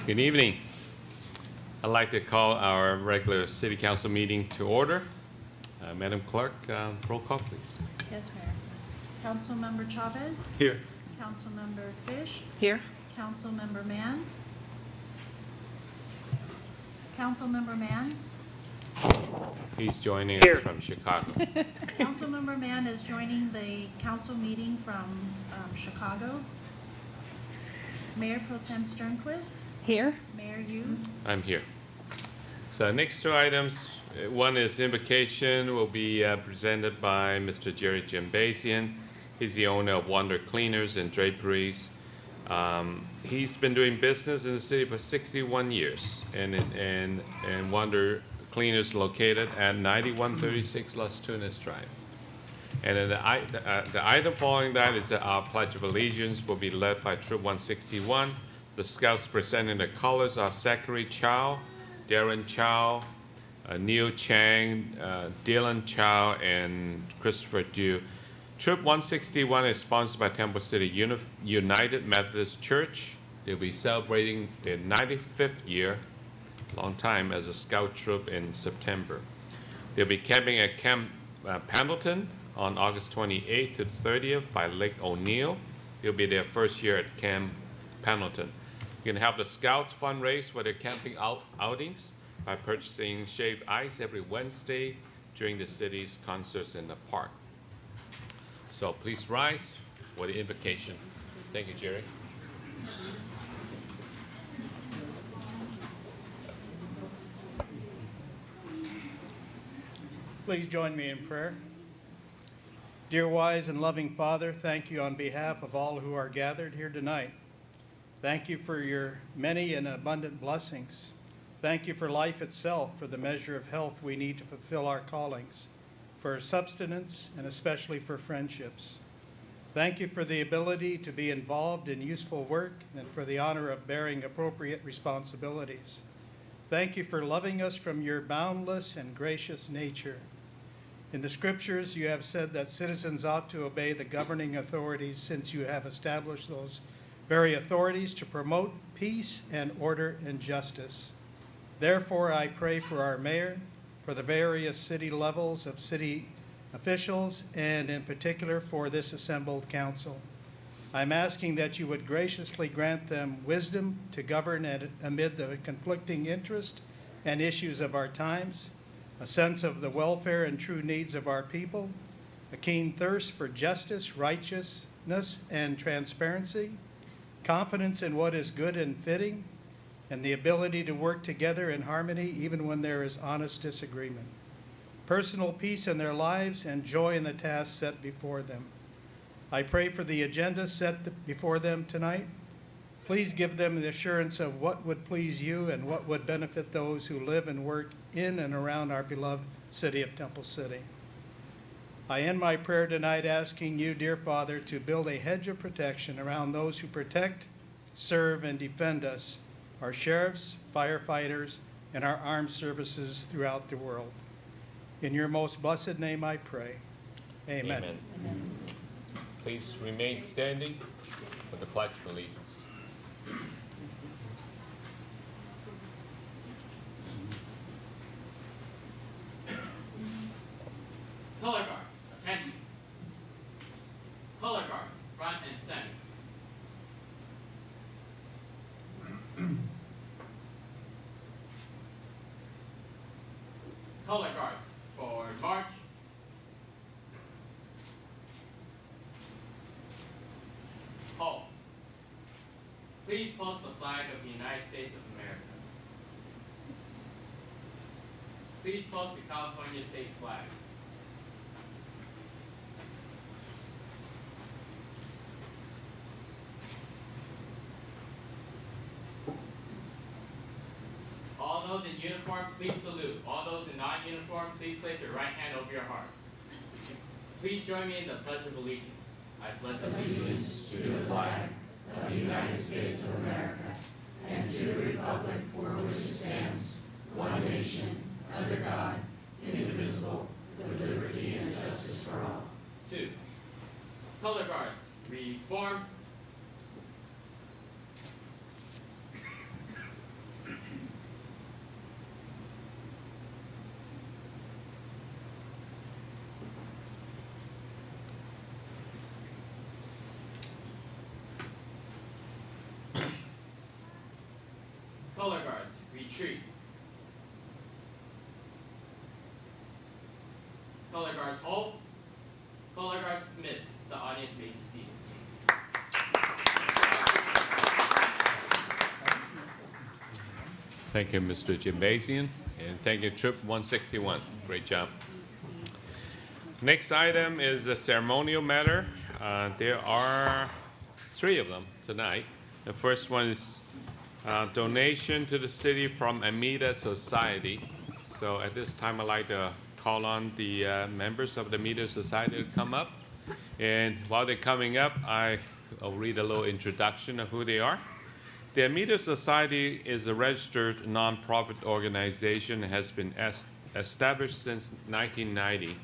Good evening. I'd like to call our regular City Council meeting to order. Madam Clerk, roll call, please. Yes, Mayor. Councilmember Chavez? Here. Councilmember Fish? Here. Councilmember Mann? Councilmember Mann? He's joining Here. us from Chicago. Councilmember Mann is joining the council meeting from Chicago. Mayor Pro Tem Sternquist? Here. Mayor Yu? I'm here. So next two items, one is invocation, will be presented by Mr. Jerry Jambasian. He's the owner of Wonder Cleaners and Draperies. He's been doing business in the city for 61 years, and Wonder Cleaners located at 9136 Las Tunas Drive. And then the item following that is that our Pledge of Allegiance will be led by Troop 161. The Scouts presenting the colors are Zachary Chow, Darren Chow, Neil Chang, Dylan Chow, and Christopher Dew. Troop 161 is sponsored by Temple City United Methodist Church. They'll be celebrating their 95th year, long time, as a scout troop in September. They'll be camping at Camp Pendleton on August 28th to 30th by Lake O'Neill. It'll be their first year at Camp Pendleton. You can help the Scouts fundraise for their camping outings by purchasing shaved ice every Wednesday during the city's concerts in the park. So please rise for the invocation. Thank you, Jerry. Please join me in prayer. Dear wise and loving Father, thank you on behalf of all who are gathered here tonight. Thank you for your many and abundant blessings. Thank you for life itself, for the measure of health we need to fulfill our callings, for subsistence, and especially for friendships. Thank you for the ability to be involved in useful work and for the honor of bearing appropriate responsibilities. Thank you for loving us from your boundless and gracious nature. In the scriptures, you have said that citizens ought to obey the governing authorities, since you have established those very authorities to promote peace and order and justice. Therefore, I pray for our mayor, for the various city levels of city officials, and in particular for this assembled council. I'm asking that you would graciously grant them wisdom to govern amid the conflicting interests and issues of our times, a sense of the welfare and true needs of our people, a keen thirst for justice, righteousness, and transparency, confidence in what is good and fitting, and the ability to work together in harmony even when there is honest disagreement, personal peace in their lives, and joy in the tasks set before them. I pray for the agenda set before them tonight. Please give them the assurance of what would please you and what would benefit those who live and work in and around our beloved city of Temple City. I end my prayer tonight asking you, dear Father, to build a hedge of protection around those who protect, serve, and defend us, our sheriffs, firefighters, and our armed services throughout the world. In your most blessed name I pray. Amen. Amen. Please remain standing for the Pledge of Allegiance. Color guards, attention. Color guard, front and center. Color guards, forward march. Halt. Please post the flag of the United States of America. Please post the California state flag. All those in uniform, please salute. All those in non-uniform, please place your right hand over your heart. Please join me in the Pledge of Allegiance. I pledge allegiance to the flag of the United States of America and to the republic for which it stands, one nation, under God, indivisible, with liberty and justice for all. 2. Color guards, reform. Color guards, retreat. Color guards, halt. Color guards, dismiss. The audience may be seated. Thank you, Mr. Gymnasium, and thank you, Troop 161. Great job. Next item is a ceremonial matter. There are 3 of them tonight. The first one is donation to the city from Amida Society. So at this time, I'd like to call on the members of the Amida Society to come up. And while they're coming up, I'll read a little introduction of who they are. The Amida Society is a registered nonprofit organization that has been established since 1990,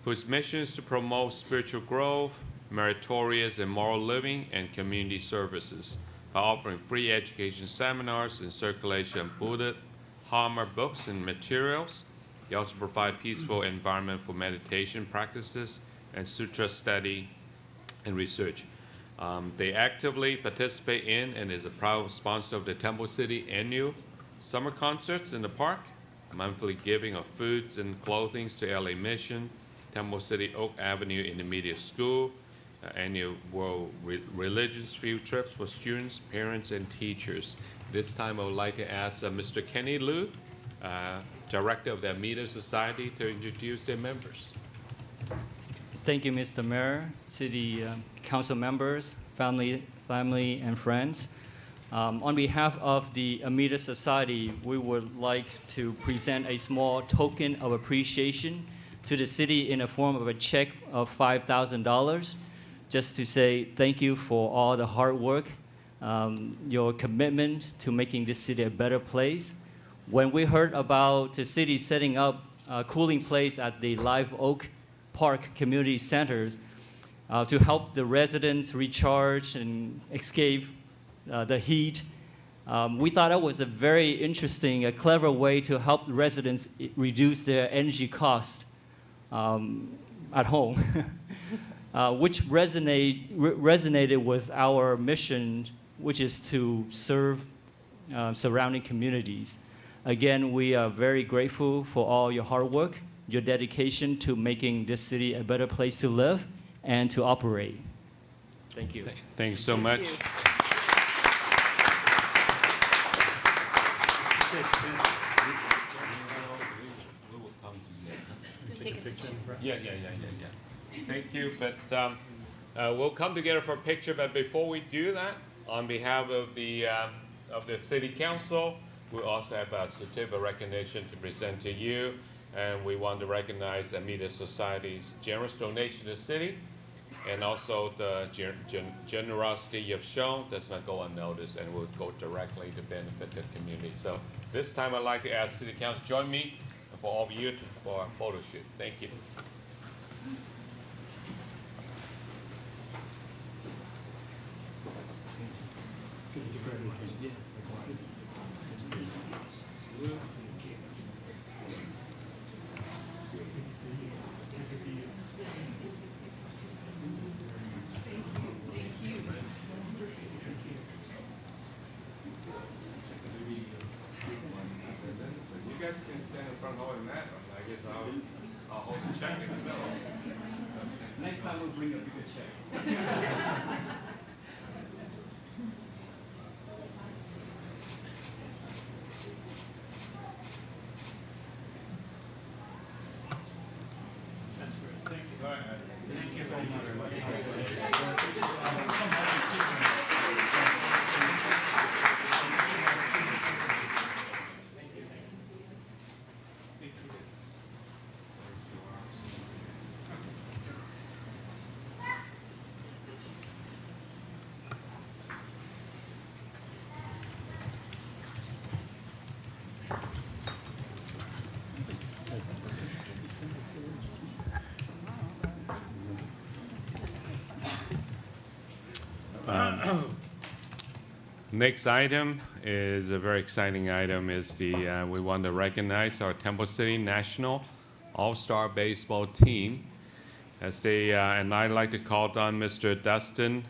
whose mission is to promote spiritual growth, meritorious and moral living, and community services by offering free education seminars and circulation of Buddha, Dharma books and materials. They also provide peaceful environment for meditation practices and sutra study and research. They actively participate in and is a proud sponsor of the Temple City annual summer concerts in the park, monthly giving of foods and clothing to LA Mission, Temple City Oak Avenue Intermediate School, annual world religious field trips for students, parents, and teachers. This time I would like to ask Mr. Kenny Liu, Director of the Amida Society, to introduce their members. Thank you, Mr. Mayor, City Council members, family and friends. On behalf of the Amida Society, we would like to present a small token of appreciation to the city in the form of a check of $5,000, just to say thank you for all the hard work, your commitment to making this city a better place. When we heard about the city setting up a cooling place at the Live Oak Park Community Centers to help the residents recharge and escape the heat, we thought it was a very interesting, a clever way to help residents reduce their energy cost at home, which resonated with our mission, which is to serve surrounding communities. Again, we are very grateful for all your hard work, your dedication to making this city a better place to live and to operate. Thank you. Thank you so much. Yeah. Thank you, but we'll come together for a picture, but before we do that, on behalf of the City Council, we also have a certificate of recognition to present to you, and we want to recognize Amida Society's generous donation to the city, and also the generosity you've shown does not go unnoticed and will go directly to benefit the community. So this time I'd like to ask City Council to join me and for all of you for a photo shoot. Thank you. You guys can stand in front holding that. I guess I'll hold the check in the middle. Next time we'll bring a bigger check. That's great. Thank you. All right. Thank you very much. Next item is a very exciting item. Is we want to recognize our Temple City National All-Star Baseball team, as and I'd like to call on Mr. Dustin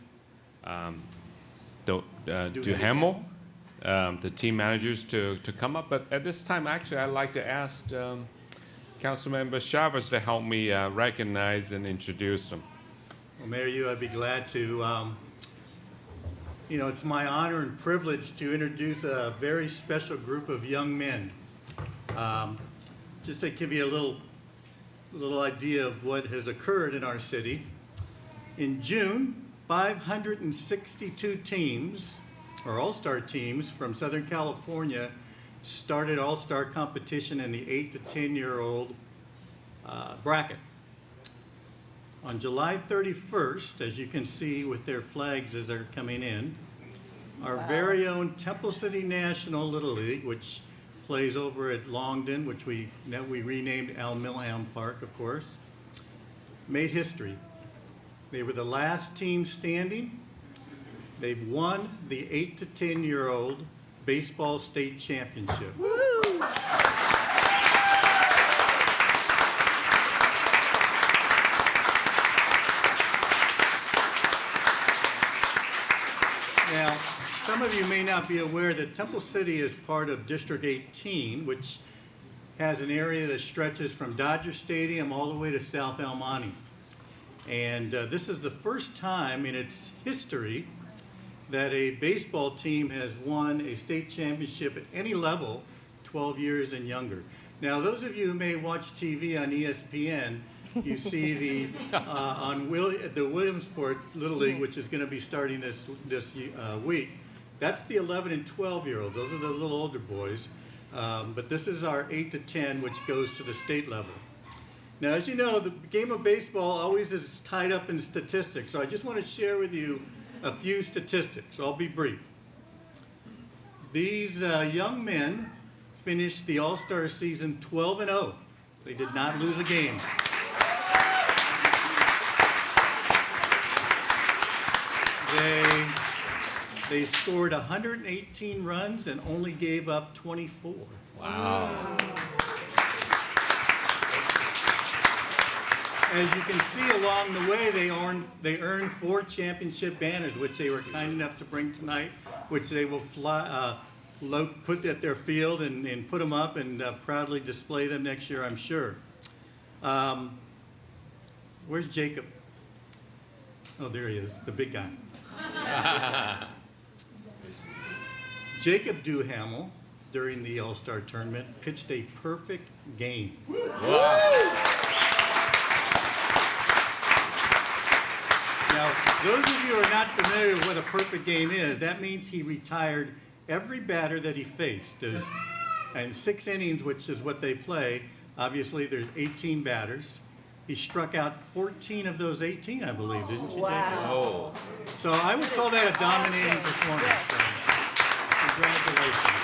Duhamel the team managers to come up. But at this time, actually, I'd like to ask Councilmember Chavez to help me recognize and introduce them. Well, Mayor, I'd be glad to. It's my honor and privilege to introduce a very special group of young men. Just to give you a little idea of what has occurred in our city. In June, 562 teams, or all-star teams from Southern California, started all-star competition in the 8 to 10-year-old bracket. On July 31st, as you can see with their flags as they're coming in, our very own Temple City National Little League, which plays over at Longden, which we renamed Al Milham Park, of course, made history. They were the last team standing. They've won the 8 to 10-year-old baseball state championship. Now, some of you may not be aware that Temple City is part of District 18, which has an area that stretches from Dodger Stadium all the way to South El Monte. And this is the first time in its history that a baseball team has won a state championship at any level, 12 years and younger. Now, those of you who may watch TV on ESPN, you see the Williamsport Little League, which is going to be starting this week. That's the 11 and 12-year-olds. Those are the little older boys. But this is our 8 to 10, which goes to the state level. Now, as you know, the game of baseball always is tied up in statistics. So I just want to share with you a few statistics. I'll be brief. These young men finished the All-Star season 12 and 0. They did not lose a game. They scored 118 runs and only gave up 24. Wow. As you can see along the way, they earned 4 championship banners, which they were kind enough to bring tonight, which they will put at their field and put them up and proudly display them next year, I'm sure. Where's Jacob? Oh, there he is, the big guy. Jacob Duhamel, during the All-Star tournament, pitched a perfect game. Wow. Now, those of you who are not familiar with what a perfect game is, that means he retired every batter that he faced. And 6 innings, which is what they play, obviously there's 18 batters. He struck out 14 of those 18, I believe, didn't you, Jacob? Oh. So I would call that a dominating performance. So congratulations.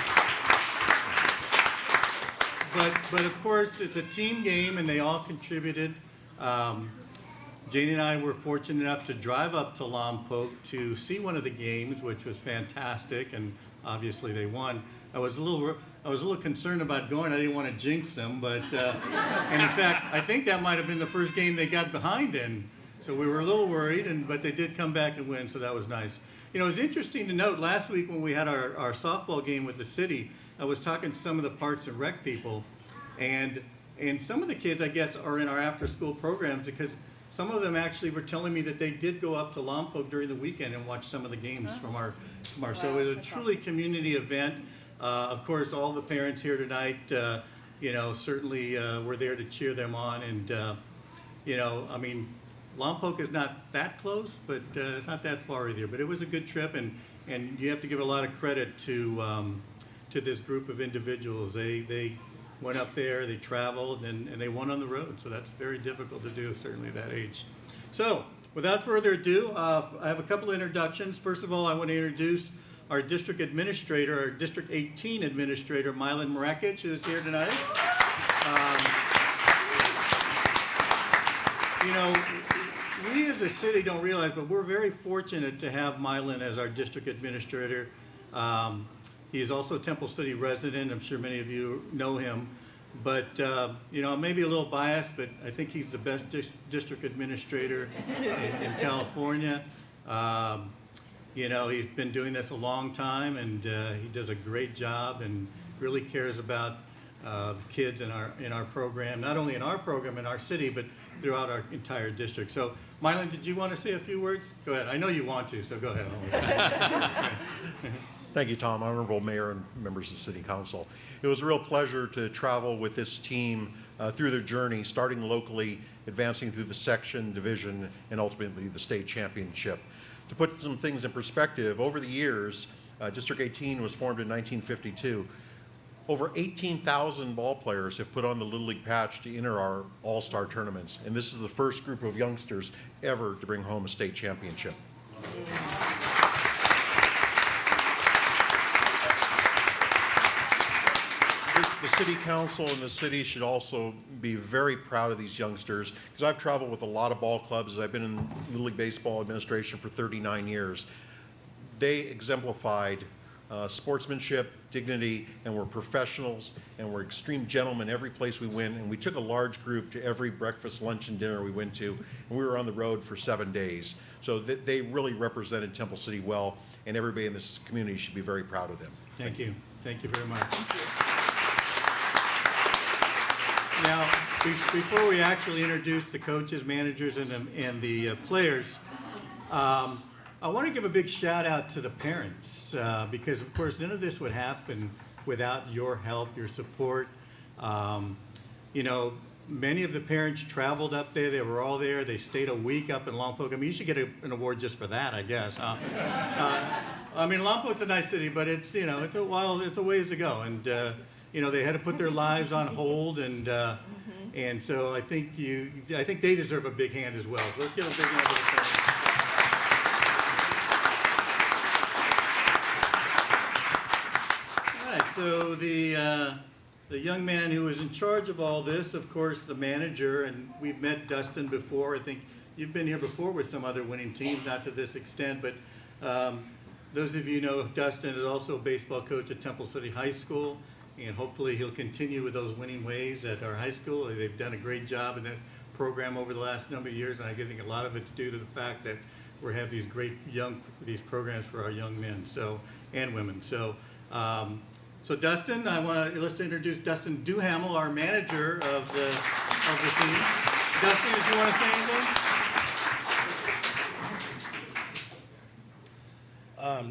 But of course, it's a team game, and they all contributed. Jane and I were fortunate enough to drive up to Lompoc to see one of the games, which was fantastic, and obviously they won. I was a little concerned about going. I didn't want to jinx them, but and in fact, I think that might have been the first game they got behind in. So we were a little worried, but they did come back and win, so that was nice. You know, it's interesting to note, last week when we had our softball game with the city, I was talking to some of the Parks and Rec people, and some of the kids, I guess, are in our after-school programs because some of them actually were telling me that they did go up to Lompoc during the weekend and watch some of the games from our so it was a truly community event. Of course, all the parents here tonight, certainly were there to cheer them on. And, I mean, Lompoc is not that close, but it's not that far either. But it was a good trip, and you have to give a lot of credit to this group of individuals. They went up there, they traveled, and they won on the road. So that's very difficult to do, certainly at that age. So without further ado, I have a couple of introductions. First of all, I want to introduce our district administrator, our District 18 administrator, Mylan Marakic, who is here tonight. We as a city don't realize, but we're very fortunate to have Mylan as our district administrator. He is also a Temple City resident. I'm sure many of you know him. But, maybe a little biased, but I think he's the best district administrator in California. You know, he's been doing this a long time, and he does a great job and really cares about the kids in our program, not only in our program in our city, but throughout our entire district. So, Mylan, did you want to say a few words? Go ahead. I know you want to, so go ahead. Thank you, Tom. Honorable Mayor and members of the City Council. It was a real pleasure to travel with this team through their journey, starting locally, advancing through the section, division, and ultimately the state championship. To put some things in perspective, over the years, District 18 was formed in 1952. Over 18,000 ball players have put on the Little League patch to enter our all-star tournaments, and this is the first group of youngsters ever to bring home a state championship. The City Council and the city should also be very proud of these youngsters, because I've traveled with a lot of ball clubs. I've been in Little League Baseball administration for 39 years. They exemplified sportsmanship, dignity, and were professionals, and were extreme gentlemen every place we went. And we took a large group to every breakfast, lunch, and dinner we went to, and we were on the road for 7 days. So they really represented Temple City well, and everybody in this community should be very proud of them. Thank you. Thank you very much. Now, before we actually introduce the coaches, managers, and the players, I want to give a big shout out to the parents, because of course none of this would happen without your help, your support. You know, many of the parents traveled up there. They were all there. They stayed a week up in Lompoc. I mean, you should get an award just for that, I guess. I mean, Lompoc's a nice city, but it's, you know, it's a ways to go, and you know, they had to put their lives on hold, and so I think they deserve a big hand as well. Let's give a big hand to the parents. All right, so the young man who was in charge of all this, of course, the manager, and we've met Dustin before. I think you've been here before with some other winning teams, not to this extent, but those of you know Dustin is also a baseball coach at Temple City High School, and hopefully he'll continue with those winning ways at our high school. They've done a great job in that program over the last number of years, and I think a lot of it's due to the fact that we have these great these programs for our young men and women. So Dustin, let's introduce Dustin Duhamel, our manager of the team. Dustin, if you want to say anything.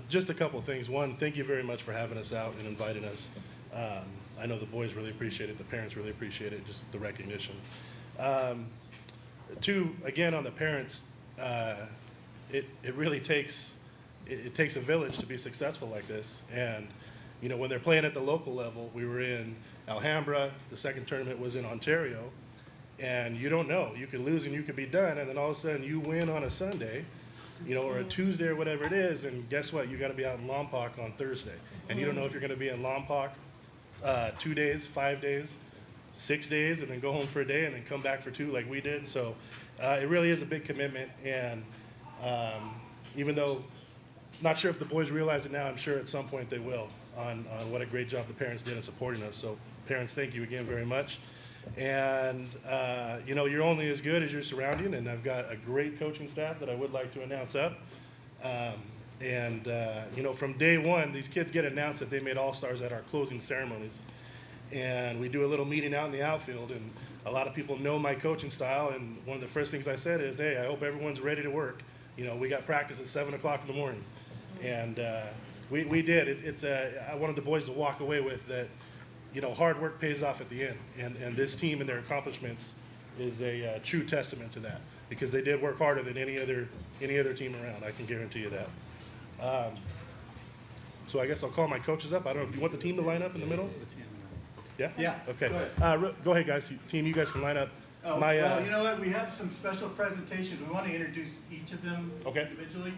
Just a couple of things. One, thank you very much for having us out and inviting us. I know the boys really appreciate it. The parents really appreciate it, just the recognition. Two, again, on the parents, it really takes a village to be successful like this. And, you know, when they're playing at the local level, we were in Alhambra, the second tournament was in Ontario, and you don't know. You could lose and you could be done, and then all of a sudden you win on a Sunday, you know, or a Tuesday or whatever it is, and guess what? You got to be out in Lompoc on Thursday. And you don't know if you're going to be in Lompoc 2 days, 5 days, 6 days, and then go home for a day and then come back for 2 like we did. So it really is a big commitment. And even though not sure if the boys realize it now, I'm sure at some point they will on what a great job the parents did in supporting us. So parents, thank you again very much. And, you know, you're only as good as your surrounding, and I've got a great coaching staff that I would like to announce up. You know, from day one, these kids get announced that they made All-Stars at our closing ceremonies. And we do a little meeting out in the outfield, and a lot of people know my coaching style, and one of the first things I said is, hey, I hope everyone's ready to work. You know, we got practice at 7 o'clock in the morning. And we did. I wanted the boys to walk away with that, you know, hard work pays off at the end. And this team and their accomplishments is a true testament to that, because they did work harder than any other team around. I can guarantee you that. So I guess I'll call my coaches up. I don't know, do you want the team to line up in the middle? Yeah? Yeah. Okay. Go ahead. Go ahead, guys. Team, you guys can line up. Well, you know what? We have some special presentations. We want to introduce each of them individually.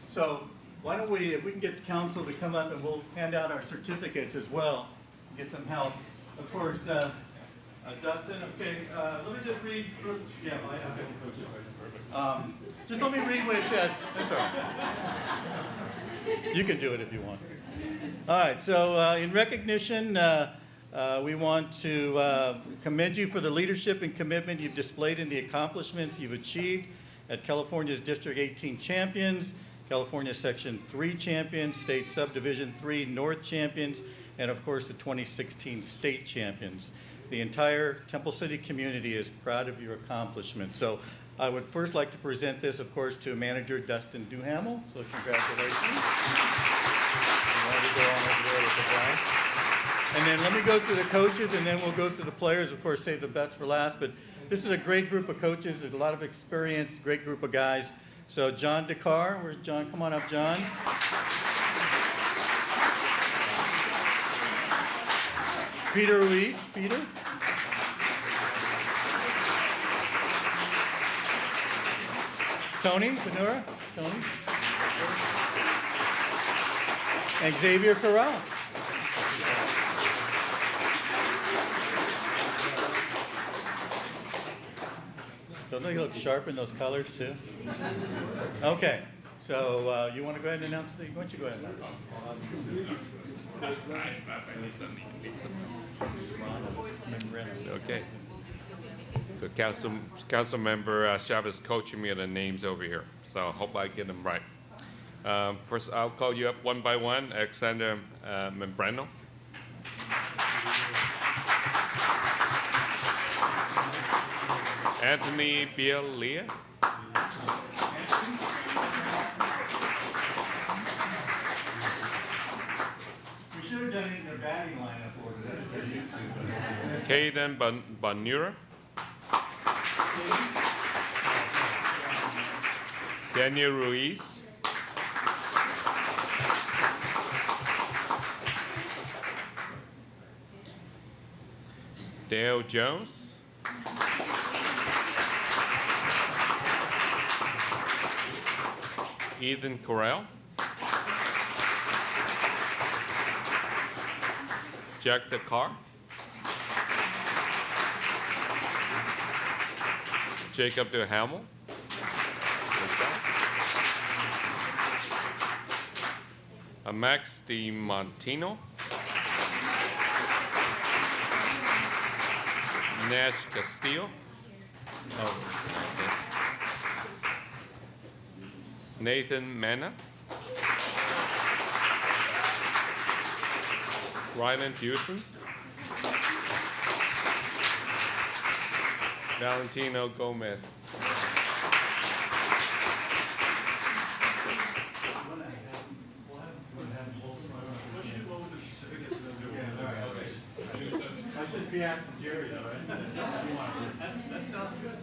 So why don't we, if we can get the council to come up, and we'll hand out our certificates as well, get some help. Of course, Dustin, okay, let me just read. Yeah, I have the coaches right. Just let me read what it says. That's all right. You can do it if you want. All right, so in recognition, we want to commend you for the leadership and commitment you've displayed in the accomplishments you've achieved at California's District 18 Champions California Section 3 champions, State Subdivision 3 North champions, and of course, the 2016 state champions. The entire Temple City community is proud of your accomplishment. So I would first like to present this, of course, to Manager Dustin Duhamel. So congratulations. You want to go on over there with the flag? And then let me go through the coaches, and then we'll go through the players. Of course, save the best for last. But this is a great group of coaches. There's a lot of experience, great group of guys. So John DeCar, where's John? Come on up, John. Peter Ruiz, Peter. Tony Benura, Tony. And Xavier Corral. Don't they look sharp in those colors too? Okay, so you want to go ahead and announce the, why don't you go ahead and Okay. So council member Chavez coaching me on the names over here, so I hope I get them right. First, I'll call you up one by one. Alexander Membreno. Anthony Bialia. We should have done it in the batting lineup order. That's what they used to. Caden Bonura. Daniel Ruiz. Dale Jones. Ethan Corral. Jack DeCar. Jacob Duhamel. Max DiMontino. Nash Castillo. Oh, okay. Nathan Manna. Ryland Hewson. Valentino Gomez. I should be asking Jerry though, right? That sounds good.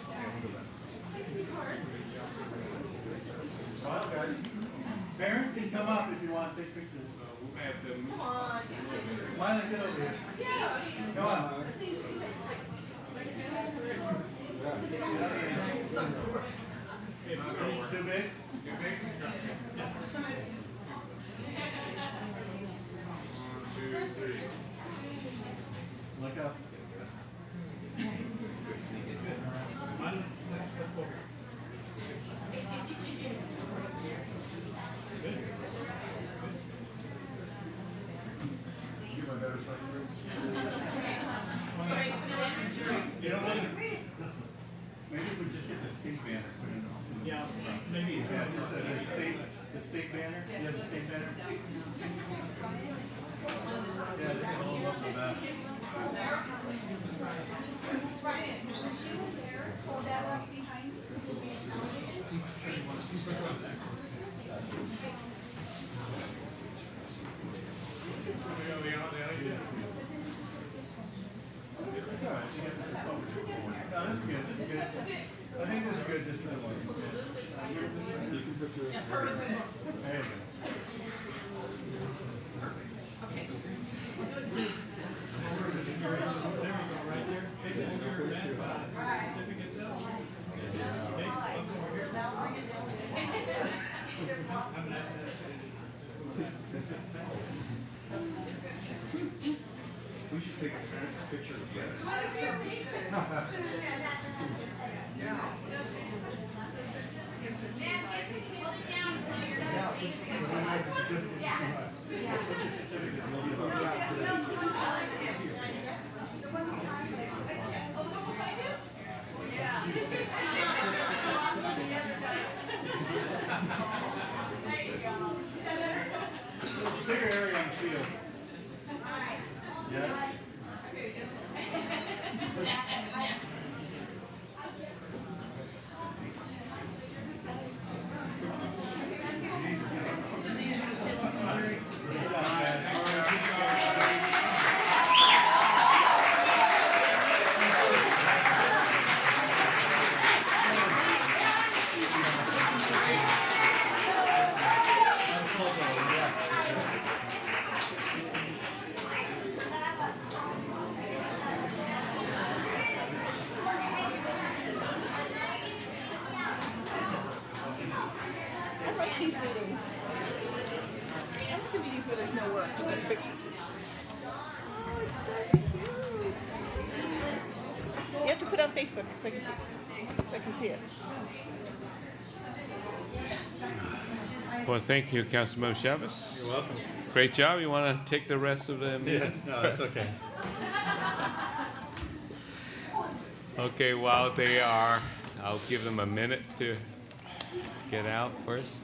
Smile, guys. Parents can come up if you want to take pictures. Smiley, get over here. Come on. Too big? Look up. You know what? Maybe if we just get the state banner. Yeah, maybe. Yeah, just the state banner. You have the state banner? Yeah, just hold up the back. Hold that up behind. No, this is good. This is good. I think this is good. Just for the one. You can put your. There you go. We should take a picture together. these meetings. I like the meetings where there's no work, but there's pictures. Oh, it's so cute. You have to put it on Facebook so I can see it. Well, thank you, Councilmember Chavez. You're welcome. Great job. You want to take the rest of the meeting? Yeah, no, that's okay. Okay, while they are, I'll give them a minute to get out first.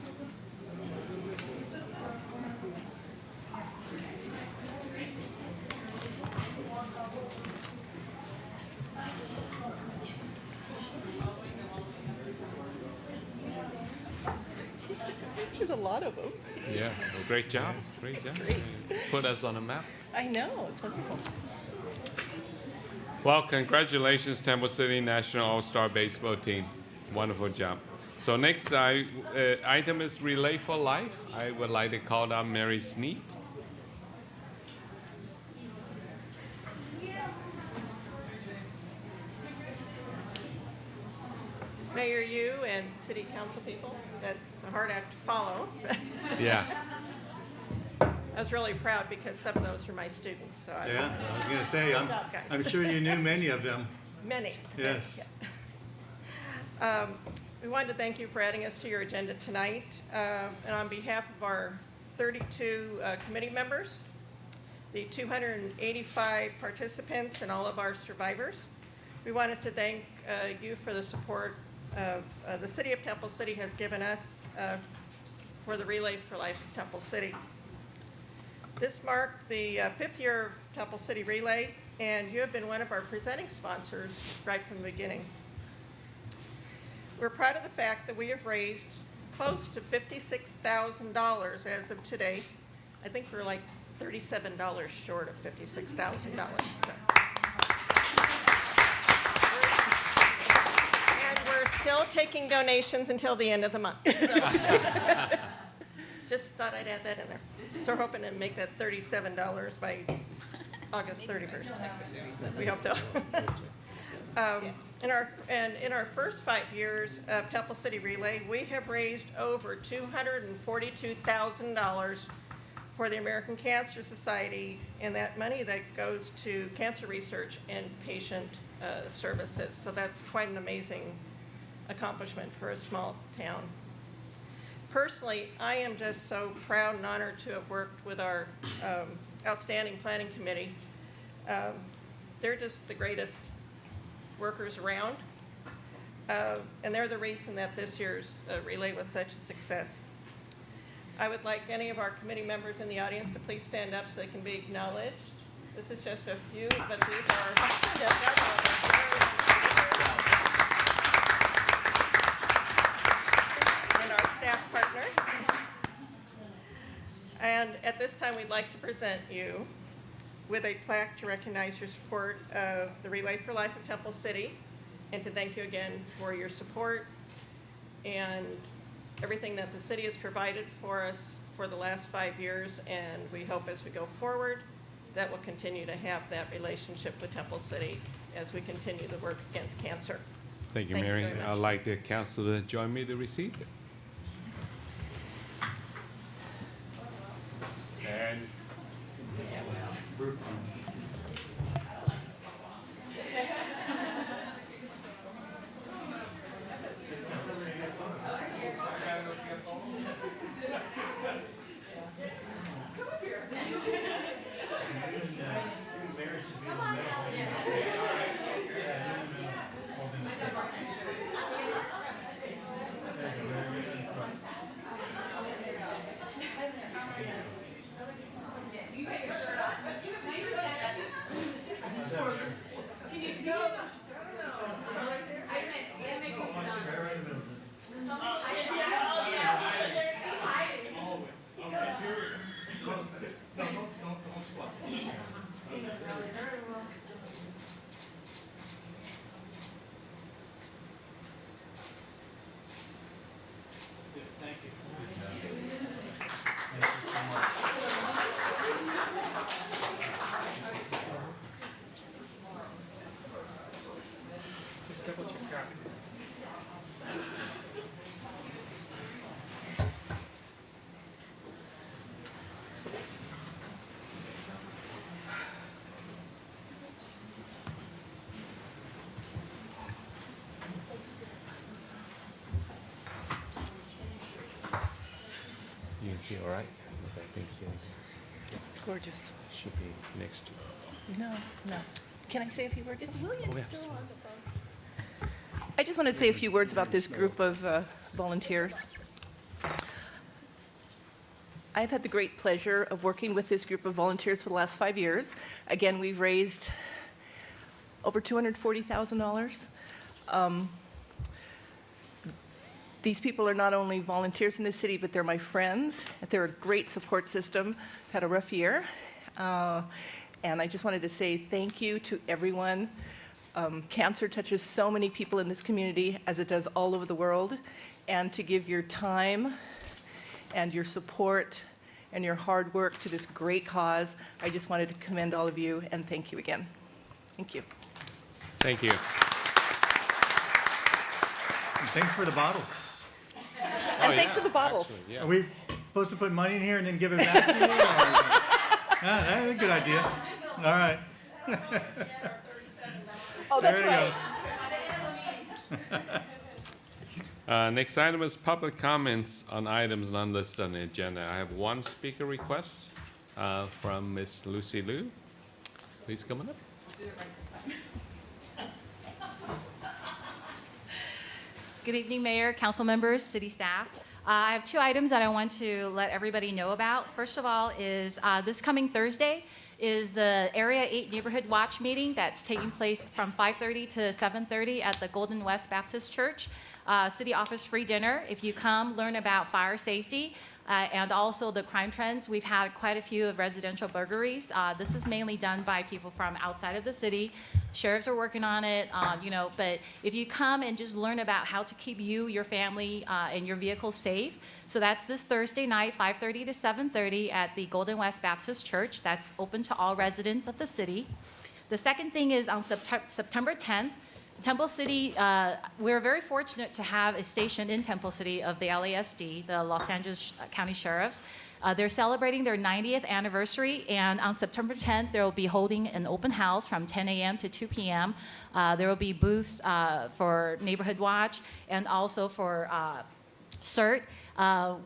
There's a lot of them. Yeah, well, great job. Great job. Put us on a map. I know, it's wonderful. Well, congratulations, Temple City National All-Star Baseball Team. Wonderful job. So next item is Relay for Life. I would like to call on Mary Sneed. Mayor, you and city council people, that's a hard act to follow. Yeah. I was really proud because some of those are my students, so Yeah, I was gonna say, Good job, guys. I'm sure you knew many of them. many. Yes. We wanted to thank you for adding us to your agenda tonight. And on behalf of our 32 committee members, the 285 participants, and all of our survivors, we wanted to thank you for the support of the City of Temple City has given us for the Relay for Life of Temple City. This marked the 5th year of Temple City Relay, and you have been one of our presenting sponsors right from the beginning. We're proud of the fact that we have raised close to $56,000 as of today. I think we're like $37 short of $56,000. So. And we're still taking donations until the end of the month. So. Just thought I'd add that in there. So we're hoping to make that $37 by August 31st. We hope so. In our first 5 years of Temple City Relay, we have raised over $242,000 for the American Cancer Society, and that money that goes to cancer research and patient services. So that's quite an amazing accomplishment for a small town. Personally, I am just so proud and honored to have worked with our outstanding planning committee. They're just the greatest workers around, and they're the reason that this year's relay was such a success. I would like any of our committee members in the audience to please stand up so they can be acknowledged. This is just a few, but these are and our staff partner. And at this time, we'd like to present you with a plaque to recognize your support of the Relay for Life of Temple City, and to thank you again for your support and everything that the city has provided for us for the last 5 years, and we hope as we go forward that we'll continue to have that relationship with Temple City as we continue the work against cancer. Thank you, Thank you Mary. very much. I'd like the council to join me to receive it. And Is he all right? I think so. It's gorgeous. Should be next to. No, no. Can I say a few words? Is William yes. still on the phone? I just wanted to say a few words about this group of volunteers. I've had the great pleasure of working with this group of volunteers for the last 5 years. Again, we've raised over $240,000. These people are not only volunteers in the city, but they're my friends. They're a great support system. Had a rough year. And I just wanted to say thank you to everyone. Cancer touches so many people in this community, as it does all over the world. And to give your time and your support and your hard work to this great cause, I just wanted to commend all of you and thank you again. Thank you. Thank you. And thanks for the bottles. And thanks to the bottles. Actually, yeah. Are we supposed to put money in here and then give it back to you? Yeah, that's a good idea. All right. Oh, that's There you right. go. Next item is public comments on items not listed on the agenda. I have one speaker request from Miss Lucy Liu. Please come on up. Good evening, Mayor, council members, city staff. I have 2 items that I want to let everybody know about. First of all is this coming Thursday is the Area 8 Neighborhood Watch meeting that's taking place from 5:30 to 7:30 at the Golden West Baptist Church. City offers free dinner if you come learn about fire safety and also the crime trends. We've had quite a few residential burglaries. This is mainly done by people from outside of the city. Sheriffs are working on it, but if you come and just learn about how to keep you, your family, and your vehicle safe. So that's this Thursday night, 5:30 to 7:30 at the Golden West Baptist Church. That's open to all residents of the city. The second thing is on September 10th, Temple City, we're very fortunate to have a station in Temple City of the LASD, the Los Angeles County Sheriffs. They're celebrating their 90th anniversary, and on September 10th, they will be holding an open house from 10 a.m. to 2 p.m. There will be booths for Neighborhood Watch and also for CERT.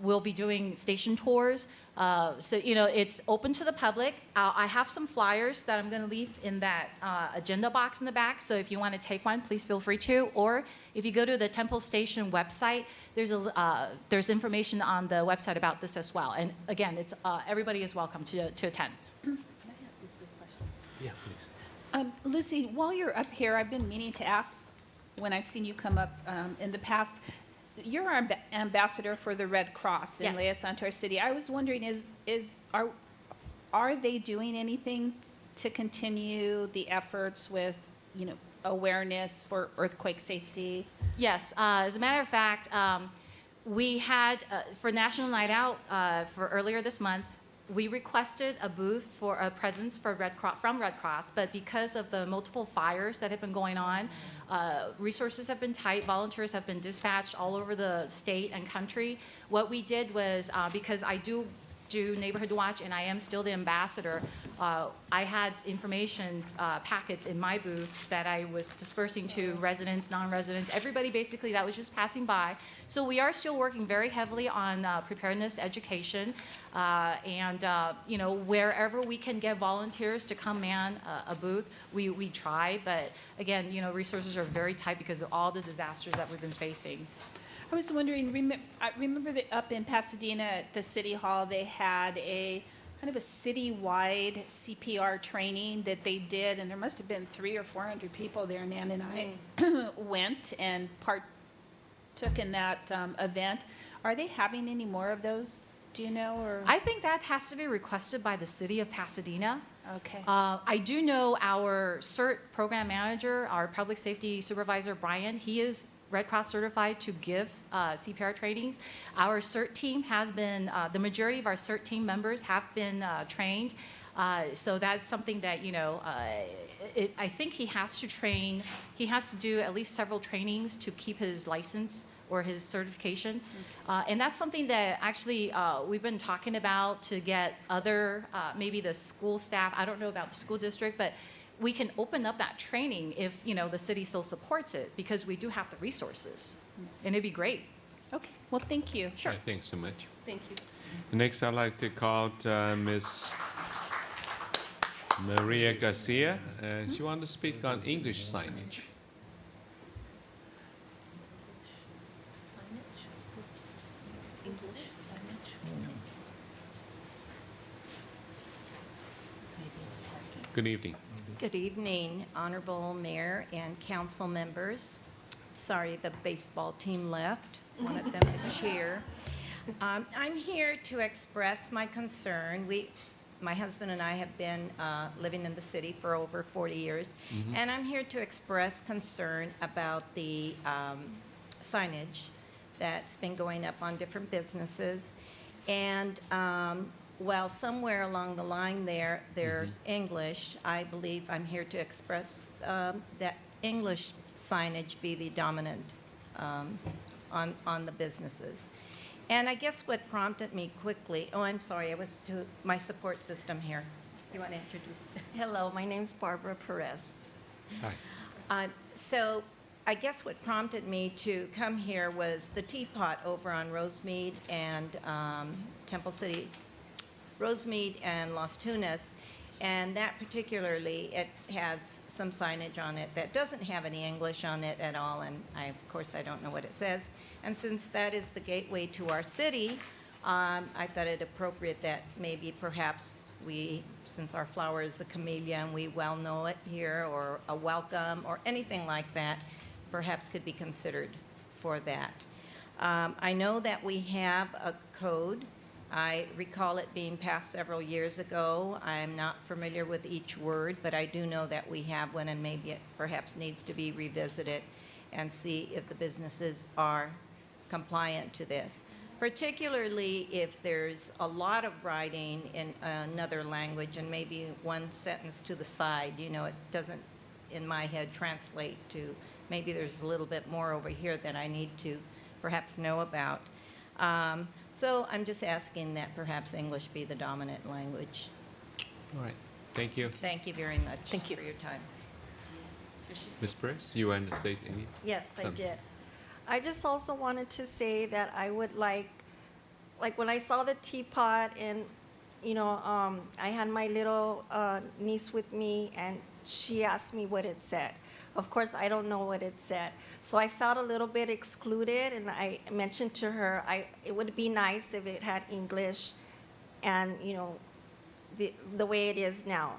We'll be doing station tours. So, it's open to the public. I have some flyers that I'm going to leave in that agenda box in the back. So if you want to take one, please feel free to. Or if you go to the Temple Station website, there's information on the website about this as well. And again, it's everybody is welcome to attend. Can I ask Lucy a question? Yeah, please. Lucy, while you're up here, I've been meaning to ask, when I've seen you come up in the past, you're our ambassador for the Red Cross in Yes. Liaison to our city. I was wondering, are they doing anything to continue the efforts with, awareness for earthquake safety? Yes, as a matter of fact, we had, for National Night Out for earlier this month, we requested a booth for a presence for from Red Cross, but because of the multiple fires that have been going on, resources have been tight, volunteers have been dispatched all over the state and country. What we did was, because I do Neighborhood Watch and I am still the ambassador, I had information packets in my booth that I was dispersing to residents, non-residents, everybody basically that was just passing by. So we are still working very heavily on preparedness education, and wherever we can get volunteers to come man a booth, we try. But again, resources are very tight because of all the disasters that we've been facing. I was wondering, I remember that up in Pasadena at the City Hall, they had a kind of a citywide CPR training that they did, and there must have been 300 or 400 people there. Nan and I went and partook in that event. Are they having any more of those? Do you know? Or I think that has to be requested by the city of Pasadena. okay. I do know our CERT program manager, our public safety supervisor, Brian, he is Red Cross certified to give CPR trainings. Our CERT team has been, the majority of our CERT team members have been trained. So that's something that, I think he has to do at least several trainings to keep his license or his certification. And that's something that actually we've been talking about to get other, maybe the school staff, I don't know about the school district, but we can open up that training if, the city still supports it, because we do have the resources, and it'd be great. Okay, well, thank you. Sure. Thanks so much. Thank you. Next, I'd like to call Ms. Maria Garcia. She wanted to speak on English signage. Good evening. Good evening, Honorable Mayor and council members. Sorry the baseball team left, wanted them to cheer. I'm here to express my concern. My husband and I have been living in the city for over 40 years, and I'm here to express concern about the signage that's been going up on different businesses. And while somewhere along the line there's English, I believe I'm here to express that English signage be the dominant on the businesses. And I guess what prompted me quickly, oh, I'm sorry, I was to my support system here. You want to introduce? Hello, my name's Barbara Perez. Hi. So I guess what prompted me to come here was the teapot over on Rosemead and Temple City, Rosemead and Las Tunas, and that particularly, it has some signage on it that doesn't have any English on it at all, and of course I don't know what it says. And since that is the gateway to our city, I thought it appropriate that maybe perhaps we, since our flower is the camellia and we well know it here, or a welcome or anything like that, perhaps could be considered for that. I know that we have a code. I recall it being passed several years ago. I'm not familiar with each word, but I do know that we have one, and maybe it perhaps needs to be revisited and see if the businesses are compliant to this. Particularly if there's a lot of writing in another language and maybe one sentence to the side, you know, it doesn't, in my head, translate to, maybe there's a little bit more over here that I need to perhaps know about. So I'm just asking that perhaps English be the dominant language. All right. Thank you. Thank you very much. Thank you. For your time. Ms. Perez, you wanted to say anything? Yes, I Something. did. I just also wanted to say that I would like when I saw the teapot and, you know, I had my little niece with me and she asked me what it said. Of course, I don't know what it said. So I felt a little bit excluded, and I mentioned to her it would be nice if it had English and, you know, the way it is now.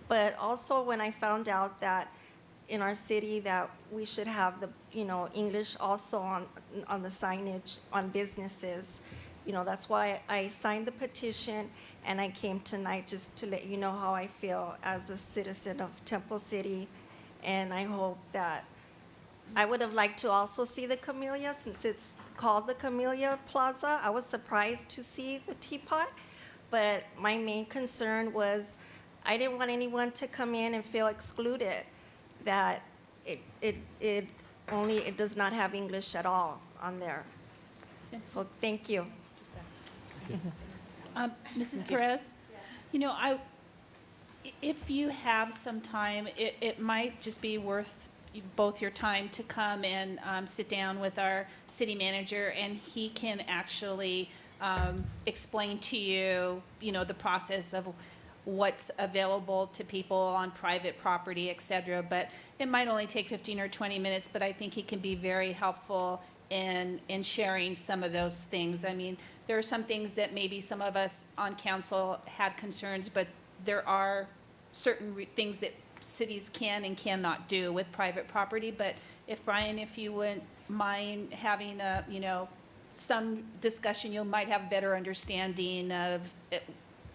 But also when I found out that in our city that we should have the, you know, English also on the signage on businesses, you know, that's why I signed the petition, and I came tonight just to let you know how I feel as a citizen of Temple City. And I hope that I would have liked to also see the Camellia, since it's called the Camellia Plaza. I was surprised to see the teapot, but my main concern was I didn't want anyone to come in and feel excluded, that it does not have English at all on there. So thank you. Mrs. Perez, you know, if you have some time, it might just be worth both your time to come and sit down with our city manager, and he can actually explain to you, you know, the process of what's available to people on private property, et cetera. But it might only take 15 or 20 minutes, but I think he can be very helpful in sharing some of those things. I mean, there are some things that maybe some of us on council had concerns, but there are certain things that cities can and cannot do with private property. But if Brian, if you wouldn't mind having a, you know, some discussion, you might have a better understanding of it.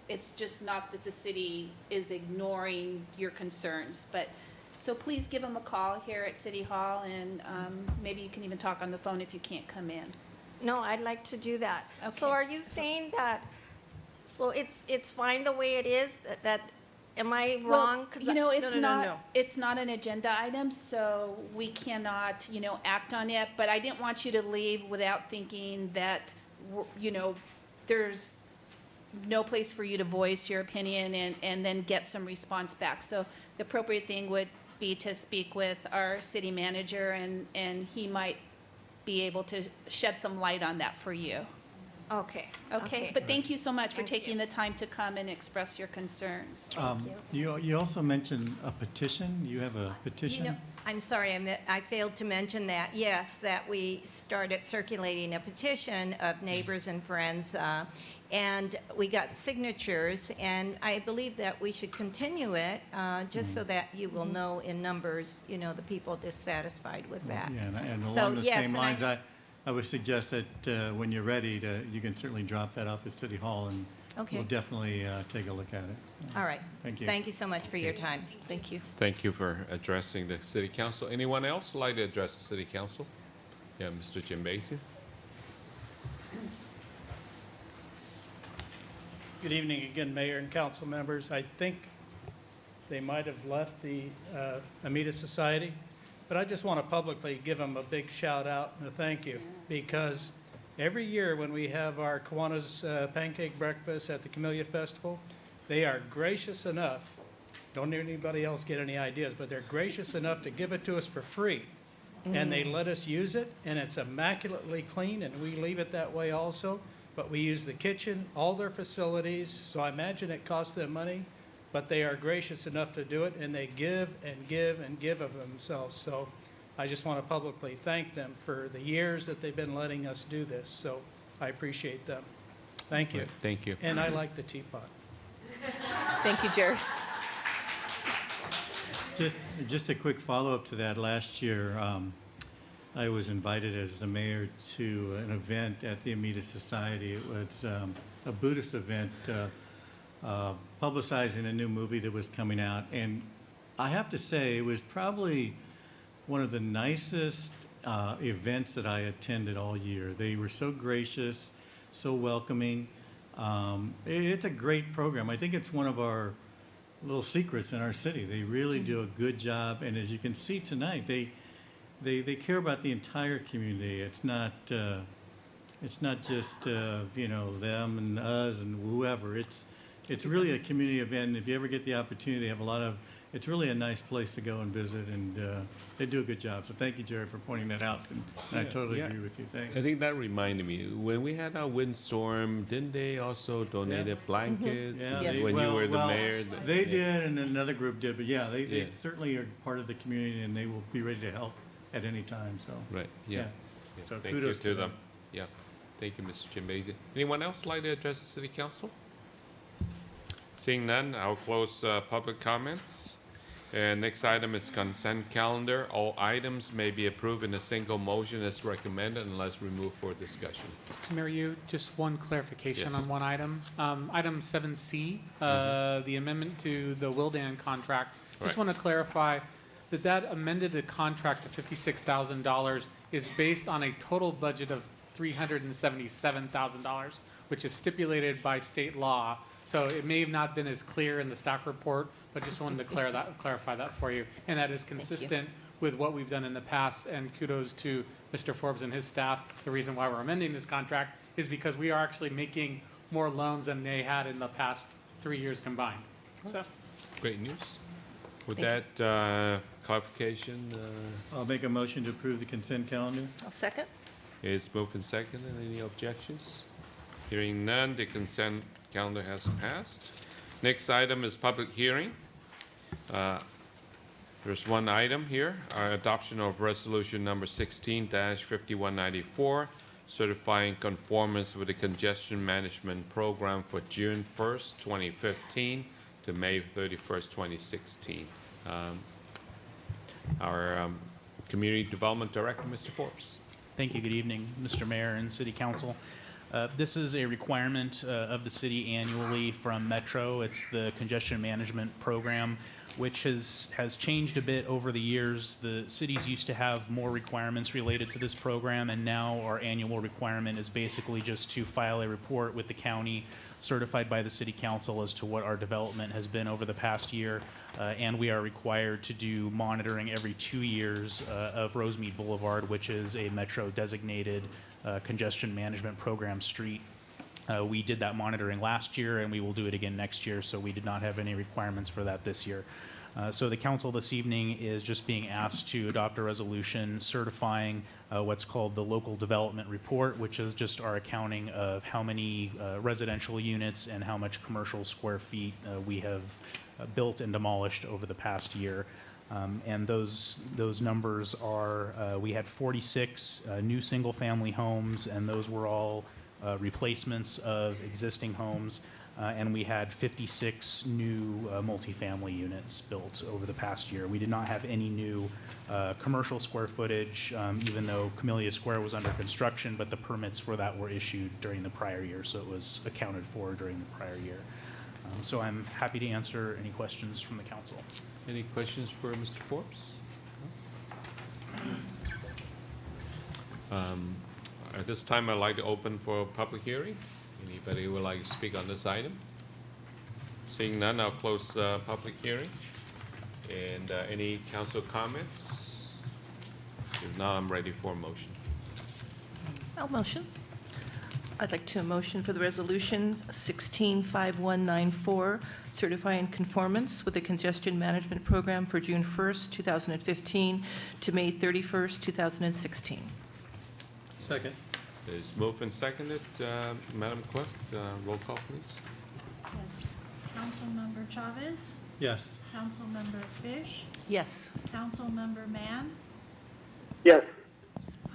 It's just not that the city is ignoring your concerns, but so please give them a call here at City Hall, and maybe you can even talk on the phone if you can't come in. No, I'd like to do that. Okay. So are you saying that, so it's fine the way it is, that am I wrong? 'Cause You know, it's No. it's not an agenda item, so we cannot, you know, act on it. But I didn't want you to leave without thinking that, you know, there's no place for you to voice your opinion and then get some response back. So the appropriate thing would be to speak with our city manager, and he might be able to shed some light on that for you. Okay. Okay? But thank you so much for Thank taking you. the time to come and express your concerns. You also mentioned a petition. You have a petition? You know, I'm sorry, I failed to mention that. Yes, that we started circulating a petition of neighbors and friends, and we got signatures, and I believe that we should continue it, just so that you will know in numbers, you know, the people dissatisfied with that. Yeah, and So, along the yes, same and lines, I would suggest that when you're ready, you can certainly drop that off at City Hall, and Okay. we'll definitely take a look at it. So, All right. Thank you. Thank you so much for your time. Thank you. Thank you for addressing the city council. Anyone else like to address the city council? Yeah, Mr. Jim Basie. Good evening again, Mayor and council members. I think they might have left the Amita Society, but I just want to publicly give them a big shout out and a thank you, because every year when we have our Kiwanis Pancake Breakfast at the Camellia Festival, they are gracious enough, don't let anybody else get any ideas, but they're gracious enough to give it to us for free. And they let us use it, and it's immaculately clean, and we leave it that way also. But we use the kitchen, all their facilities, so I imagine it costs them money, but they are gracious enough to do it, and they give and give and give of themselves. So I just want to publicly thank them for the years that they've been letting us do this, so I appreciate them. Thank you. Right, thank you. And I like the teapot. Thank you, Jared. Just a quick follow-up to that. Last year, I was invited as the mayor to an event at the Amita Society. It was a Buddhist event publicizing a new movie that was coming out. And I have to say, it was probably one of the nicest events that I attended all year. They were so gracious, so welcoming. It's a great program. I think it's one of our little secrets in our city. They really do a good job. And as you can see tonight, they care about the entire community. It's not just you know, them and us and whoever. It's really a community event. And if you ever get the opportunity, they have a lot of. It's really a nice place to go and visit, and they do a good job. So thank you, Jerry, for pointing that out. And I totally agree with you. Thanks. I think that reminded me, when we had our windstorm, didn't they also donate blankets? Yeah, Yes. When you were the well, mayor? they did, and another group did. But yeah, they Yeah. certainly are part of the community, and they will be ready to help at any time. So Right, yeah. Yeah. So Thank you kudos to to them. them. Yeah, thank you, Mr. Jim Basie. Anyone else like to address the city council? Seeing none, I'll close public comments. And next item is consent calendar. All items may be approved in a single motion as recommended unless removed for discussion. Mayor, you, just one clarification Yes. on one item. Item 7C, the amendment to the Wildan contract. Just Right. want to clarify that that amended the contract to $56,000 is based on a total budget of $377,000, which is stipulated by state law. So it may have not been as clear in the staff report, but just wanted to clarify that for you. And that is consistent with what we've done in the past, and kudos to Mr. Forbes and his staff. The reason why we're amending this contract is because we are actually making more loans than they had in the past 3 years combined. So, Great news. With that clarification, I'll make a motion to approve the consent calendar. I'll second. is moved and seconded. Any objections? Hearing none, the consent calendar has passed. Next item is public hearing. There's one item here, adoption of resolution number 16-5194, certifying conformance with the congestion management program for June 1st, 2015 to May 31st, 2016. Our Community Development Director, Mr. Forbes. Thank you. Good evening, Mr. Mayor and City Council. This is a requirement of the city annually from Metro. It's the congestion management program, which has changed a bit over the years. The cities used to have more requirements related to this program, and now our annual requirement is basically just to file a report with the county certified by the city council as to what our development has been over the past year. And we are required to do monitoring every 2 years of Rosemead Boulevard, which is a Metro designated congestion management program street. We did that monitoring last year, and we will do it again next year, so we did not have any requirements for that this year. So the council this evening is just being asked to adopt a resolution certifying what's called the local development report, which is just our accounting of how many residential units and how much commercial square feet we have built and demolished over the past year. And those numbers are, we had 46 new single-family homes, and those were all replacements of existing homes. And we had 56 new multifamily units built over the past year. We did not have any new commercial square footage, even though Camellia Square was under construction, but the permits for that were issued during the prior year, so it was accounted for during the prior year. So I'm happy to answer any questions from the council. Any questions for Mr. Forbes? At this time, I'd like to open for public hearing. Anybody who would like to speak on this item? Seeing none, I'll close public hearing. And any council comments? If not, I'm ready for a motion. I'll motion. I'd like to motion for the resolution 165194, certifying conformance with the congestion management program for June 1st, 2015 to May 31st, 2016. Second. It's moved and seconded. Madam Clerk, roll call, please. Yes. Councilmember Chavez? Yes. Councilmember Fish? Yes. Councilmember Mann? Yes.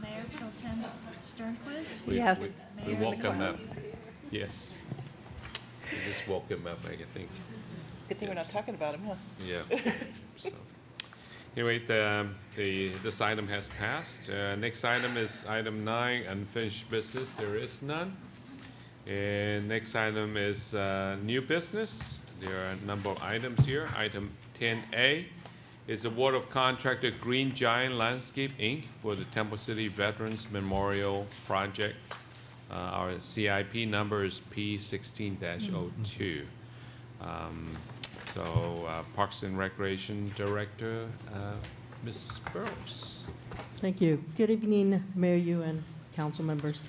Mayor Pro Tem Sternquist? Yes. We woke him up. Yes. We just woke him up, I think. Good thing we're not talking about him, huh? Yeah. So, anyway, this item has passed. Next item is item 9, unfinished business. There is none. And next item is new business. There are a number of items here. Item 10A is award of contract to Green Giant Landscape, Inc. for the Temple City Veterans Memorial Project. Our CIP number is P16-02. Parks and Recreation Director, Ms. Burrows. Thank you. Good evening, Mayor Yu and council members.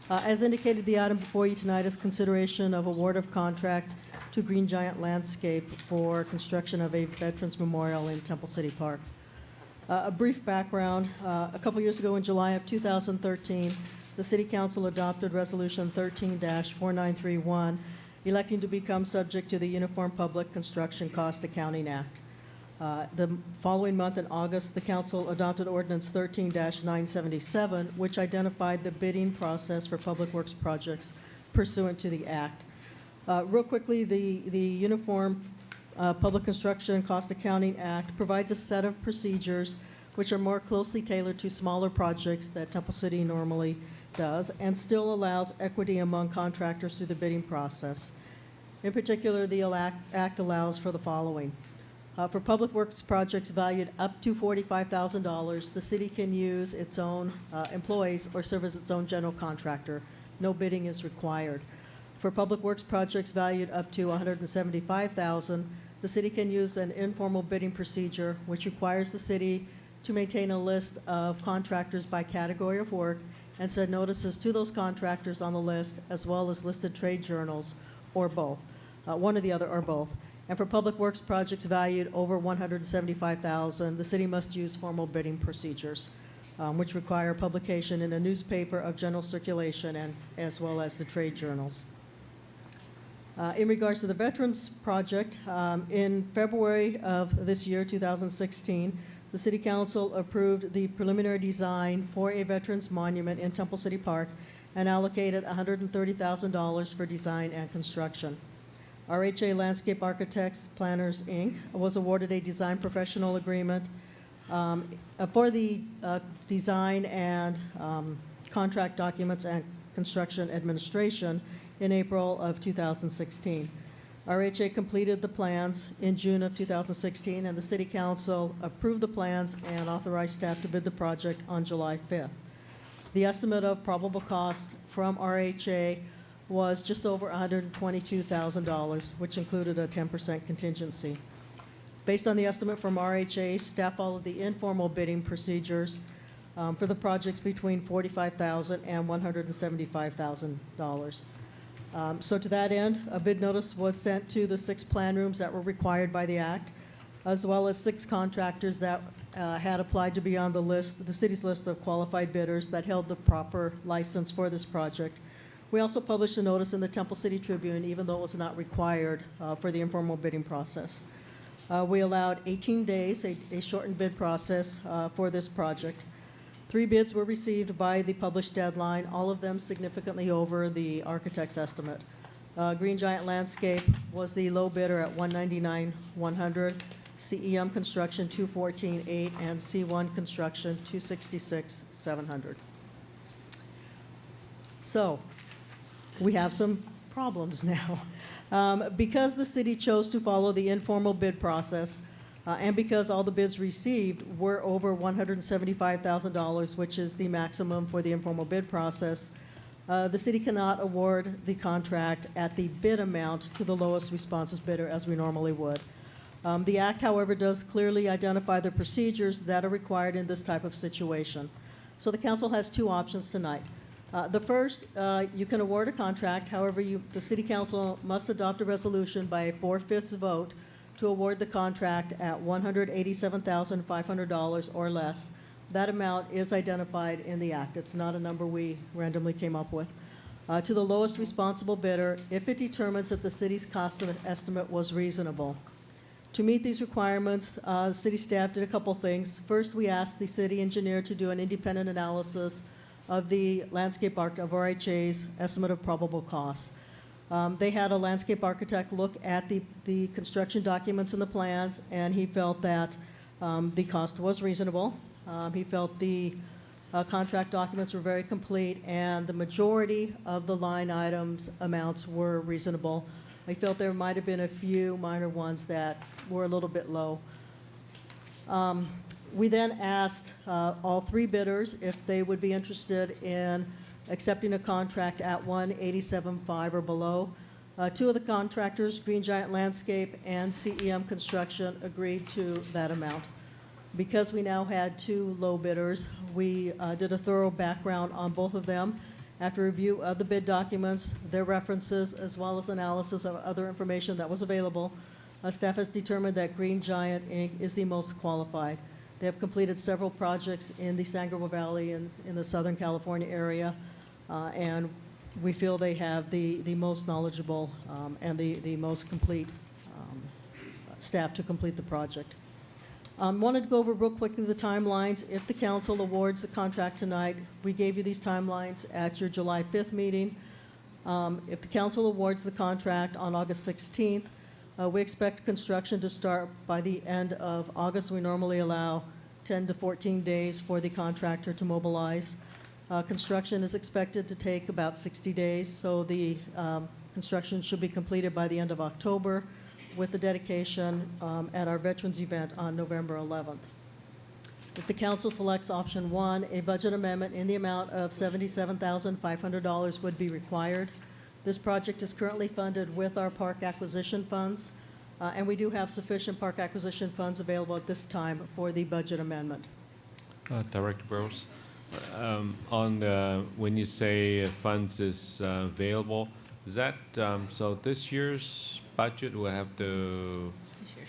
As indicated, the item before you tonight is consideration of award of contract to Green Giant Landscape for construction of a Veterans Memorial in Temple City Park. A brief background, a couple years ago in July of 2013, the City Council adopted Resolution 13-4931, electing to become subject to the Uniform Public Construction Cost Accounting Act. The following month in August, the council adopted Ordinance 13-977, which identified the bidding process for public works projects pursuant to the act. Real quickly, the Uniform Public Construction Cost Accounting Act provides a set of procedures which are more closely tailored to smaller projects that Temple City normally does, and still allows equity among contractors through the bidding process. In particular, the act allows for the following. For public works projects valued up to $45,000, the city can use its own employees or serve as its own general contractor. No bidding is required. For public works projects valued up to $175,000, the city can use an informal bidding procedure, which requires the city to maintain a list of contractors by category of work and send notices to those contractors on the list, as well as listed trade journals, or both, one or the other, or both. And for public works projects valued over $175,000, the city must use formal bidding procedures, which require publication in a newspaper of general circulation and as well as the trade journals. In regards to the Veterans Project, in February of this year, 2016, the City Council approved the preliminary design for a Veterans Monument in Temple City Park and allocated $130,000 for design and construction. RHA Landscape Architects Planners, Inc. was awarded a design professional agreement for the design and contract documents and construction administration in April of 2016. RHA completed the plans in June of 2016, and the City Council approved the plans and authorized staff to bid the project on July 5th. The estimate of probable costs from RHA was just over $122,000, which included a 10% contingency. Based on the estimate from RHA, staff followed the informal bidding procedures for the projects between $45,000 and $175,000. So to that end, a bid notice was sent to the 6 plan rooms that were required by the act. as well as 6 contractors that had applied to be on the city's list of qualified bidders that held the proper license for this project. We also published a notice in the Temple City Tribune, even though it was not required for the informal bidding process. We allowed 18 days, a shortened bid process for this project. 3 bids were received by the published deadline, all of them significantly over the architect's estimate. Green Giant Landscape was the low bidder at $199,100, CEM Construction $214,800, and C1 Construction $266,700. So, we have some problems now. Because the city chose to follow the informal bid process, and because all the bids received were over $175,000, which is the maximum for the informal bid process, the city cannot award the contract at the bid amount to the lowest responsive bidder as we normally would. The act, however, does clearly identify the procedures that are required in this type of situation. So the council has 2 options tonight. The first, you can award a contract. However, the city council must adopt a resolution by a 4/5 vote to award the contract at $187,500 or less. That amount is identified in the act. It's not a number we randomly came up with. To the lowest responsible bidder, if it determines that the city's cost estimate was reasonable. To meet these requirements, city staff did a couple things. First, we asked the city engineer to do an independent analysis of the landscape of RHA's estimate of probable cost. They had a landscape architect look at the construction documents and the plans, and he felt that the cost was reasonable. He felt the contract documents were very complete, and the majority of the line items amounts were reasonable. I felt there might have been a few minor ones that were a little bit low. We then asked all 3 bidders if they would be interested in accepting a contract at $187,500 or below. 2 of the contractors, Green Giant Landscape and CEM Construction, agreed to that amount. Because we now had 2 low bidders, we did a thorough background on both of them. After review of the bid documents, their references, as well as analysis of other information that was available, staff has determined that Green Giant, Inc. is the most qualified. They have completed several projects in the San Gabriel Valley and in the Southern California area, and we feel they have the most knowledgeable and the most complete staff to complete the project. Wanted to go over real quickly the timelines. If the council awards the contract tonight, we gave you these timelines at your July 5th meeting. If the council awards the contract on August 16th, we expect construction to start by the end of August. We normally allow 10 to 14 days for the contractor to mobilize. Construction is expected to take about 60 days, so the construction should be completed by the end of October, with the dedication at our Veterans event on November 11th. If the council selects option 1, a budget amendment in the amount of $77,500 would be required. This project is currently funded with our park acquisition funds, and we do have sufficient park acquisition funds available at this time for the budget amendment. Director Burrows, when you say funds is available, is that so this year's budget will have to?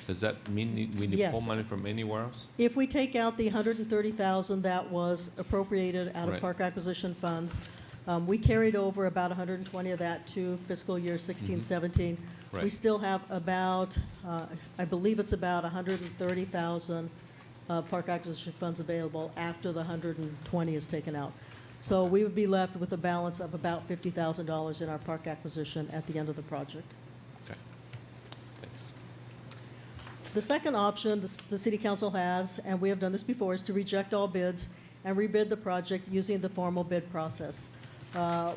Does that mean we need to pull Yes. money from anywhere else? If we take out the $130,000 that was appropriated out of Right. park acquisition funds, we carried over about 120 of that to fiscal year 16-17. We Right. still have about, I believe it's about 130,000 park acquisition funds available after the 120 is taken out. So we would be left with a balance of about $50,000 in our park acquisition at the end of the project. Okay. Thanks. The second option the city council has, and we have done this before, is to reject all bids and rebid the project using the formal bid process.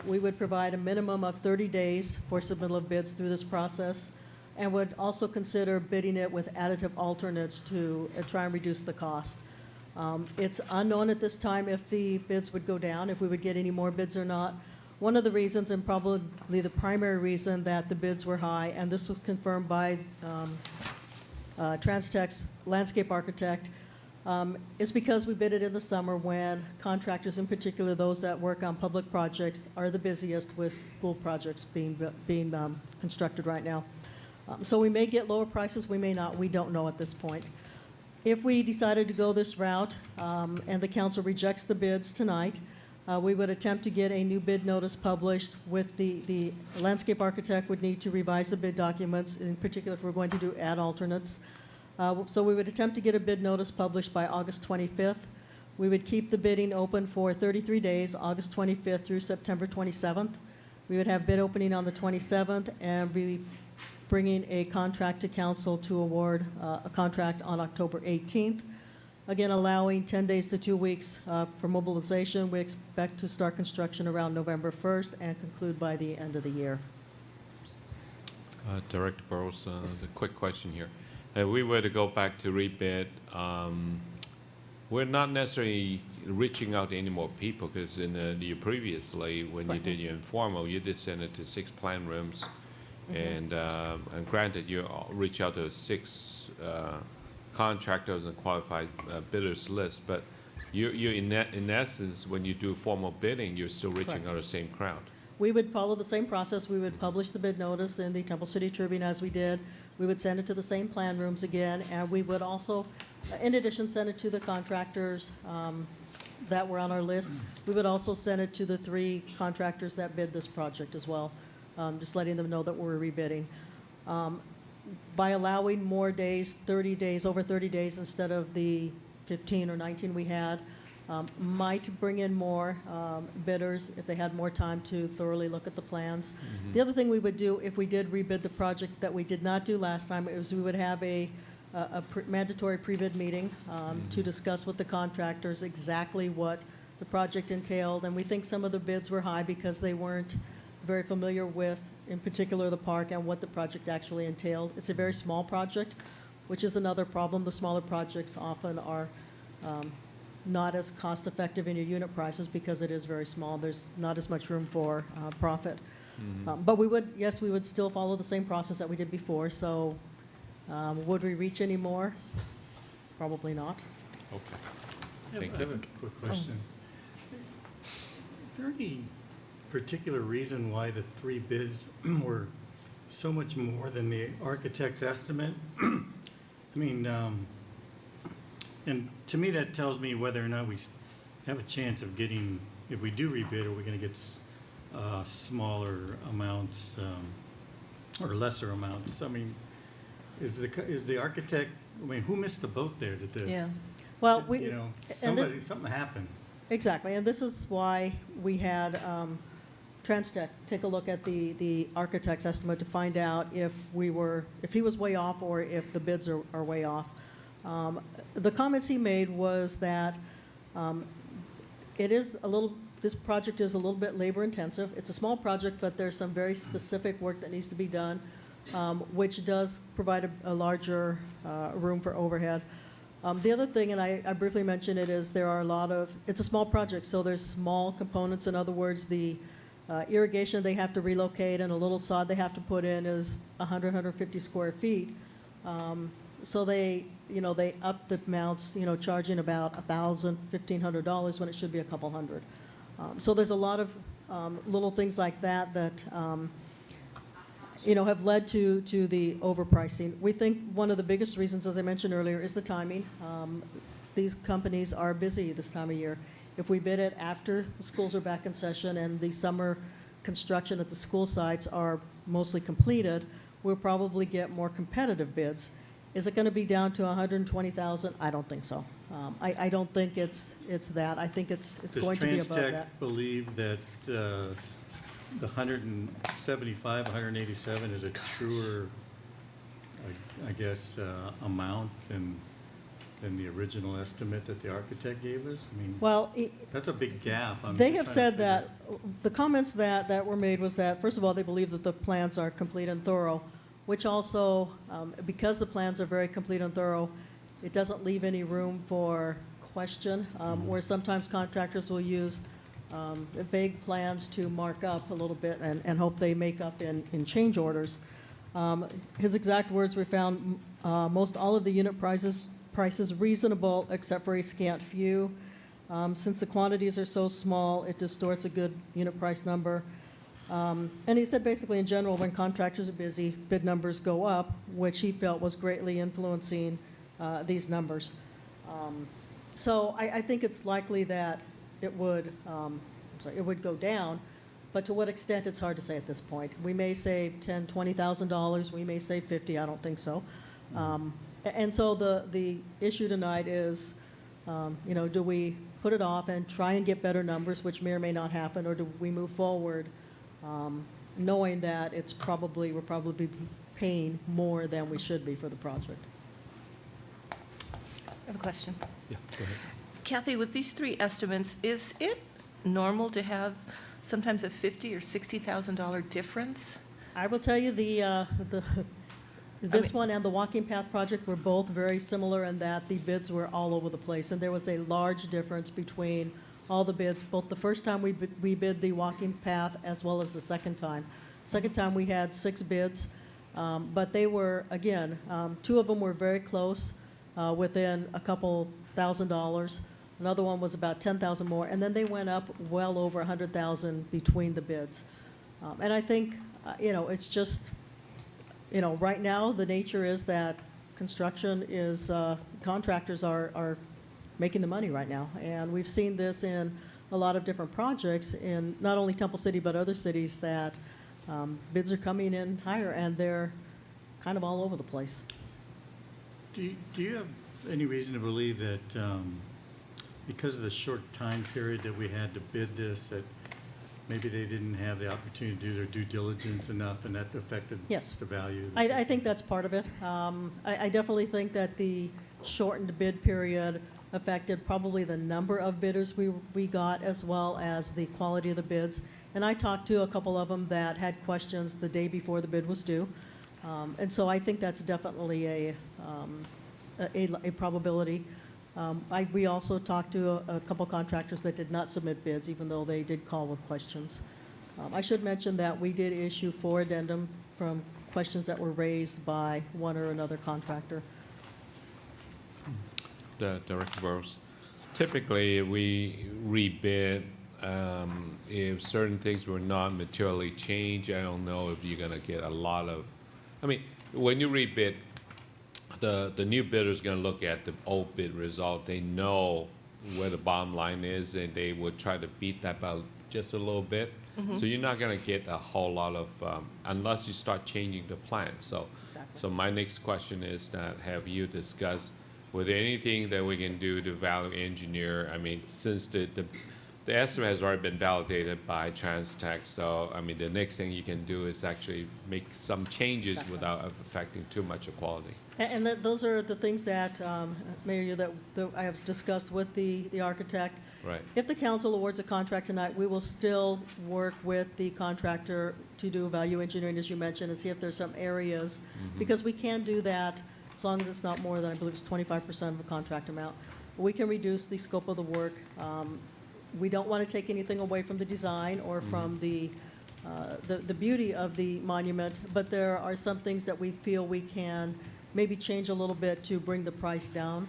We would provide a minimum of 30 days for submittal of bids through this process, and would also consider bidding it with additive alternates to try and reduce the cost. It's unknown at this time if the bids would go down, if we would get any more bids or not. One of the reasons, and probably the primary reason that the bids were high, and this was confirmed by Transtech's landscape architect, is because we bid it in the summer when contractors, in particular those that work on public projects, are the busiest with school projects being constructed right now. So we may get lower prices, we may not, we don't know at this point. If we decided to go this route, and the council rejects the bids tonight, we would attempt to get a new bid notice published with the landscape architect would need to revise the bid documents, in particular if we're going to do add alternates. So we would attempt to get a bid notice published by August 25th. We would keep the bidding open for 33 days, August 25th through September 27th. We would have bid opening on the 27th and be bringing a contract to council to award a contract on October 18th. Again, allowing 10 days to 2 weeks for mobilization. We expect to start construction around November 1st and conclude by the end of the year. Director Burrows, a quick question here. If we were to go back to rebid, we're not necessarily reaching out to any more people because in you previously, when you did your informal, you did send it to 6 plan rooms. And granted, you reach out to 6 contractors and qualified bidders list, but you in essence, when you do formal bidding, you're still reaching out to the same crowd. We would follow the same process. We would publish the bid notice in the Temple City Tribune as we did. We would send it to the same plan rooms again, and we would also, in addition, send it to the contractors that were on our list. We would also send it to the 3 contractors that bid this project as well, just letting them know that we're rebidding. By allowing more days, 30 days, over 30 days instead of the 15 or 19 we had, might bring in more bidders if they had more time to thoroughly look at the plans. The other thing we would do if we did rebid the project that we did not do last time is we would have a mandatory pre-bid meeting to discuss with the contractors exactly what the project entailed. And we think some of the bids were high because they weren't very familiar with, in particular, the park and what the project actually entailed. It's a very small project, which is another problem. The smaller projects often are not as cost-effective in your unit prices because it is very small. There's not as much room for profit. But we would, yes, we would still follow the same process that we did before. So would we reach any more? Probably not. Okay. Thank I have a quick question. Is there any particular reason why the 3 bids were so much more than the architect's estimate? I mean, and to me that tells me whether or not we have a chance of getting, if we do rebid, are we going to get smaller amounts or lesser amounts? I mean, is the architect, I mean, who missed the boat there? Did the, Yeah. Well, you know, something happened. Exactly, and this is why we had Transtech take a look at the architect's estimate to find out if he was way off or if the bids are way off. The comments he made was that this project is a little bit labor intensive. It's a small project, but there's some very specific work that needs to be done, which does provide a larger room for overhead. The other thing, and I briefly mentioned it, is there are it's a small project, so there's small components. In other words, the irrigation they have to relocate and a little sod they have to put in is 150 square feet. So they up the amounts, charging about $1,000, $1,500 when it should be a couple hundred. So there's a lot of little things like that have led to the overpricing. We think one of the biggest reasons, as I mentioned earlier, is the timing. These companies are busy this time of year. If we bid it after the schools are back in session and the summer construction at the school sites are mostly completed, we'll probably get more competitive bids. Is it going to be down to 120,000? I don't think so. I don't think it's that. I think it's going to be above that. Does Transtech believe that the 175, 187 is a truer, I guess, amount than the original estimate that the architect gave us? I mean, well, that's a big gap. They have said that the comments that were made was that, first of all, they believe that the plans are complete and thorough, which also, because the plans are very complete and thorough, it doesn't leave any room for question, where sometimes contractors will use vague plans to mark up a little bit and hope they make up in change orders. His exact words were found most all of the unit prices reasonable except for a scant few. Since the quantities are so small, it distorts a good unit price number. And he said basically in general, when contractors are busy, bid numbers go up, which he felt was greatly influencing these numbers. So I think it's likely that it would, it would go down, but to what extent, it's hard to say at this point. We may save $10,000, $20,000, we may save 50, I don't think so. And so the issue tonight is, you know, do we put it off and try and get better numbers, which may or may not happen, or do we move forward knowing that it's probably, we're probably paying more than we should be for the project? I have a question. Yeah, go ahead. Kathy, with these three estimates, is it normal to have sometimes a $50,000 or $60,000 difference? I will tell you, this one and the walking path project were both very similar in that the bids were all over the place, and there was a large difference between all the bids, both the first time we bid the walking path as well as the second time. Second time, we had 6 bids, but they were, again, 2 of them were very close, within a couple $1,000. Another one was about 10,000 more, and then they went up well over 100,000 between the bids. And I think, you know, it's just, you know, right now, the nature is that construction is, contractors are making the money right now. And we've seen this in a lot of different projects in not only Temple City, but other cities that bids are coming in higher, and they're kind of all over the place. Do you have any reason to believe that because of the short time period that we had to bid this, that maybe they didn't have the opportunity to do their due diligence enough, and that affected Yes. the value? I think that's part of it. I definitely think that the shortened bid period affected probably the number of bidders we got, as well as the quality of the bids. And I talked to a couple of them that had questions the day before the bid was due. And so I think that's definitely a probability. We also talked to a couple contractors that did not submit bids, even though they did call with questions. I should mention that we did issue 4 addendum from questions that were raised by one or another contractor. Director Burrows. Typically, we rebid if certain things were not materially changed. I don't know if you're gonna get a lot of, I mean, when you rebid, the new bidder is gonna look at the old bid result. They know where the bottom line is, and they would try to beat that by just a little bit. So you're not gonna get a whole lot of, unless you start changing the plan. So, so my next question is that, have you discussed, was there anything that we can do to value engineer? I mean, since the estimate has already been validated by TransTech, so I mean, the next thing you can do is actually make some changes without affecting too much of quality. And those are the things that, Mayor, that I have discussed with the architect. Right. If the council awards a contract tonight, we will still work with the contractor to do value engineering, as you mentioned, and see if there's some areas, because we can do that as long as it's not more than, I believe it's 25% of the contract amount. We can reduce the scope of the work. We don't want to take anything away from the design or from the beauty of the monument, but there are some things that we feel we can maybe change a little bit to bring the price down.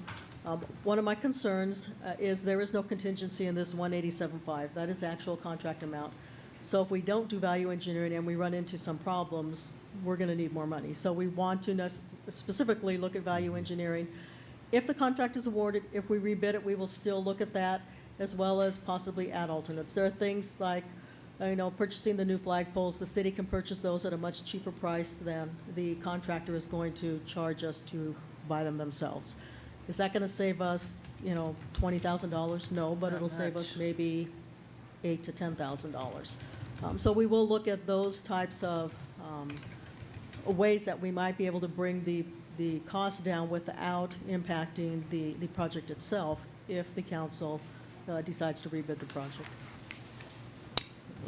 One of my concerns is there is no contingency in this 187.5. That is actual contract amount. So if we don't do value engineering and we run into some problems, we're going to need more money. So we want to specifically look at value engineering. If the contract is awarded, if we rebid it, we will still look at that, as well as possibly add alternates. There are things like, you know, purchasing the new flagpoles. The city can purchase those at a much cheaper price than the contractor is going to charge us to buy them themselves. Is that going to save us, you know, $20,000? No, but it'll save us maybe $8,000 to $10,000. So we will look at those types of ways that we might be able to bring the cost down without impacting the project itself, if the council decides to rebid the project.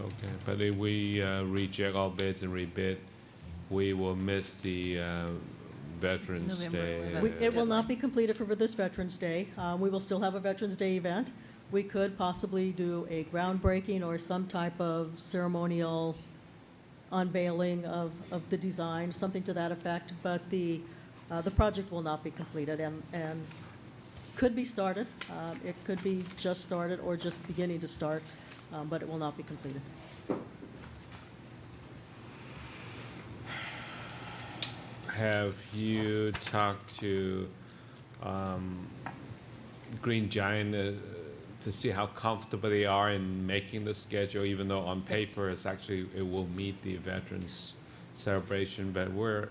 Okay, but if we reject all bids and rebid, we will miss the Veterans Day. It will not be completed for this Veterans Day. We will still have a Veterans Day event. We could possibly do a groundbreaking or some type of ceremonial unveiling of the design, something to that effect, but the project will not be completed and could be started. It could be just started or just beginning to start, but it will not be completed. have you talked to Green Giant to see how comfortable they are in making the schedule, even though on paper it's actually, it will meet the Veterans Celebration, but we're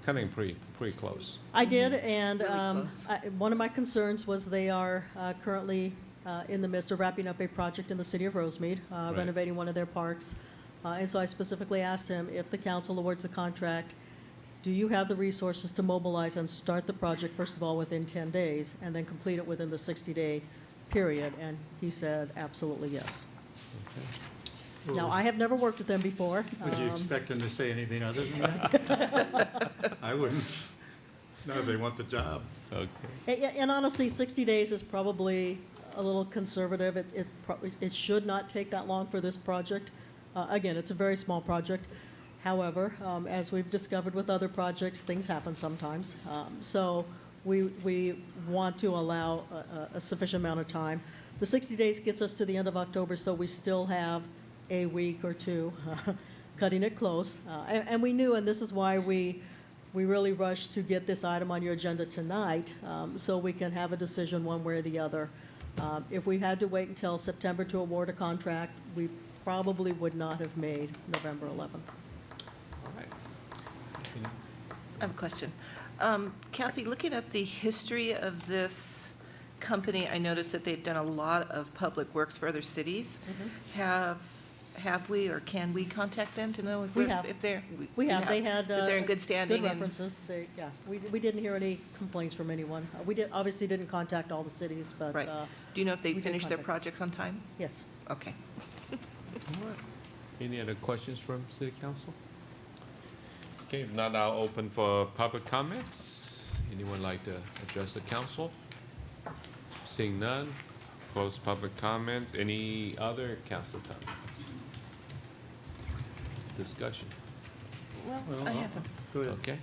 cutting pretty close. I did, and Really close. one of my concerns was they are currently in the midst of wrapping up a project in the city of Rosemead, Right. renovating one of their parks. And so I specifically asked him, if the council awards a contract, do you have the resources to mobilize and start the project, first of all, within 10 days, and then complete it within the 60-day period? And he said, absolutely yes. Now, I have never worked with them before. Would you expect them to say anything other than that? I wouldn't. No, they want the job. Okay. And honestly, 60 days is probably a little conservative. It should not take that long for this project. Again, it's a very small project. However, as we've discovered with other projects, things happen sometimes. So we want to allow a sufficient amount of time. The 60 days gets us to the end of October, so we still have a week or two, cutting it close. And we knew, and this is why we really rushed to get this item on your agenda tonight, so we can have a decision one way or the other. If we had to wait until September to award a contract, we probably would not have made November 11th. All right. I have a question. Kathy, looking at the history of this company, I noticed that they've done a lot of public works for other cities. Have we or can we contact them to know if We we're- have. if they're? We have, they had. That they're in good standing Good and- references, we didn't hear any complaints from anyone. We obviously didn't contact all the cities, but. Right. Do you know if they we did finished their contact- projects on time? Yes. Okay. Any other questions from City Council? Okay, if not, I'll open for public comments. Anyone like to address the council? Seeing none, close public comments. Any other council comments? Discussion, Well, I have a Go ahead. okay?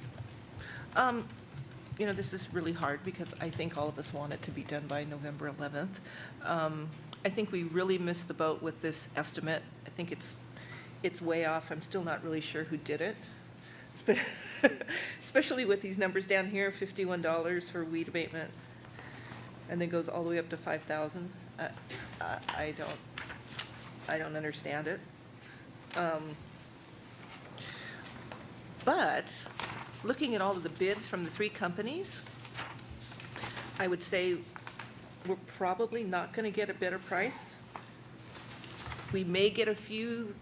You know, this is really hard because I think all of us want it to be done by November 11th. I think we really missed the boat with this estimate. I think it's way off. I'm still not really sure who did it. Especially with these numbers down here, $51 for weed abatement, and then goes all the way up to $5,000. I don't understand it. But looking at all of the bids from the three companies, I would say we're probably not going to get a better price. We may get a few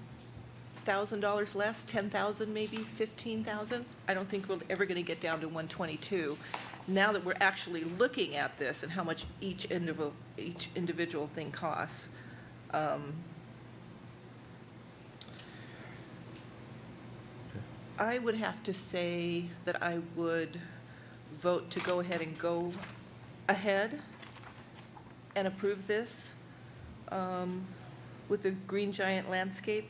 $1,000 less, 10,000 maybe, 15,000. I don't think we're ever going to get down to 122. Now that we're actually looking at this and how much each individual thing costs. I would have to say that I would vote to go ahead and approve this with the Green Giant Landscape.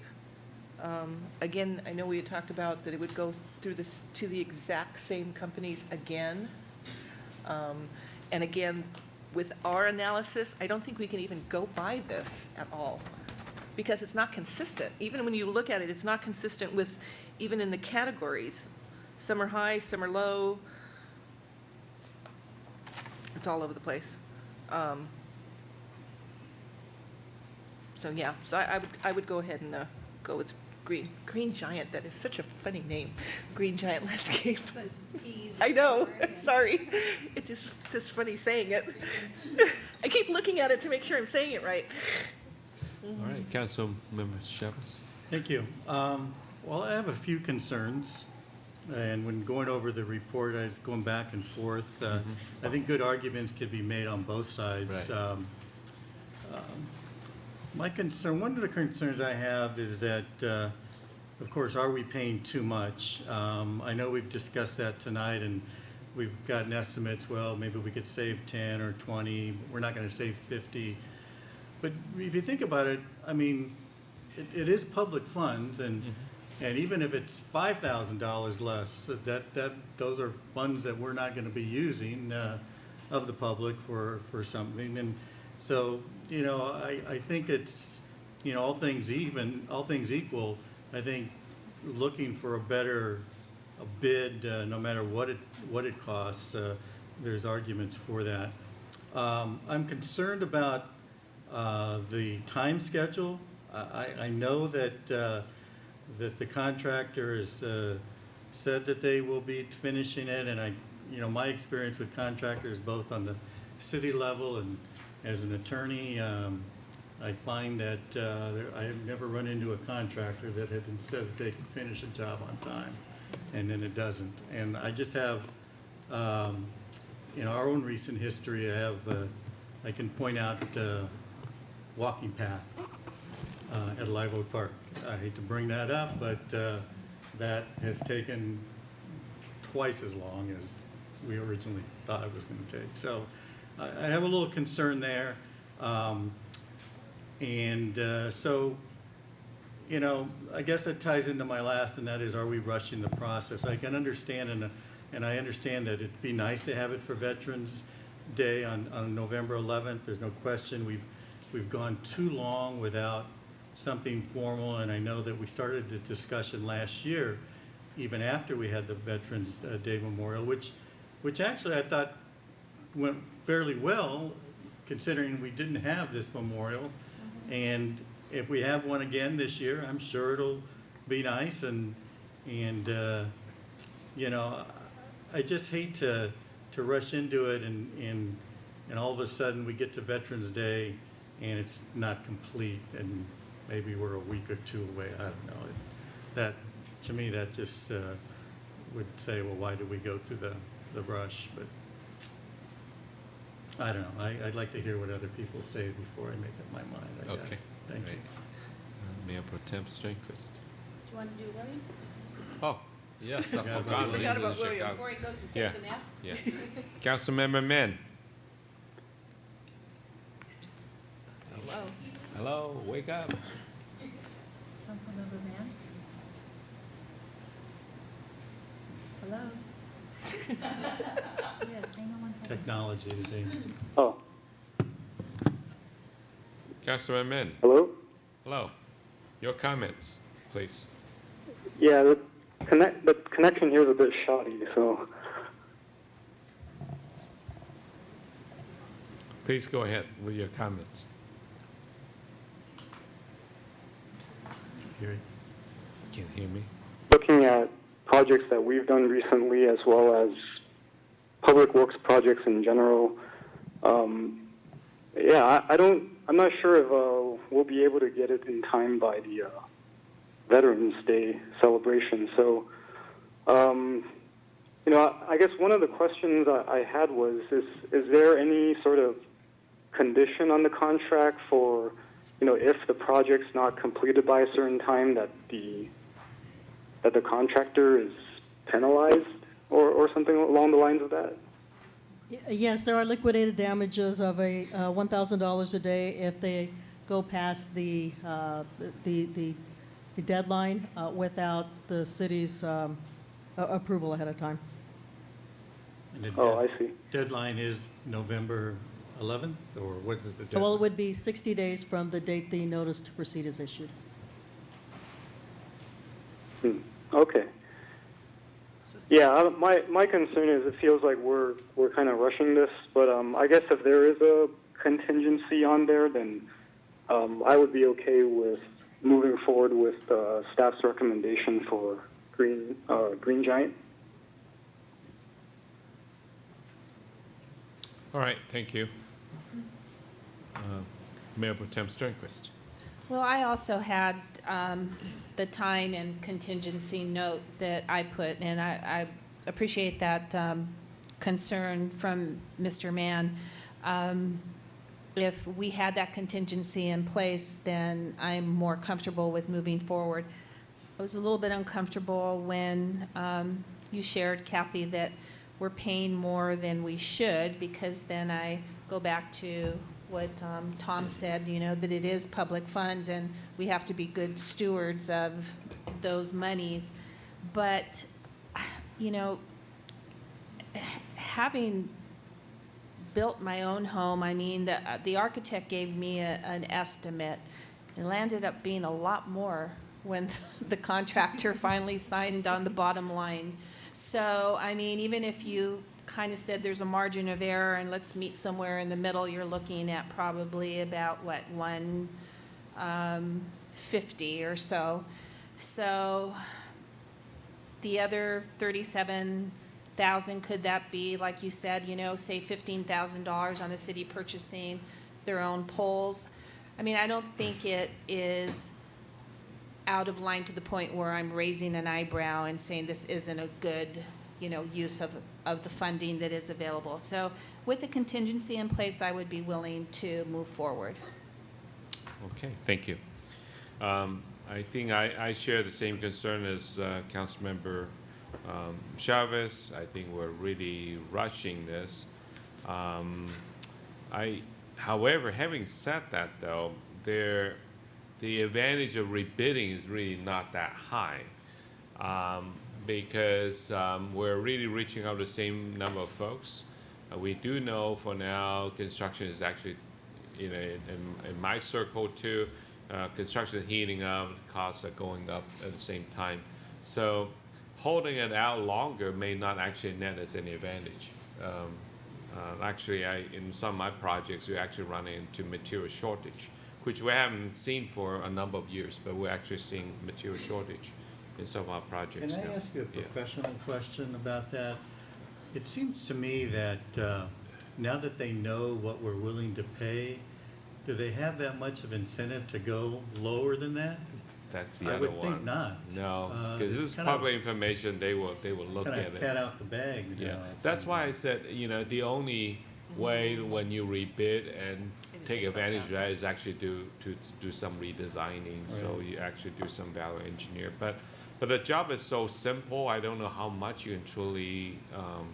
Again, I know we had talked about that it would go through this to the exact same companies again. And again, with our analysis, I don't think we can even go by this at all because it's not consistent. Even when you look at it, it's not consistent with, even in the categories. Some are high, some are low. It's all over the place. So yeah, so I would go ahead and go with Green Giant. That is such a funny name, Green Giant Landscape. I know. Sorry, it's just funny saying it. I keep looking at it to make sure I'm saying it right. All right, Councilmember Chavez. Thank you. Well, I have a few concerns, and when going over the report, I was going back and forth. I think good arguments could be made on both sides. Right. My concern, one of the concerns I have is that, of course, are we paying too much? I know we've discussed that tonight, and we've gotten estimates, well, maybe we could save 10 or 20, but we're not going to save 50. But if you think about it, I mean, it is public funds, and even if it's $5,000 less, those are funds that we're not going to be using of the public for something. And so, you know, I think it's, you know, all things equal, I think looking for a better bid, no matter what it costs. There's arguments for that. I'm concerned about the time schedule. I know that the contractor has said that they will be finishing it, and my experience with contractors, both on the city level and as an attorney, I find that I have never run into a contractor that had said that they could finish a job on time, and then it doesn't. And I just have, in our own recent history, I can point out walking path at Live Oak Park. I hate to bring that up, but that has taken twice as long as we originally thought it was going to take. So I have a little concern there. So, I guess that ties into my last, and that is, are we rushing the process? I can understand, and I understand that it'd be nice to have it for Veterans Day on November 11th. There's no question we've gone too long without something formal, and I know that we started the discussion last year, even after we had the Veterans Day Memorial, which actually I thought went fairly well, considering we didn't have this memorial. And if we have one again this year, I'm sure it'll be nice. And I just hate to rush into it and all of a sudden we get to Veterans Day and it's not complete, and maybe we're a week or two away. I don't know. That, to me, that just would say, well, why did we go through the rush? But I don't know. I'd like to hear what other people say before I make up my mind, I Okay. guess. Thank you. Mayor Pro Tem Sternquist. Do you want to do William? Oh, yes, I Forgot forgot. about He's in William. Chicago. Before he goes to Yeah. take a nap? Yeah. Councilmember Men. Hello. Hello, wake up. Councilmember Mann? Hello? Yes, hang on one second. Technology today. Oh, Councilmember Men. hello? Hello. Your comments, please. Yeah, the connection here is a bit shoddy, so. Please go ahead with your comments. Hear it. Can you hear me? Looking at projects that we've done recently, as well as public works projects in general, I'm not sure if we'll be able to get it in time by the Veterans Day celebration. So, I guess one of the questions I had was, is there any sort of condition on the contract for, if the project's not completed by a certain time, that the contractor is penalized or something along the lines of that? Yes, there are liquidated damages of a $1,000 a day if they go past the deadline without the city's approval ahead of time. And the I see. deadline is November 11th, or what is the deadline? Well, it would be 60 days from the date the notice to proceed is issued. Okay. Yeah, my concern is it feels like we're kind of rushing this, but I guess if there is a contingency on there, then I would be okay with moving forward with staff's recommendation for Green Giant. All right, thank you. Mayor Pro Tem Sternquist. Well, I also had the time and contingency note that I put, and I appreciate that concern from Mr. Mann. If we had that contingency in place, then I'm more comfortable with moving forward. I was a little bit uncomfortable when you shared, Kathy, that we're paying more than we should, because then I go back to what Tom said, that it is public funds and we have to be good stewards of those monies. But, having built my own home, the architect gave me an estimate. It landed up being a lot more when the contractor finally signed on the bottom line. So, I mean, even if you kind of said there's a margin of error and let's meet somewhere in the middle, you're looking at probably about, what, 150 or so. So the other 37,000, could that be, like you said, you know, say $15,000 on the city purchasing their own poles? I mean, I don't think it is out of line to the point where I'm raising an eyebrow and saying this isn't a good, you know, use of the funding that is available. So with the contingency in place, I would be willing to move forward. Okay, thank you. I think I share the same concern as Councilmember Chavez. I think we're really rushing this. However, having said that, though, the advantage of rebidding is really not that high, because we're really reaching out the same number of folks. We do know for now construction is actually, you know, in my circle too, construction is heating up, costs are going up at the same time. So holding it out longer may not actually net us any advantage. Actually, in some of my projects, we're actually running into material shortage, which we haven't seen for a number of years, but we're actually seeing material shortage in some of our projects now. Can I ask you a professional question about that? It seems to me that now that they know what we're willing to pay, do they have that much of incentive to go lower than that? That's the I other would one. think not. No, because this is kind of- public information. They will look Kind at of it. cat out the bag. You Yeah, know, it that's seems why like. I said, you know, the only way when you rebid and take advantage of that is actually to do some redesigning. So Right. you actually do some value engineer. But the job is so simple. I don't know how much you can truly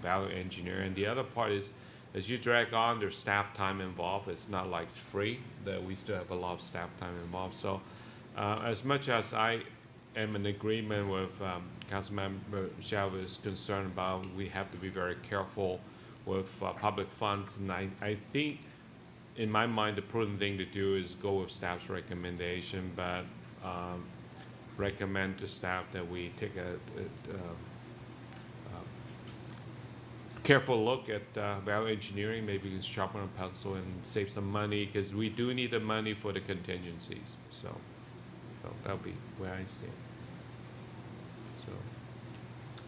value engineer. And the other part is, as you drag on, there's staff time involved. It's not like it's free. That we still have a lot of staff time involved. So as much as I am in agreement with Councilmember Chavez concerned about, we have to be very careful with public funds. And I think, in my mind, the prudent thing to do is go with staff's recommendation, but recommend to staff that we take a careful look at value engineering. Maybe we can sharpen our pencil and save some money, because we do need the money for the contingencies. So that'll be where I stand. So.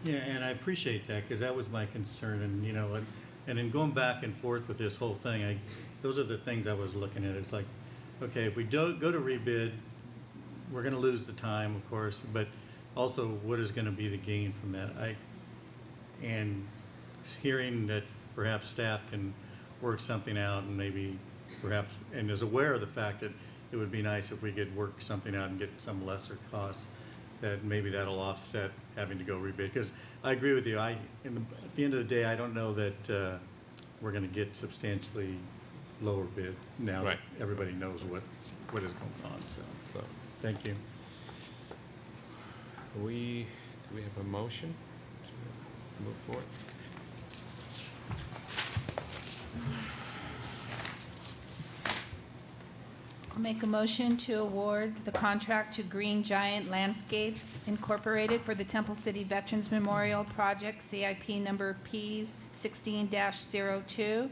Yeah, and I appreciate that, because that was my concern, and, you know, and in going back and forth with this whole thing, those are the things I was looking at. It's like, okay, if we don't go to rebid, we're gonna lose the time, of course, but also what is gonna be the gain from that? And hearing that perhaps staff can work something out and maybe perhaps, and is aware of the fact that it would be nice if we could work something out and get some lesser costs, that maybe that'll offset having to go rebid. Because I agree with you, at the end of the day, I don't know that we're gonna get substantially lower bid now that Right. everybody knows what is going on, so, thank you. Do we have a motion to move forward? I'll make a motion to award the contract to Green Giant Landscape Incorporated for the Temple City Veterans Memorial Project, CIP number P16-02,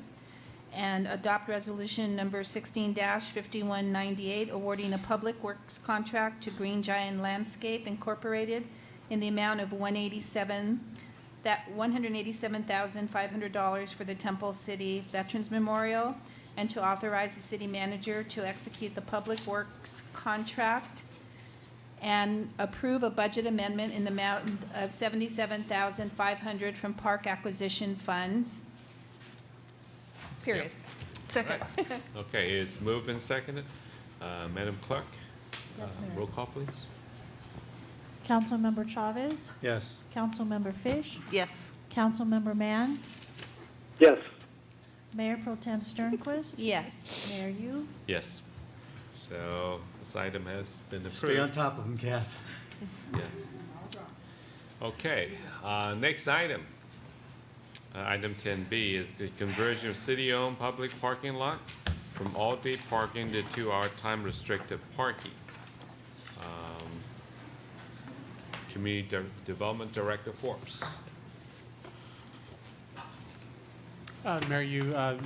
and adopt resolution number 16-5198, awarding a public works contract to Green Giant Landscape Incorporated in the amount of $187,500 for the Temple City Veterans Memorial, and to authorize the city manager to execute the public works contract and approve a budget amendment in the amount of $77,500 from park acquisition funds. Period. Second. Okay, it's moved and seconded. Madam Clerk, Yes, Mayor. roll call, please. Councilmember Chavez? Yes. Councilmember Fish? Yes. Councilmember Mann? Yes. Mayor Pro Tem Sternquist? Yes. Mayor Yu? Yes. So this item has been approved. Stay on top of them, Kath. Yeah. Okay, next item. Item 10B is the conversion of city-owned public parking lot from all-day parking to 2-hour time-restricted parking. Community Development Director Forbes. Mayor,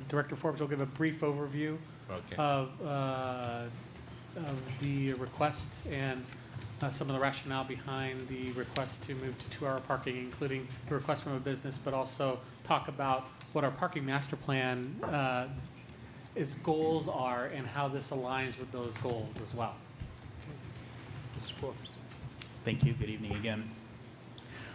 Director Forbes will give a brief overview Okay. of the request and some of the rationale behind the request to move to 2-hour parking, including the request from a business, but also talk about what our parking master plan its goals are and how this aligns with those goals as well. Mr. Forbes. Thank you. Good evening again.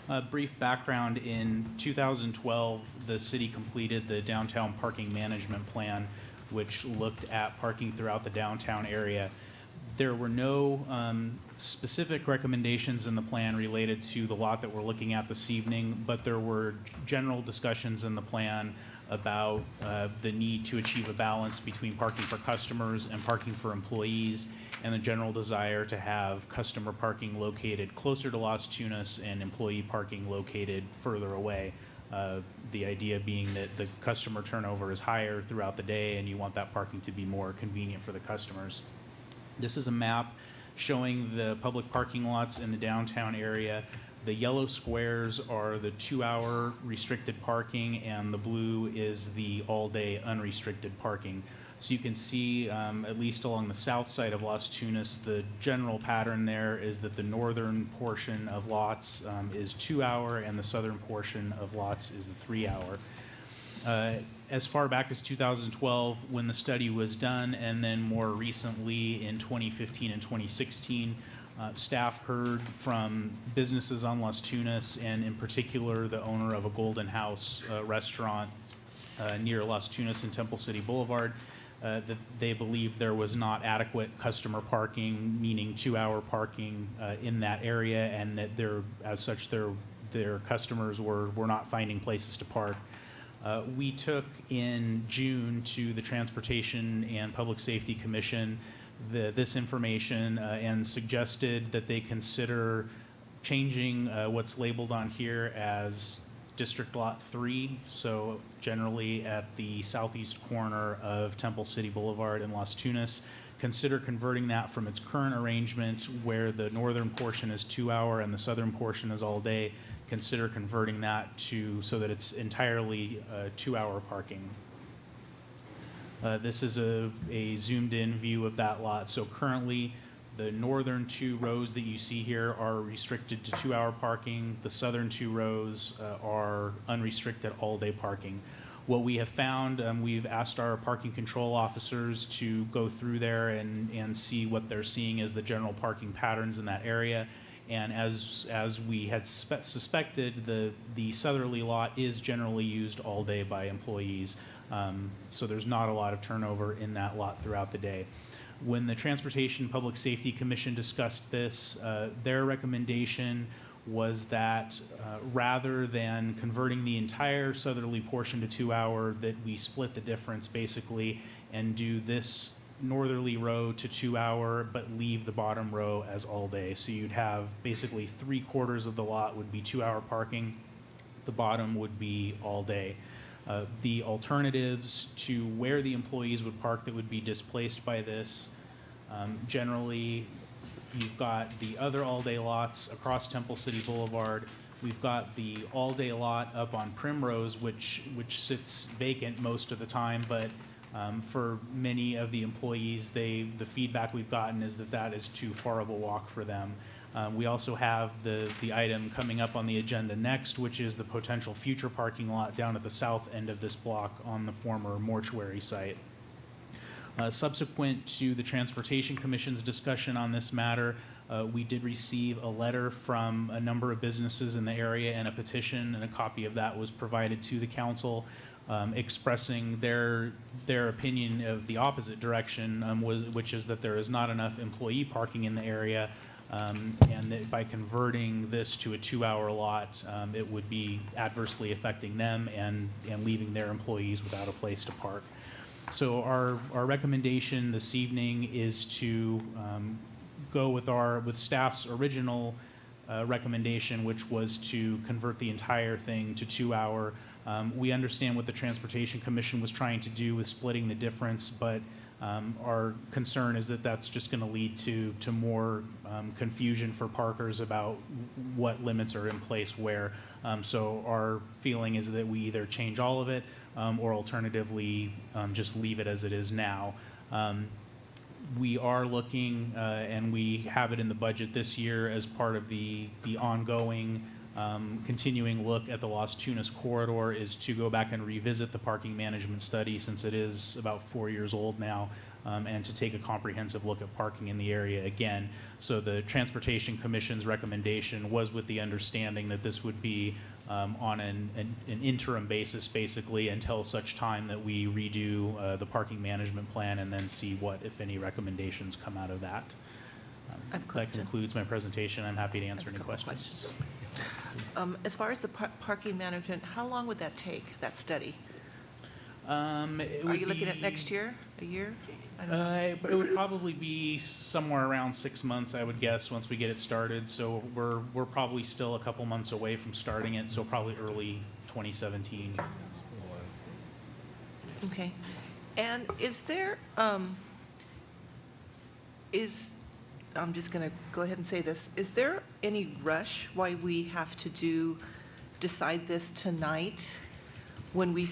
A brief background: in 2012, the city completed the downtown parking management plan, which looked at parking throughout the downtown area. There were no specific recommendations in the plan related to the lot that we're looking at this evening, but there were general discussions in the plan about the need to achieve a balance between parking for customers and parking for employees, and the general desire to have customer parking located closer to Las Tunas and employee parking located further away. The idea being that the customer turnover is higher throughout the day and you want that parking to be more convenient for the customers. This is a map showing the public parking lots in the downtown area. The yellow squares are the 2-hour restricted parking, and the blue is the all-day unrestricted parking. So you can see, at least along the south side of Las Tunas, the general pattern there is that the northern portion of lots is 2-hour, and the southern portion of lots is the 3-hour. As far back as 2012, when the study was done, and then more recently in 2015 and 2016, staff heard from businesses on Las Tunas, and in particular the owner of a Golden House restaurant near Las Tunas and Temple City Boulevard, that they believed there was not adequate customer parking, meaning 2-hour parking in that area, and that as such their customers were not finding places to park. We took in June to the Transportation and Public Safety Commission this information and suggested that they consider changing what's labeled on here as District Lot 3, so generally at the southeast corner of Temple City Boulevard in Las Tunas. Consider converting that from its current arrangement where the northern portion is 2-hour and the southern portion is all day. Consider converting that so that it's entirely 2-hour parking. This is a zoomed in view of that lot. So currently the northern 2 rows that you see here are restricted to 2-hour parking. The southern 2 rows are unrestricted all-day parking. What we have found, we've asked our parking control officers to go through there and see what they're seeing as the general parking patterns in that area. And as we had suspected, the southerly lot is generally used all day by employees. So there's not a lot of turnover in that lot throughout the day. When the Transportation Public Safety Commission discussed this, their recommendation was that rather than converting the entire southerly portion to 2-hour, that we split the difference basically and do this northerly row to 2-hour, but leave the bottom row as all day. So you'd have basically 3/4 of the lot would be 2-hour parking. The bottom would be all day. The alternatives to where the employees would park that would be displaced by this, generally you've got the other all-day lots across Temple City Boulevard. We've got the all-day lot up on Primrose, which sits vacant most of the time, but for many of the employees, the feedback we've gotten is that is too far of a walk for them. We also have the item coming up on the agenda next, which is the potential future parking lot down at the south end of this block on the former mortuary site. Subsequent to the Transportation Commission's discussion on this matter, we did receive a letter from a number of businesses in the area and a petition, and a copy of that was provided to the council, expressing their opinion of the opposite direction, which is that there is not enough employee parking in the area, and that by converting this to a 2-hour lot, it would be adversely affecting them and leaving their employees without a place to park. So our recommendation this evening is to go with staff's original recommendation, which was to convert the entire thing to 2-hour. We understand what the Transportation Commission was trying to do with splitting the difference, but Our concern is that that's just going to lead to more confusion for parkers about what limits are in place where. So our feeling is that we either change all of it or alternatively just leave it as it is now. We are looking, and we have it in the budget this year as part of the ongoing continuing look at the Las Tunas corridor, is to go back and revisit the parking management study, since it is about 4 years old now, and to take a comprehensive look at parking in the area again. So the Transportation Commission's recommendation was with the understanding that this would be on an interim basis, basically, until such time that we redo the parking management plan and then see what, if any, recommendations come out of that. That concludes my presentation. I'm happy to answer any questions. As far as the parking management, how long would that take, that study? Are you looking at next year, a year? I don't know. It would probably be somewhere around 6 months, I would guess, once we get it started. So we're probably still a couple months away from starting it, so probably early 2017. Okay. And is there, I'm just going to go ahead and say this. Is there any rush why we have to decide this tonight when we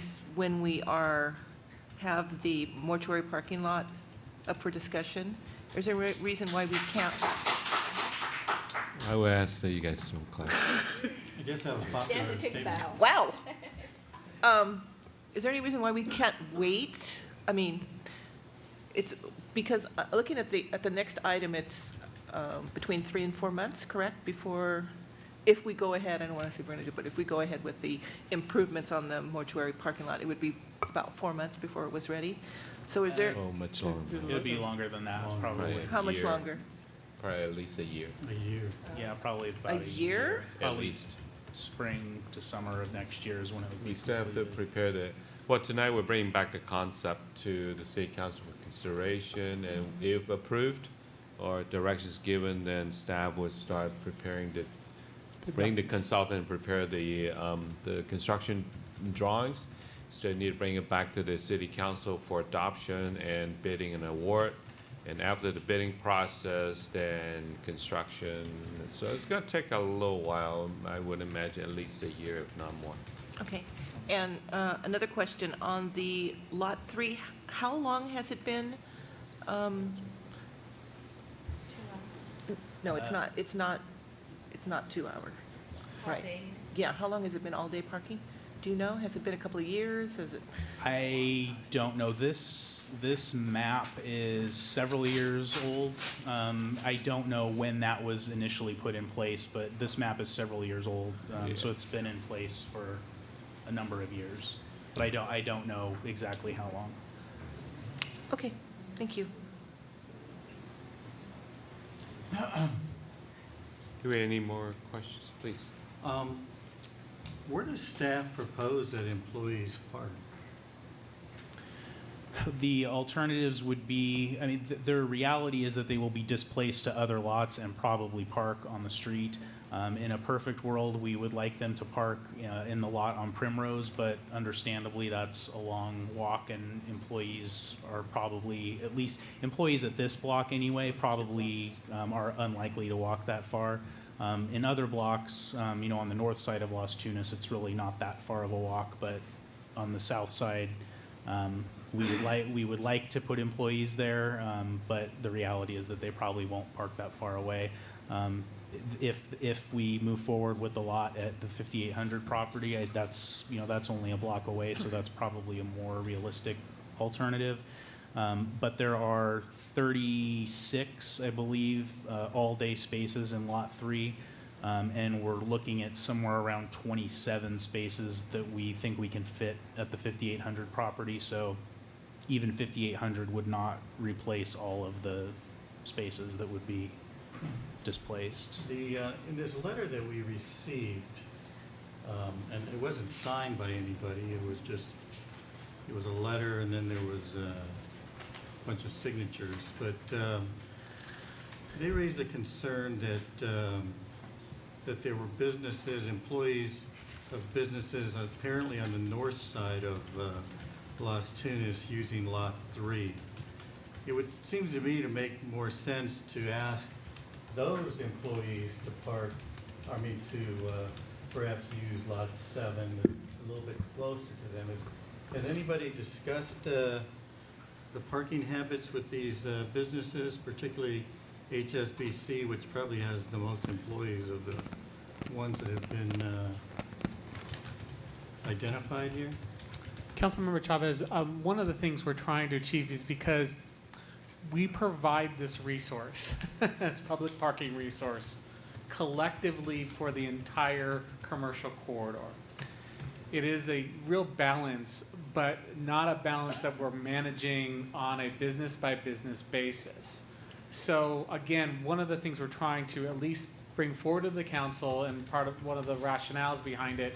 have the mortuary parking lot up for discussion? Or is there a reason why we can't? I would ask that you guys don't clap. I guess that was popular. Stand to take a statement. bow. Wow. Is there any reason why we can't wait? I mean, it's because looking at the next item, it's between 3 and 4 months, correct? Before, if we go ahead, I don't want to say we're going to do, but if we go ahead with the improvements on the mortuary parking lot, it would be about 4 months before it was ready. So is there? Oh, much longer. It would be longer than that, probably. How much Year. longer? Probably at least a year. A year. Yeah, probably about A year? At Probably least. spring to summer of next year is when it would be. We still have to prepare well, tonight we're bringing back the concept to the City Council for consideration, and if approved or directions given, then staff would start preparing bring the consultant and prepare the construction drawings. So they need to bring it back to the City Council for adoption and bidding and award. And after the bidding process, then construction. So it's gonna take a little while. I would imagine at least a year, if not more. Okay. And another question on the Lot 3, how long has it been? No, it's not. It's not 2 hours. Right. Yeah, how long has it been all-day parking? Do you know? Has it been a couple of years? Has it? I don't know. This map is several years old. I don't know when that was initially put in place, but this map is several years old, so it's been in place for a number of years. But I don't know exactly how long. Okay, thank you. Do we have any more questions, please? Where does staff propose that employees park? The alternatives would be, I mean, their reality is that they will be displaced to other lots and probably park on the street. In a perfect world, we would like them to park in the lot on Primrose, but understandably, that's a long walk, and employees are probably, at least employees at this block anyway, probably are unlikely to walk that far. In other blocks, on the north side of Las Tunas, it's really not that far of a walk, but on the south side, we would like to put employees there, but the reality is that they probably won't park that far away. If we move forward with the lot at the 5800 property, that's only a block away, so that's probably a more realistic alternative. But there are 36, I believe, all-day spaces in Lot 3, and we're looking at somewhere around 27 spaces that we think we can fit at the 5800 property. So even 5800 would not replace all of the spaces that would be displaced. In this letter that we received, and it wasn't signed by anybody, it was a letter, and then there was a bunch of signatures, but they raised the concern that there were employees of businesses apparently on the north side of Las Tunas using Lot 3. it would, seems to me to make more sense to ask those employees to park, to perhaps use lot 7, a little bit closer to them. Has anybody discussed the parking habits with these businesses, particularly HSBC, which probably has the most employees of the ones that have been identified here? Councilmember Chavez, one of the things we're trying to achieve is because we provide this resource, this public parking resource, collectively for the entire commercial corridor. It is a real balance, but not a balance that we're managing on a business-by-business basis. So again, one of the things we're trying to at least bring forward to the council, and part of one of the rationales behind it,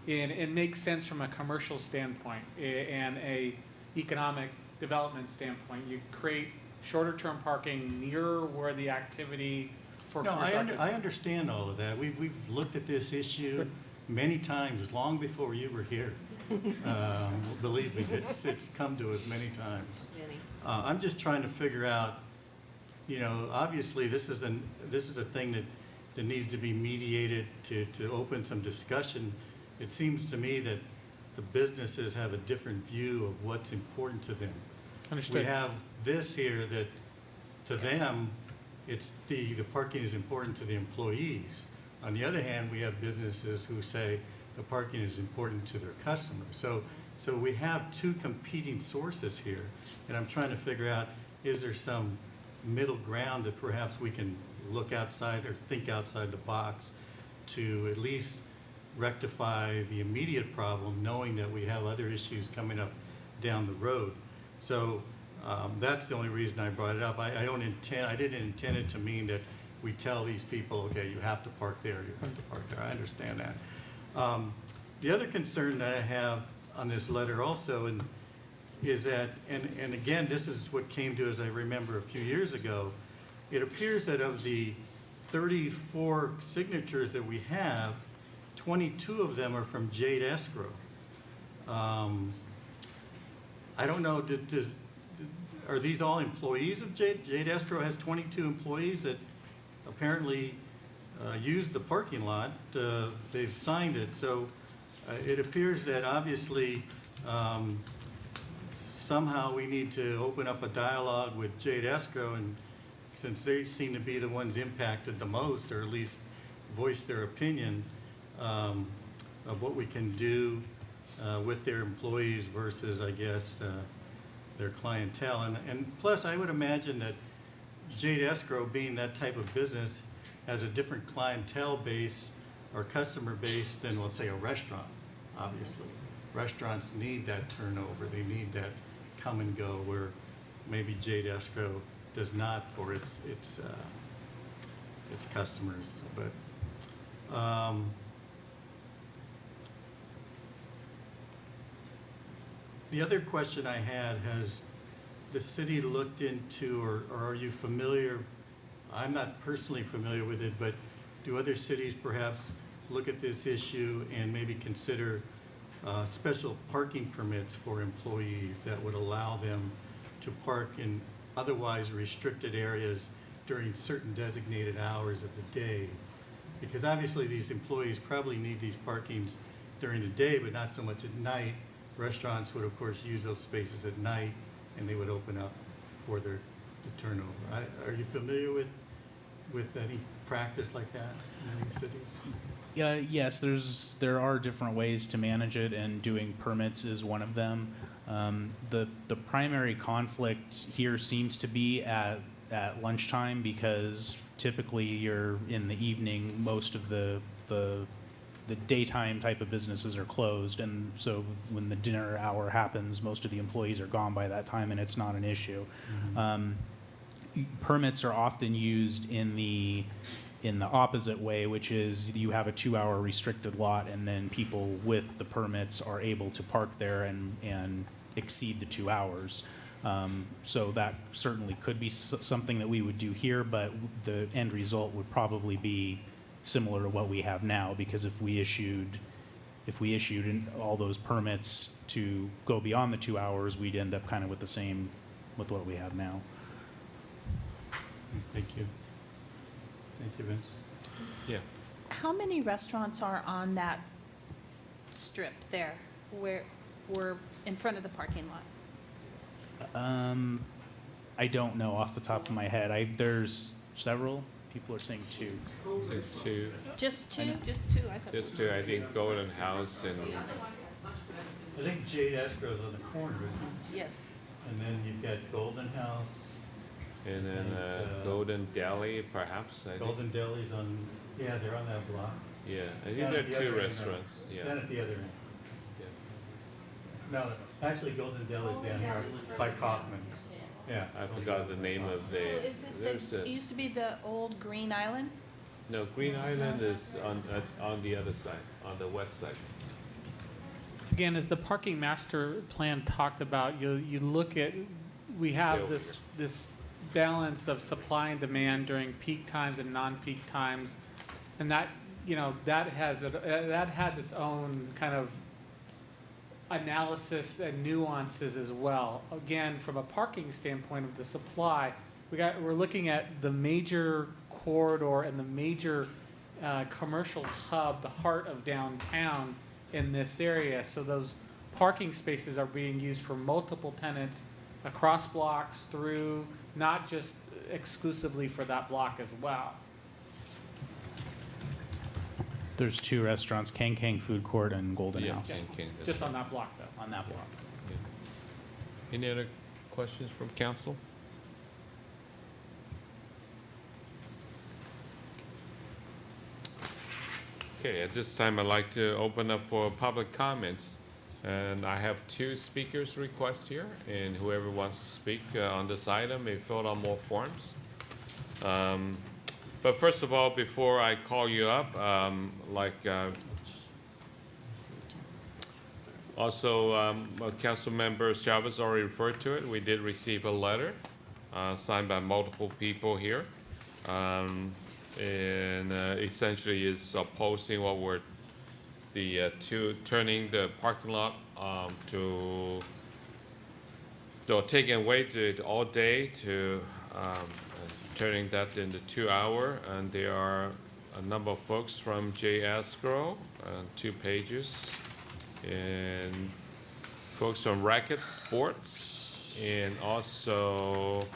and it makes sense from a commercial standpoint and a economic development standpoint. You create shorter-term parking near where the activity for commercial activity. I understand all of that. We've looked at this issue many times, long before you were here. Believe me, it's come to us many times. I'm just trying to figure out, obviously this is a thing that needs to be mediated to open some discussion. It seems to me that the businesses have a different view of what's important to them. Understood. We have this here that, to them, it's the parking is important to the employees. On the other hand, we have businesses who say the parking is important to their customers. So we have two competing sources here, and I'm trying to figure out, is there some middle ground that perhaps we can look outside or think outside the box to at least rectify the immediate problem, knowing that we have other issues coming up down the road. So that's the only reason I brought it up. I didn't intend it to mean that we tell these people, okay, you have to park there, you have to park there. I understand that. The other concern that I have on this letter also is that, and again, this is what came to us, I remember, a few years ago. It appears that of the 34 signatures that we have, 22 of them are from Jade Escrow. I don't know, are these all employees of Jade? Jade Escrow has 22 employees that apparently use the parking lot. They've signed it, so it appears that obviously somehow we need to open up a dialogue with Jade Escrow, and since they seem to be the ones impacted the most, or at least voice their opinion of what we can do with their employees versus, I guess, their clientele. And plus, I would imagine that Jade Escrow, being that type of business, has a different clientele base or customer base than, let's say, a restaurant, obviously. Restaurants need that turnover. They need that come and go, where maybe Jade Escrow does not for its customers. But the other question I had, has the city looked into, or are you familiar, I'm not personally familiar with it, but do other cities perhaps look at this issue and maybe consider special parking permits for employees that would allow them to park in otherwise restricted areas during certain designated hours of the day? Because obviously these employees probably need these parkings during the day, but not so much at night. Restaurants would, of course, use those spaces at night, and they would open up for the turnover. Are you familiar with any practice like that in any cities? Yes, there are different ways to manage it, and doing permits is one of them. The primary conflict here seems to be at lunchtime, because typically you're in the evening. Most of the daytime type of businesses are closed, and so when the dinner hour happens, most of the employees are gone by that time, and it's not an issue. Permits are often used in the opposite way, which is you have a 2-hour restricted lot, and then people with the permits are able to park there and exceed the 2 hours. So that certainly could be something that we would do here, but the end result would probably be similar to what we have now, because if we issued all those permits to go beyond the 2 hours, we'd end up kind of with what we have now. Thank you. Thank you, Vince. Yeah. How many restaurants are on that strip there, where we're in front of the parking lot? I don't know off the top of my head. There's several. People are saying 2. So 2. Just two? Just two, I thought. Just 2, I think Golden House and, I think Jade Escrow's on the corner, isn't it? Yes. And then you've got Golden House. and then And, Golden Deli, perhaps, I think. Golden Deli's on, yeah, they're on that block. Yeah, I think Down there at are the 2 other end, restaurants, yeah. Down at the other end. Yeah. No, actually Golden Deli's down here by Kaufman. Yeah. I forgot the name of So the, is it there's it used to be the old Green Island? no, Green Island is on the other side, on the west side. Again, as the parking master plan talked about, you look at, we have over this balance of supply and demand during peak times and non-peak times. And that, that has its own kind of analysis and nuances as well. Again, from a parking standpoint of the supply, we're looking at the major corridor and the major commercial hub, the heart of downtown in this area. So those parking spaces are being used for multiple tenants across blocks through, not just exclusively for that block as well. There's 2 restaurants, Kang Kang Food Court and Golden Yeah, House. Kang, that's Just right. on that block, though. On that block. Any other questions from council? Okay, at this time, I'd like to open up for public comments. And I have 2 speakers request here, and whoever wants to speak on this item may fill out more forms. But first of all, before I call you up, Council Member Chavez already referred to it. We did receive a letter signed by multiple people here. And essentially is opposing what we're turning the parking lot taking away to all day to turning that into 2 hour. And there are a number of folks from J. Escrow, 2 pages, and folks from Racket Sports, and also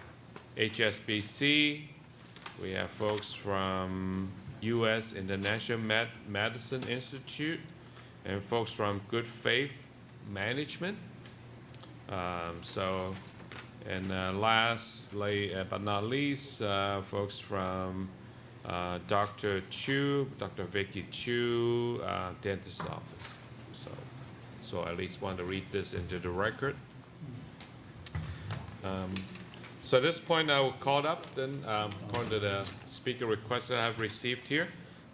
HSBC. We have folks from U.S. International Medicine Institute, and folks from Good Faith Management. Lastly, but not least, folks from Dr. Chu, Dr. Vicky Chu, dentist office. So I at least want to read this into the record. So at this point, I will call up then, according to the speaker requests that I have received here.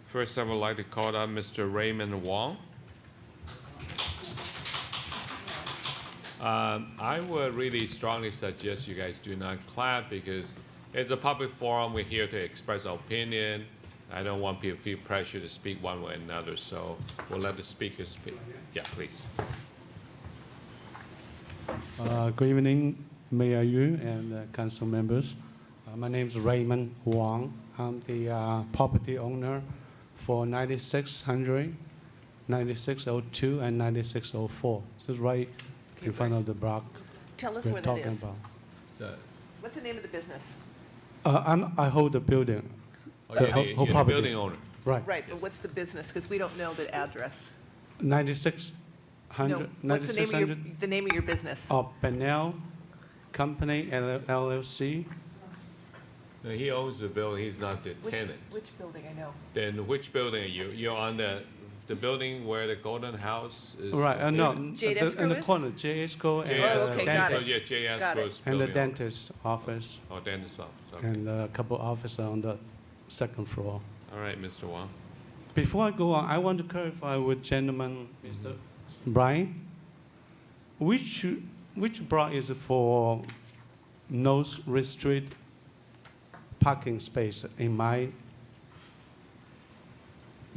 First, I would like to call up Mr. Raymond Wong. I would really strongly suggest you guys do not clap because it's a public forum. We're here to express our opinion. I don't want people to feel pressure to speak one way or another, so we'll let the speaker speak. Yeah, please. Good evening, Mayor Yu and council members. My name is Raymond Wong. I'm the property owner for 9600, 9602, and 9604. This is right in front of the block Tell us we're where that talking is. about. What's the name of the business? I hold the building. You're the property. building owner. Right. Right, but what's the business? Because we don't know the address. 9600. No, what's the name of your business? Benell Company LLC. No, he owns the building, he's not the tenant. Which building, I know? Then which building are you? You're on the building where the Golden House is? Right, no, Jade in the Escrow corner, J. Escrow and J. the Escrow. dentist. So, yeah, J. Got it. Escrow's And the building owner. dentist office. Oh, dentist office, okay. And a couple offices on the second floor. All right, Mr. Wong. Before I go on, I want to clarify with gentleman, Mr. Brian, which block is for no restrict parking space in my,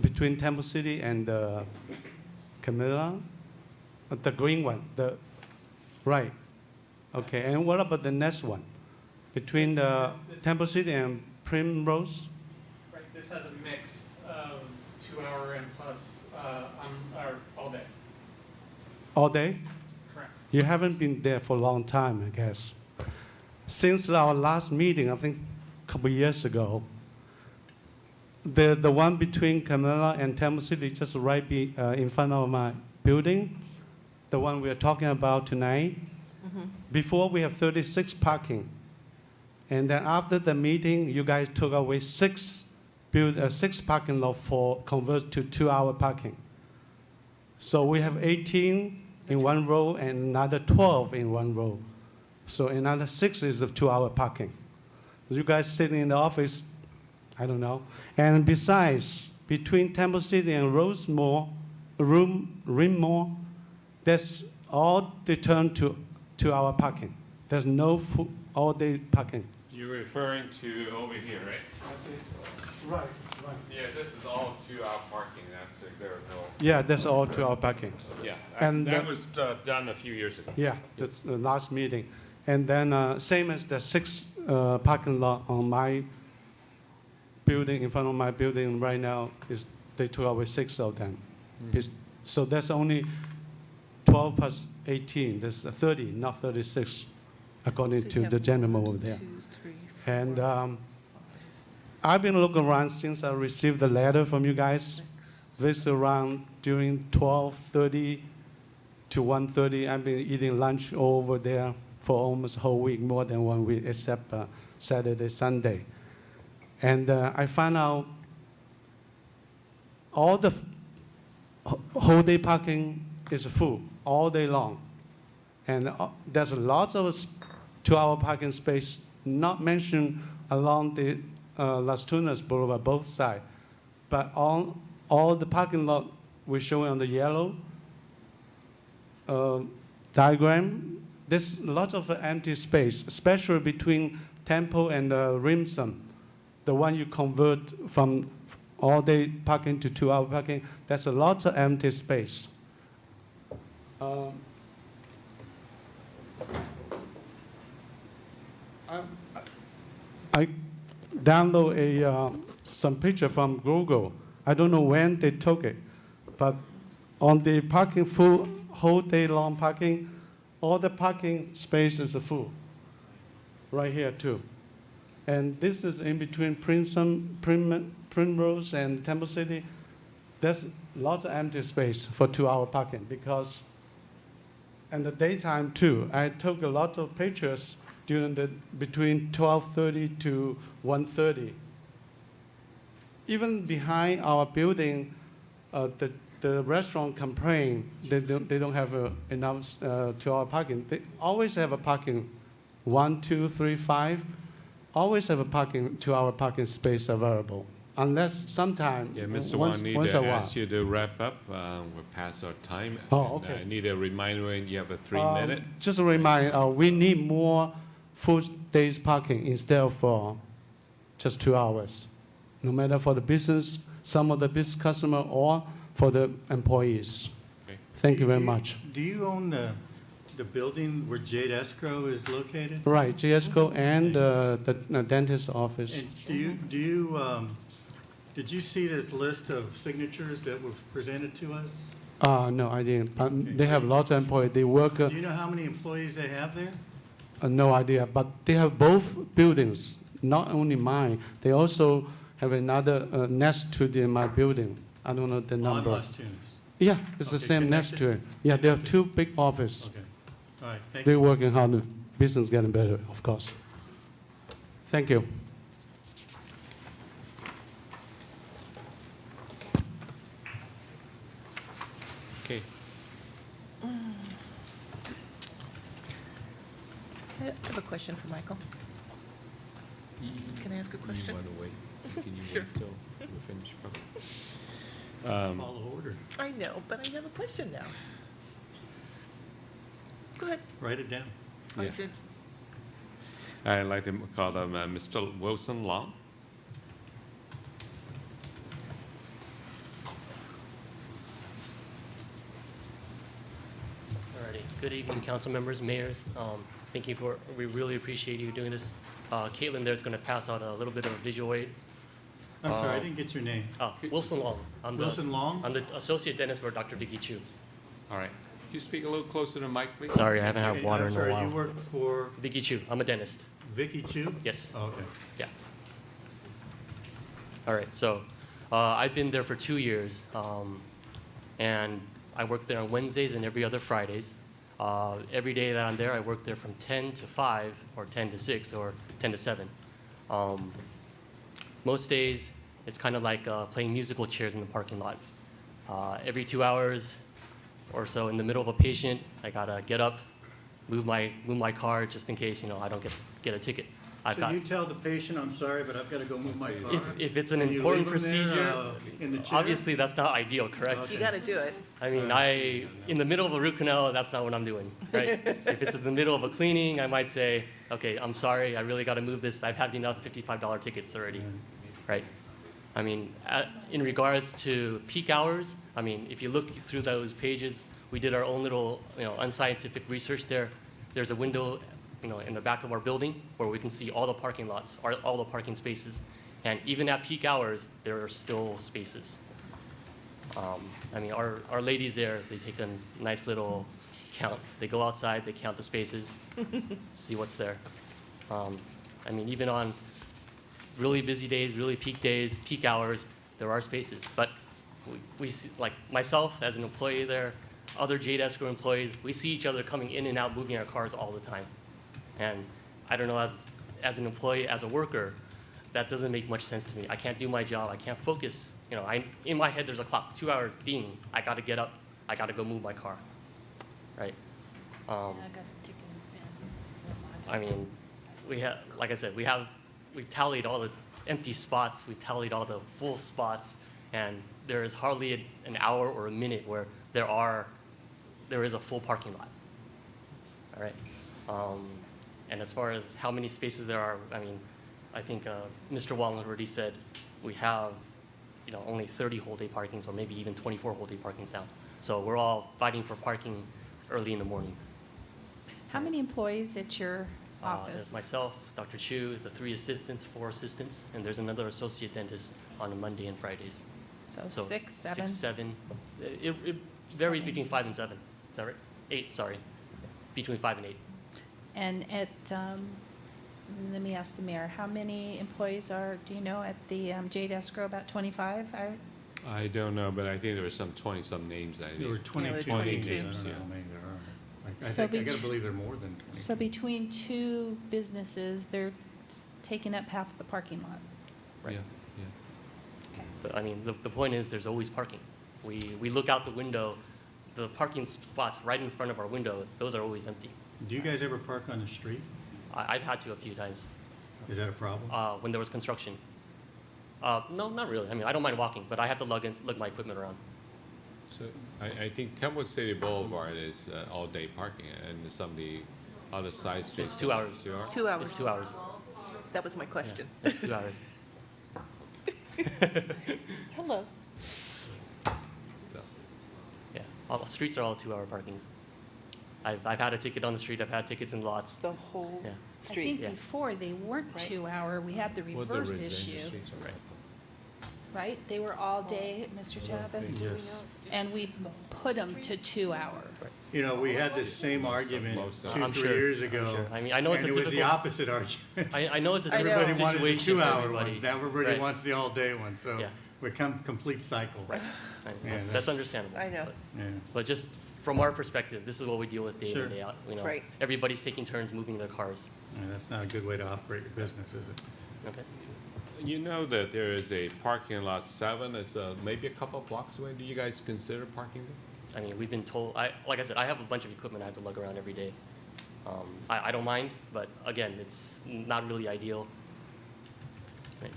between Temple City and Camilla? The green one, right. Okay, and what about the next one? between the Temple City and Primrose. Right, this has a mix of 2 hour and plus, all day. All day? Correct. You haven't been there for a long time, I guess. Since our last meeting, I think a couple years ago, the one between Camilla and Temple City, just right in front of my building, the one we are talking about tonight. Before we have 36 parking, and then after the meeting, you guys took away six parking lot for convert to 2 hour parking. So we have 18 in one row and another 12 in one row. So another 6 is of 2 hour parking. You guys sitting in the office, I don't know. And besides, between Temple City and Rosemore, Rimmore, that's all they turn to 2 hour parking. There's no all day parking. You're referring to over here, right? Right. Yeah, this is all 2 hour parking. That's there are no. Yeah, that's all 2 hour parking. Yeah, And that was done a few years ago. Yeah, that's the last meeting. And then same as the 6 parking lot on my building, in front of my building right now, is they took away 6 of them. So that's only 12 plus 18, that's 30, not 36, according to the gentleman over there. And I've been looking around since I received the letter from you guys. This around during 12:30 to 1:30. I've been eating lunch over there for almost a whole week, more than 1 week, except Saturday, Sunday. And I found out all the whole day parking is full all day long. And there's lots of 2 hour parking space not mentioned along the Las Tunas Boulevard, both sides. But all the parking lot we're showing on the yellow diagram, there's lots of empty space, especially between Temple and Rimson. The one you convert from all day parking to 2 hour parking, there's a lot of empty space. I download some picture from Google. I don't know when they took it, but on the parking full whole day long parking, all the parking spaces are full. Right here too. And this is in between Primrose and Temple City. There's lots of empty space for 2 hour parking because in the daytime too, I took a lot of pictures during between 12:30 to 1:30. Even behind our building, the restaurant complain they don't have enough 2 hour parking. They always have a parking 1, 2, 3, 5. Always have a 2 hour parking space available, unless sometime. Yeah, Mr. once Wang, need a to while. ask you to wrap up. We're past our time. Oh, And okay. I need a reminder when you have a 3-minute. Just a reminder, we need more full days parking instead of just 2 hours, no matter for the business, some of the business customer, or for the employees. Okay. Thank you very much. Do you own the building where Jade Escrow is located? Right, GSCO and the dentist's office. And did you see this list of signatures that were presented to us? No, I didn't. They have lots of employees. They work. Do you know how many employees they have there? No idea, but they have both buildings, not only mine. They also have another next to my building. I don't know the number. On Las Tunas. Yeah, it's the Okay, same next to it. Yeah, they have 2 big offices. Okay. All right, thank They're you. working hard. The business getting better, of course. Thank you. Okay. I have a question for Michael. Can I ask a question? You want to wait? Can you Sure. wait till we finish? Follow order. I know, but I have a question now. Go ahead. Write it down. I Yeah. did. I'd like to call him Mr. Wilson Long. Alrighty. Good evening, council members, mayors. We really appreciate you doing this. Caitlin there's going to pass out a little bit of a visual aid. I'm sorry, I didn't get your name. Wilson Long. Wilson Long? I'm the associate dentist for Dr. Vicky Chu. All right. Can you speak a little closer to the mic, please? Sorry, I haven't had Okay, water I'm in a sorry, while. you work for Vicky Chu. I'm a dentist. Vicky Chu? Yes. Oh, okay. Yeah. All right. So I've been there for 2 years, and I work there on Wednesdays and every other Fridays. Every day that I'm there, I work there from 10 to 5 or 10 to 6 or 10 to 7. Most days, it's kind of like playing musical chairs in the parking lot. Every 2 hours or so in the middle of a patient, I gotta get up, move my car just in case, I don't get a ticket. So you tell the patient, I'm sorry, but I've got to go move my car? If it's an And you important leave them there, procedure, in the chair? obviously that's not ideal, correct? You got to do it. I mean, in the middle of a root canal, that's not what I'm doing, right? If it's in the middle of a cleaning, I might say, okay, I'm sorry, I really got to move this. I've had enough $55 tickets already, right? I mean, in regards to peak hours, I mean, if you look through those pages, we did our own little, unscientific research there. There's a window, in the back of our building where we can see all the parking lots, all the parking spaces. And even at peak hours, there are still spaces. I mean, our ladies there, they take a nice little count. They go outside, they count the spaces, see what's there. I mean, even on really busy days, really peak days, peak hours, there are spaces. But we see, like myself as an employee there, other Jade Escrow employees, we see each other coming in and out, moving our cars all the time. And I don't know, as an employee, as a worker, that doesn't make much sense to me. I can't do my job. I can't focus. In my head, there's a clock, 2 hours, ding. I got to get up. I got to go move my car, right? I got a ticket in San Diego. I mean, like I said, we've tallied all the empty spots. We've tallied all the full spots, and there is hardly an hour or a minute where there is a full parking lot. All right. And as far as how many spaces there are, I mean, I think Mr. Wong already said we have, only 30 whole day parkings or maybe even 24 whole day parkings now. So we're all fighting for parking early in the morning. How many employees at your office? Myself, Dr. Chu, the 3 assistants, 4 assistants, and there's another associate dentist on a Monday and Fridays. So 6, 7? 6, 7. It varies between 5 and 7. Is that right? 8, sorry. Between 5 and 8. And let me ask the mayor, how many employees do you know, at the Jade Escrow? About 25? I don't know, but I think there were some 20-some names. There were 22 names. yeah. I got to believe there are more than 20. So between 2 businesses, they're taking up half the parking lot. Right. Yeah. But I mean, the point is there's always parking. We look out the window, the parking spots right in front of our window, those are always empty. Do you guys ever park on the street? I've had to a few times. Is that a problem? When there was construction. No, not really. I mean, I don't mind walking, but I have to lug my equipment around. So I think Temple City Boulevard is all-day parking, and some of the other side streets. It's 2 hours. 2 hours? 2 hours. It's 2 hours. That was my question. Yeah, it's 2 hours. Hello. So. Yeah, all the streets are all 2-hour parkings. I've had a ticket on the street. I've had tickets in lots. The whole Yeah. street. I think Yeah. before they weren't 2-hour, we had the Well, the reverse residential issue, streets are- Right. right? They were all day, Mr. Chavez? Yes. And we put them to 2-hour. We had this same argument Most of 2, I'm 3 sure, years I'm ago. sure. I mean, I know it's and a it was the difficult- opposite argument. I know it's a difficult Everybody wanted the situation for 2-hour everybody. ones. Now everybody Right. wants the all-day one. So Yeah. we come complete cycle. Right. Yeah, That's understandable. I know. But just from our perspective, this is what we deal with day in Sure. and day out. Right. Everybody's taking turns moving their cars. Yeah, that's not a good way to operate your business, is it? Okay. You know that there is a parking lot 7. It's maybe a couple of blocks away. Do you guys consider parking there? I mean, we've been told. Like I said, I have a bunch of equipment I have to lug around every day. I don't mind, but again, it's not really ideal. Right.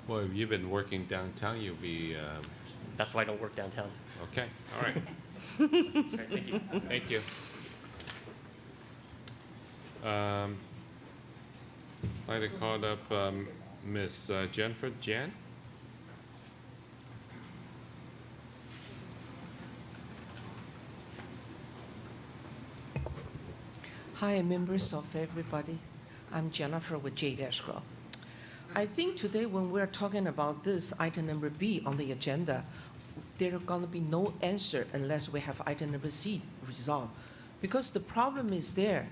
Well, if you've been working downtown, you'll be. That's why I don't work downtown. Okay. All right. All right, thank you. Thank you. I'd like to call up Miss Jennifer Jan. Hi, members of everybody. I'm Jennifer with Jade Escrow. I think today when we're talking about this item number B on the agenda, there are going to be no answer unless we have item number C resolved. Because the problem is there.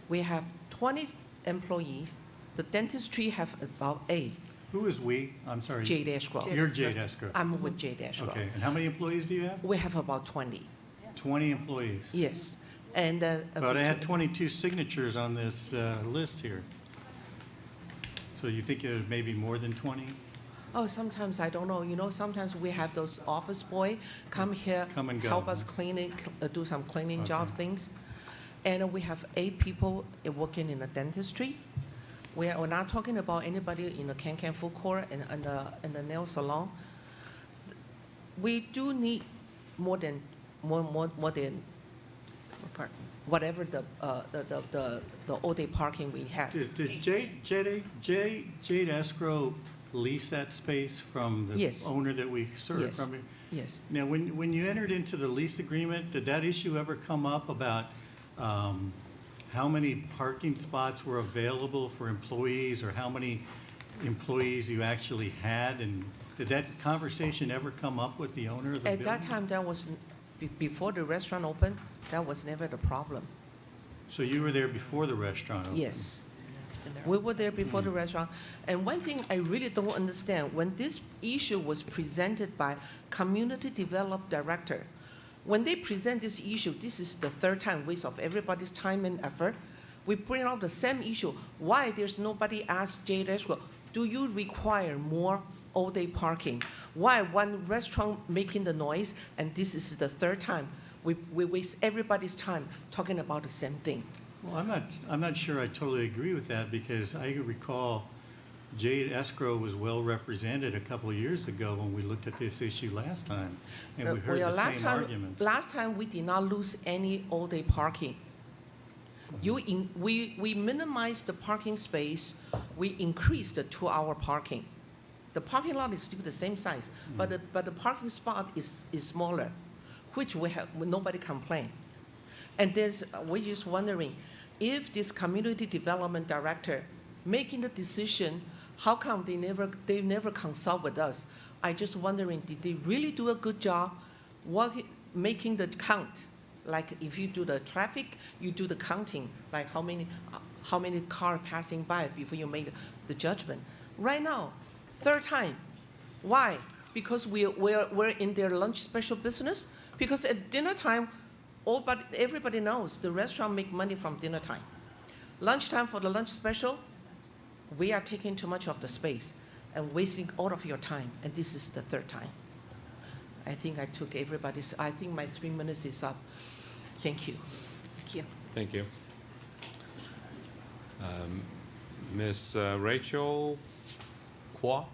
We have 20 employees. The dentistry have about 8. Who is we? I'm sorry. Jade Escrow. You're Jade Escrow. I'm with Jade Escrow. Okay, and how many employees do you have? We have about 20. 20 employees. Yes. And But I had 22 signatures on this list here. So you think it may be more than 20? Oh, sometimes I don't know. You know, sometimes we have those office boy come here, Come and go, help us huh? cleaning, do some cleaning Okay. job things. And we have 8 people working in the dentistry. We're not talking about anybody in the can-can food court and the nail salon. We do need more than whatever the all-day parking we have. Does Jade Escrow lease that space from the Yes. owner that we serve Yes. from? Yes. Now, when you entered into the lease agreement, did that issue ever come up about how many parking spots were available for employees or how many employees you actually had? And did that conversation ever come up with the owner of the At building? that time, that was, before the restaurant opened, that was never the problem. So you were there before the restaurant opened? Yes. We were there before the restaurant. And one thing I really don't understand, when this issue was presented by Community Development Director, when they present this issue, this is the 3rd time waste of everybody's time and effort. We bring out the same issue. Why there's nobody asked Jade Escrow, do you require more all-day parking? Why one restaurant making the noise, and this is the 3rd time? We waste everybody's time talking about the same thing. Well, I'm not sure I totally agree with that because I recall Jade Escrow was well represented a couple of years ago when we looked at this issue last time, and we heard Well, the last same time- arguments. Last time, we did not lose any all-day parking. We minimized the parking space, we increased the 2-hour parking. The parking lot is still the same size, but the parking spot is smaller, which nobody complained. And we're just wondering, if this community development director making the decision, how come they never consult with us? I just wondering, did they really do a good job making the count? Like if you do the traffic, you do the counting, like how many cars passing by before you make the judgment. Right now, 3rd time. Why? Because we're in their lunch special business? Because at dinner time, everybody knows the restaurant make money from dinner time. Lunchtime for the lunch special, we are taking too much of the space and wasting all of your time, and this is the 3rd time. I think I took I think my 3 minutes is up. Thank you. Thank you. Thank you. Ms. Rachel Kwa?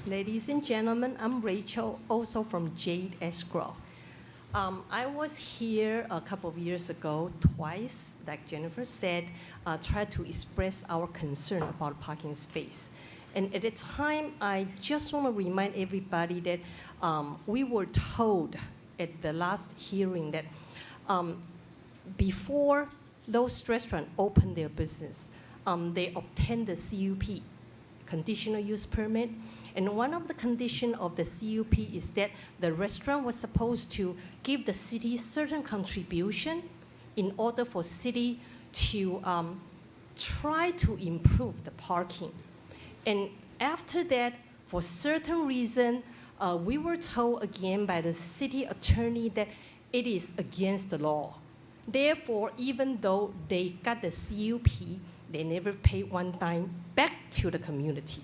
Ladies and gentlemen, I'm Rachel, also from Jade Escrow. I was here a couple of years ago, twice, like Jennifer said, tried to express our concern about parking space. And at the time, I just want to remind everybody that we were told at the last hearing that before those restaurants open their business, they obtain the CUP, conditional use permit. And one of the conditions of the CUP is that the restaurant was supposed to give the city certain contribution in order for city to try to improve the parking. And after that, for certain reason, we were told again by the city attorney that it is against the law. Therefore, even though they got the CUP, they never paid one dime back to the community.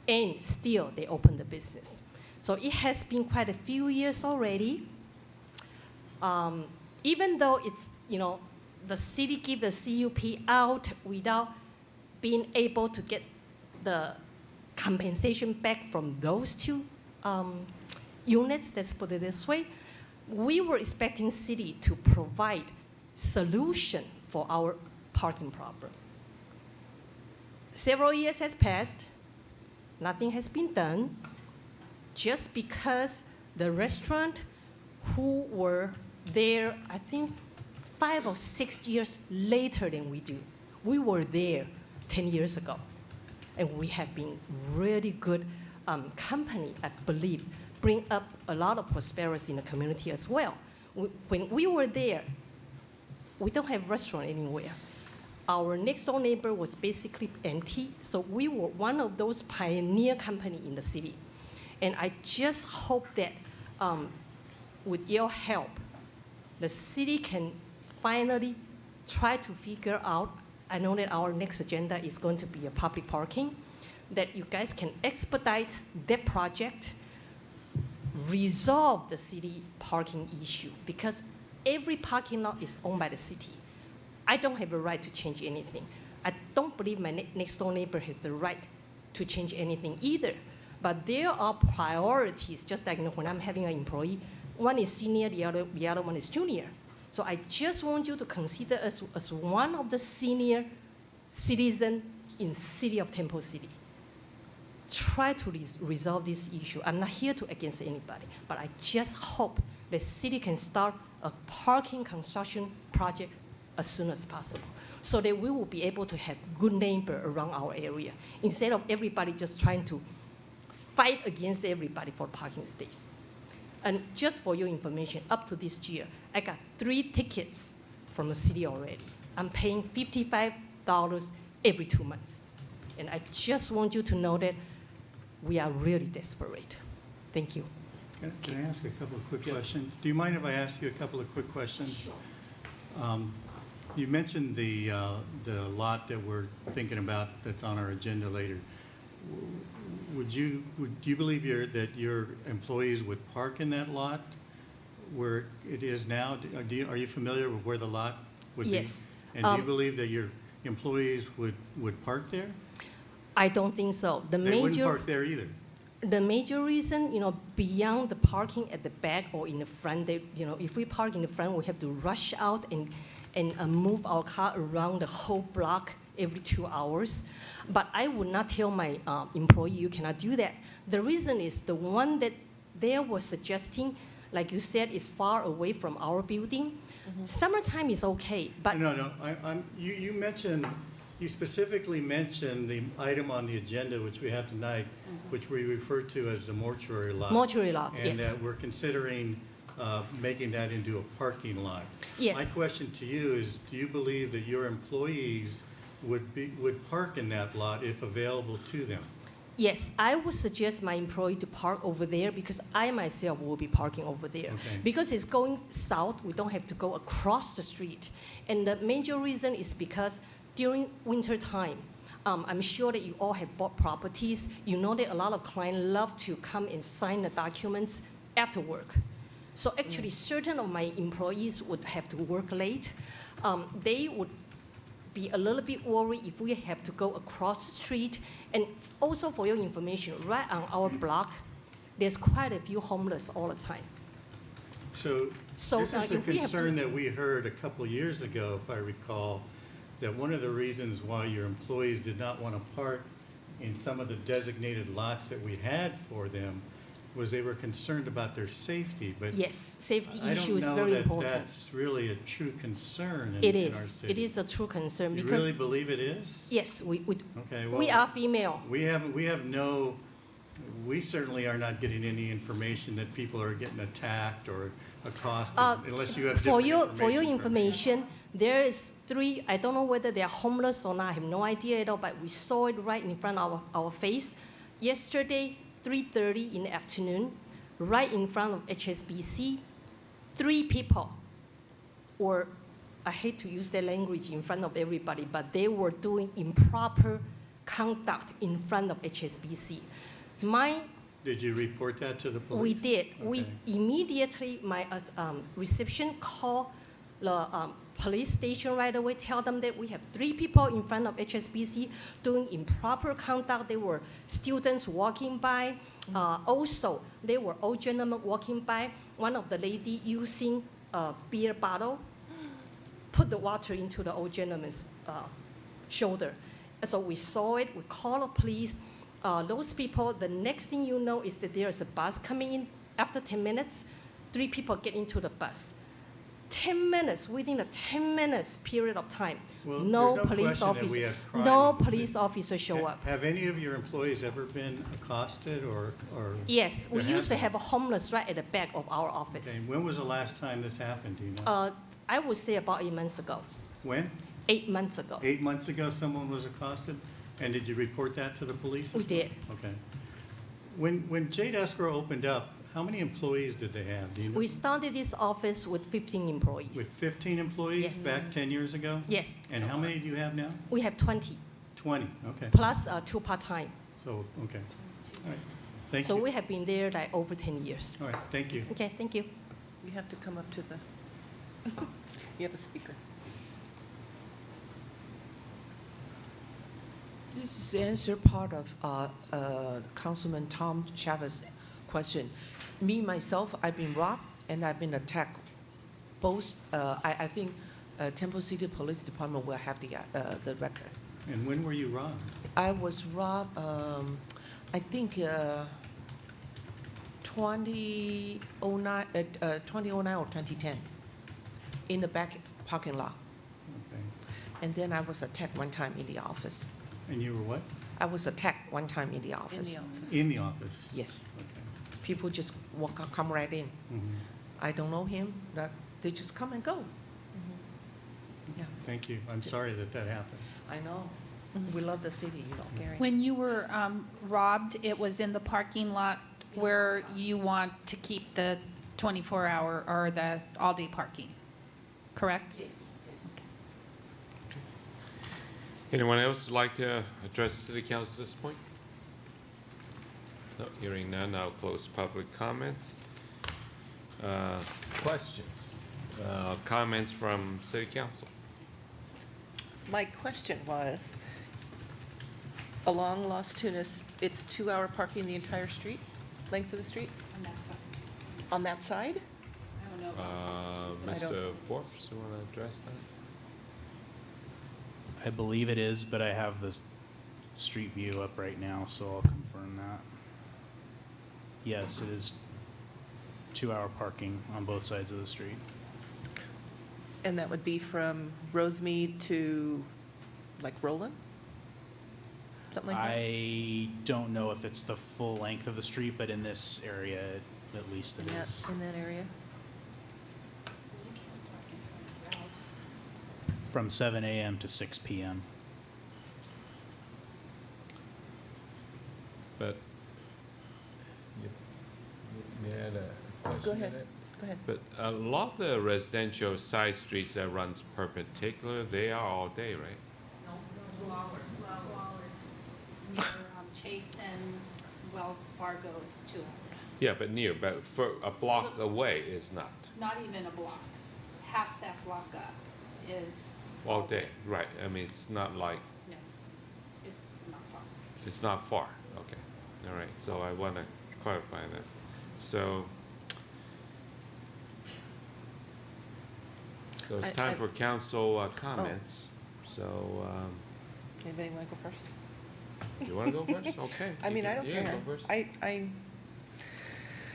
And still, they opened the business. So it has been quite a few years already. Even though it's, the city give the CUP out without being able to get the compensation back from those 2 units, let's put it this way, we were expecting city to provide solution for our parking problem. Several years has passed. nothing has been done, just because the restaurant who were there, I think 5 or 6 years later than we do. We were there 10 years ago, and we have been really good company, I believe, bring up a lot of prosperity in the community as well. When we were there, we don't have restaurant anywhere. Our next door neighbor was basically empty, so we were one of those pioneer company in the city. And I just hope that with your help, the city can finally try to figure out, I know that our next agenda is going to be a public parking, that you guys can expedite that project, resolve the city parking issue, because every parking lot is owned by the city. I don't have a right to change anything. I don't believe my next door neighbor has the right to change anything either. But there are priorities, just like when I'm having an employee, one is senior, the other one is junior. So I just want you to consider us as one of the senior citizens in city of Temple City. Try to resolve this issue. I'm not here to against anybody, but I just hope the city can start a parking construction project as soon as possible, so that we will be able to have good neighbor around our area, instead of everybody just trying to fight against everybody for parking space. And just for your information, up to this year, I got 3 tickets from the city already. I'm paying $55 every 2 months. And I just want you to know that we are really desperate. Thank you. Can I ask a couple of quick questions? Do you mind if I ask you a couple of quick questions? You mentioned the lot that we're thinking about that's on our agenda later. Do you believe that your employees would park in that lot where it is now? Are you familiar with where the lot would be? Yes. And do you believe that your employees would park there? I don't think so. They wouldn't park there either. The major reason, beyond the parking at the back or in the front, if we park in the front, we have to rush out and move our car around the whole block every 2 hours. But I would not tell my employee, you cannot do that. The reason is the one that they were suggesting, like you said, is far away from our building. Mm-hmm. Summertime is okay, but... No. You specifically mentioned the item on the agenda, which we have tonight, which we refer to as the mortuary lot. Mortuary lot, yes. And that we're considering making that into a parking lot. Yes. My question to you is, do you believe that your employees would park in that lot if available to them? Yes, I would suggest my employee to park over there, because I myself will be parking over there. Okay. Because it's going south, we don't have to go across the street. And the major reason is because during winter time, I'm sure that you all have bought properties. You know that a lot of clients love to come and sign the documents after work. So actually, certain of my employees would have to work late. They would be a little bit worried if we have to go across the street. And also for your information, right on our block, there's quite a few homeless all the time. So this is a concern that we heard a couple years ago, if I recall, that one of the reasons why your employees did not want to park in some of the designated lots that we had for them was they were concerned about their safety. But yes, safety issue is very important. I don't know that that's really a true concern in our city. city. It is a true concern. You because really believe it is? Yes, we Okay, well, we are female. We certainly are not getting any information that people are getting attacked or accosted unless you have for different your information. information, there is 3. I don't know whether they are homeless or not. I have no idea at all. But we saw it right in front of our face. Yesterday, 3:30 in the afternoon, right in front of HSBC, 3 people were, I hate to use that language in front of everybody, but they were doing improper conduct in front of HSBC. Did you report that to the police? We did. Okay. We immediately, my reception called the police station right away, tell them that we have 3 people in front of HSBC doing improper conduct. They were students walking by. Also, they were old gentlemen walking by. One of the lady using a beer bottle, put the water into the old gentleman's shoulder. So we saw it, we called the police, those people, the next thing you know is that there's a bus coming in. After 10 minutes, 3 people get into the bus. 10 minutes, within a 10 minutes period of time, Well, no there's no police question that we officer, have crime. no police officer show up. Have any of your employees ever been accosted or? Yes, we there used to been? have a homeless right at the back of our office. Okay, when was the last time this happened, do you know? I would say about 8 months ago. When? 8 months ago. 8 months ago, someone was accosted? And did you report that to the police? We did. Okay. When Jade Escrow opened up, how many employees did they have? Do you know? We started this office with 15 employees. With 15 employees Yes. back 10 years ago? Yes. And how many do you have now? We have 20, 20, okay. plus 2 part-time. So, okay. All right. Thank So you. we have been there like over 10 years. All right, thank you. Okay, thank you. You have to come up to the, you have a speaker. This is the answer part of Councilman Tom Chavez' question. Me, myself, I've been robbed and I've been attacked. Both, I think Temple City Police Department will have the record. And when were you robbed? I was robbed, I think, 2009 or 2010, in the back parking lot. Okay. And then I was attacked one time in the office. And you were what? I was attacked one time in the office. In the office? Yes. Okay. People just come right in. Mhm. I don't know him, but they just come and go. Yeah, Thank you. I'm sorry that that happened. I know. We love the city, you know. Scary. When you were robbed, it was in the parking lot where you want to keep the 24-hour or the all-day parking, correct? Yes. Anyone else like to address the city council at this point? No, hearing none, I'll close public comments. Questions, comments from city council? My question was, along Las Tunas, it's 2-hour parking the entire street, length of the street? On that side. On that side? I don't know. I Mr. don't- Forbes, you want to address that? I believe it is, but I have the street view up right now, so I'll confirm that. Yes, it is 2-hour parking on both sides of the street. And that would be from Rosemead to, like, Roland? Something like that? I don't know if it's the full length of the street, but in this area, at least it is. In that area? From 7 a.m. to 6 p.m. But you had a question? Go ahead. on it? Go ahead. But a lot of the residential side streets that runs perpendicular, they are all day, right? No, 2 hours. 2 hours. Near Chase and Wells Fargo, it's 2 hours. Yeah, but near, but for a block away is not. Not even a block. Half that block up is. All day, right. I mean, it's not like, No, it's not far. it's not far. Okay, all right. So I want to clarify that. So it's time for council comments. So Anybody want to go first? you want to go first? Okay. I mean, I don't Yeah, care. go first.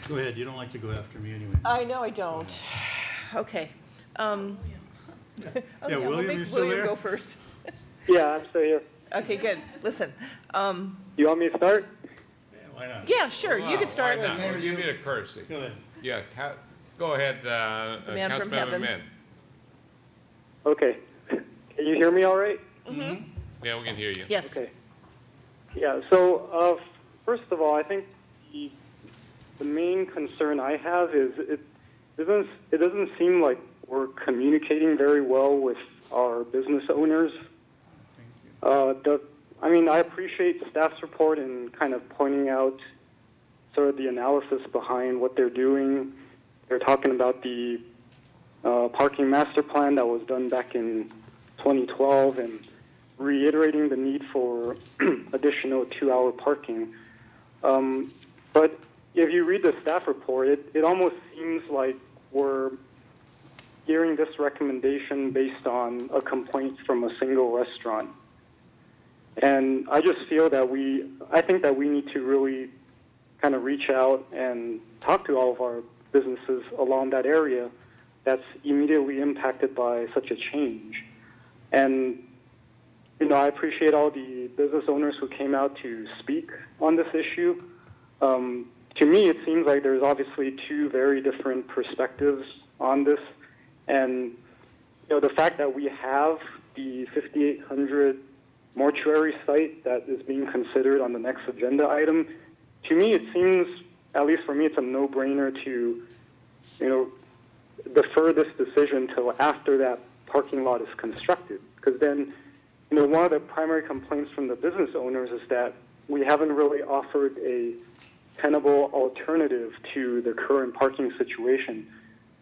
Go ahead, you don't like to go after me anyway. I know I don't. Okay. Oh, Yeah, we'll William, make you still William there? go first. Yeah, I'm still here. Okay, good. Listen, You want me to start? Yeah, why not? yeah, sure, you Wow, can start. Why not? We'll give you the courtesy. Go ahead. Yeah, go ahead, man from Councilmember heaven. Min. Okay. Can you hear me all right? Yeah, we can hear you. Yes. Okay. Yeah, so first of all, I think the main concern I have is it doesn't seem like we're communicating very well with our business owners. I mean, I appreciate staff's report and kind of pointing out sort of the analysis behind what they're doing. They're talking about the parking master plan that was done back in 2012 and reiterating the need for additional 2-hour parking. But if you read the staff report, it almost seems like we're hearing this recommendation based on a complaint from a single restaurant. And I just feel that I think that we need to really kind of reach out and talk to all of our businesses along that area that's immediately impacted by such a change. And, you know, I appreciate all the business owners who came out to speak on this issue. To me, it seems like there's obviously two very different perspectives on this. And, you know, the fact that we have the 5800 mortuary site that is being considered on the next agenda item, to me, it seems, at least for me, it's a no-brainer to, you know, defer this decision till after that parking lot is constructed. Because then, you know, one of the primary complaints from the business owners is that we haven't really offered a tenable alternative to the current parking situation.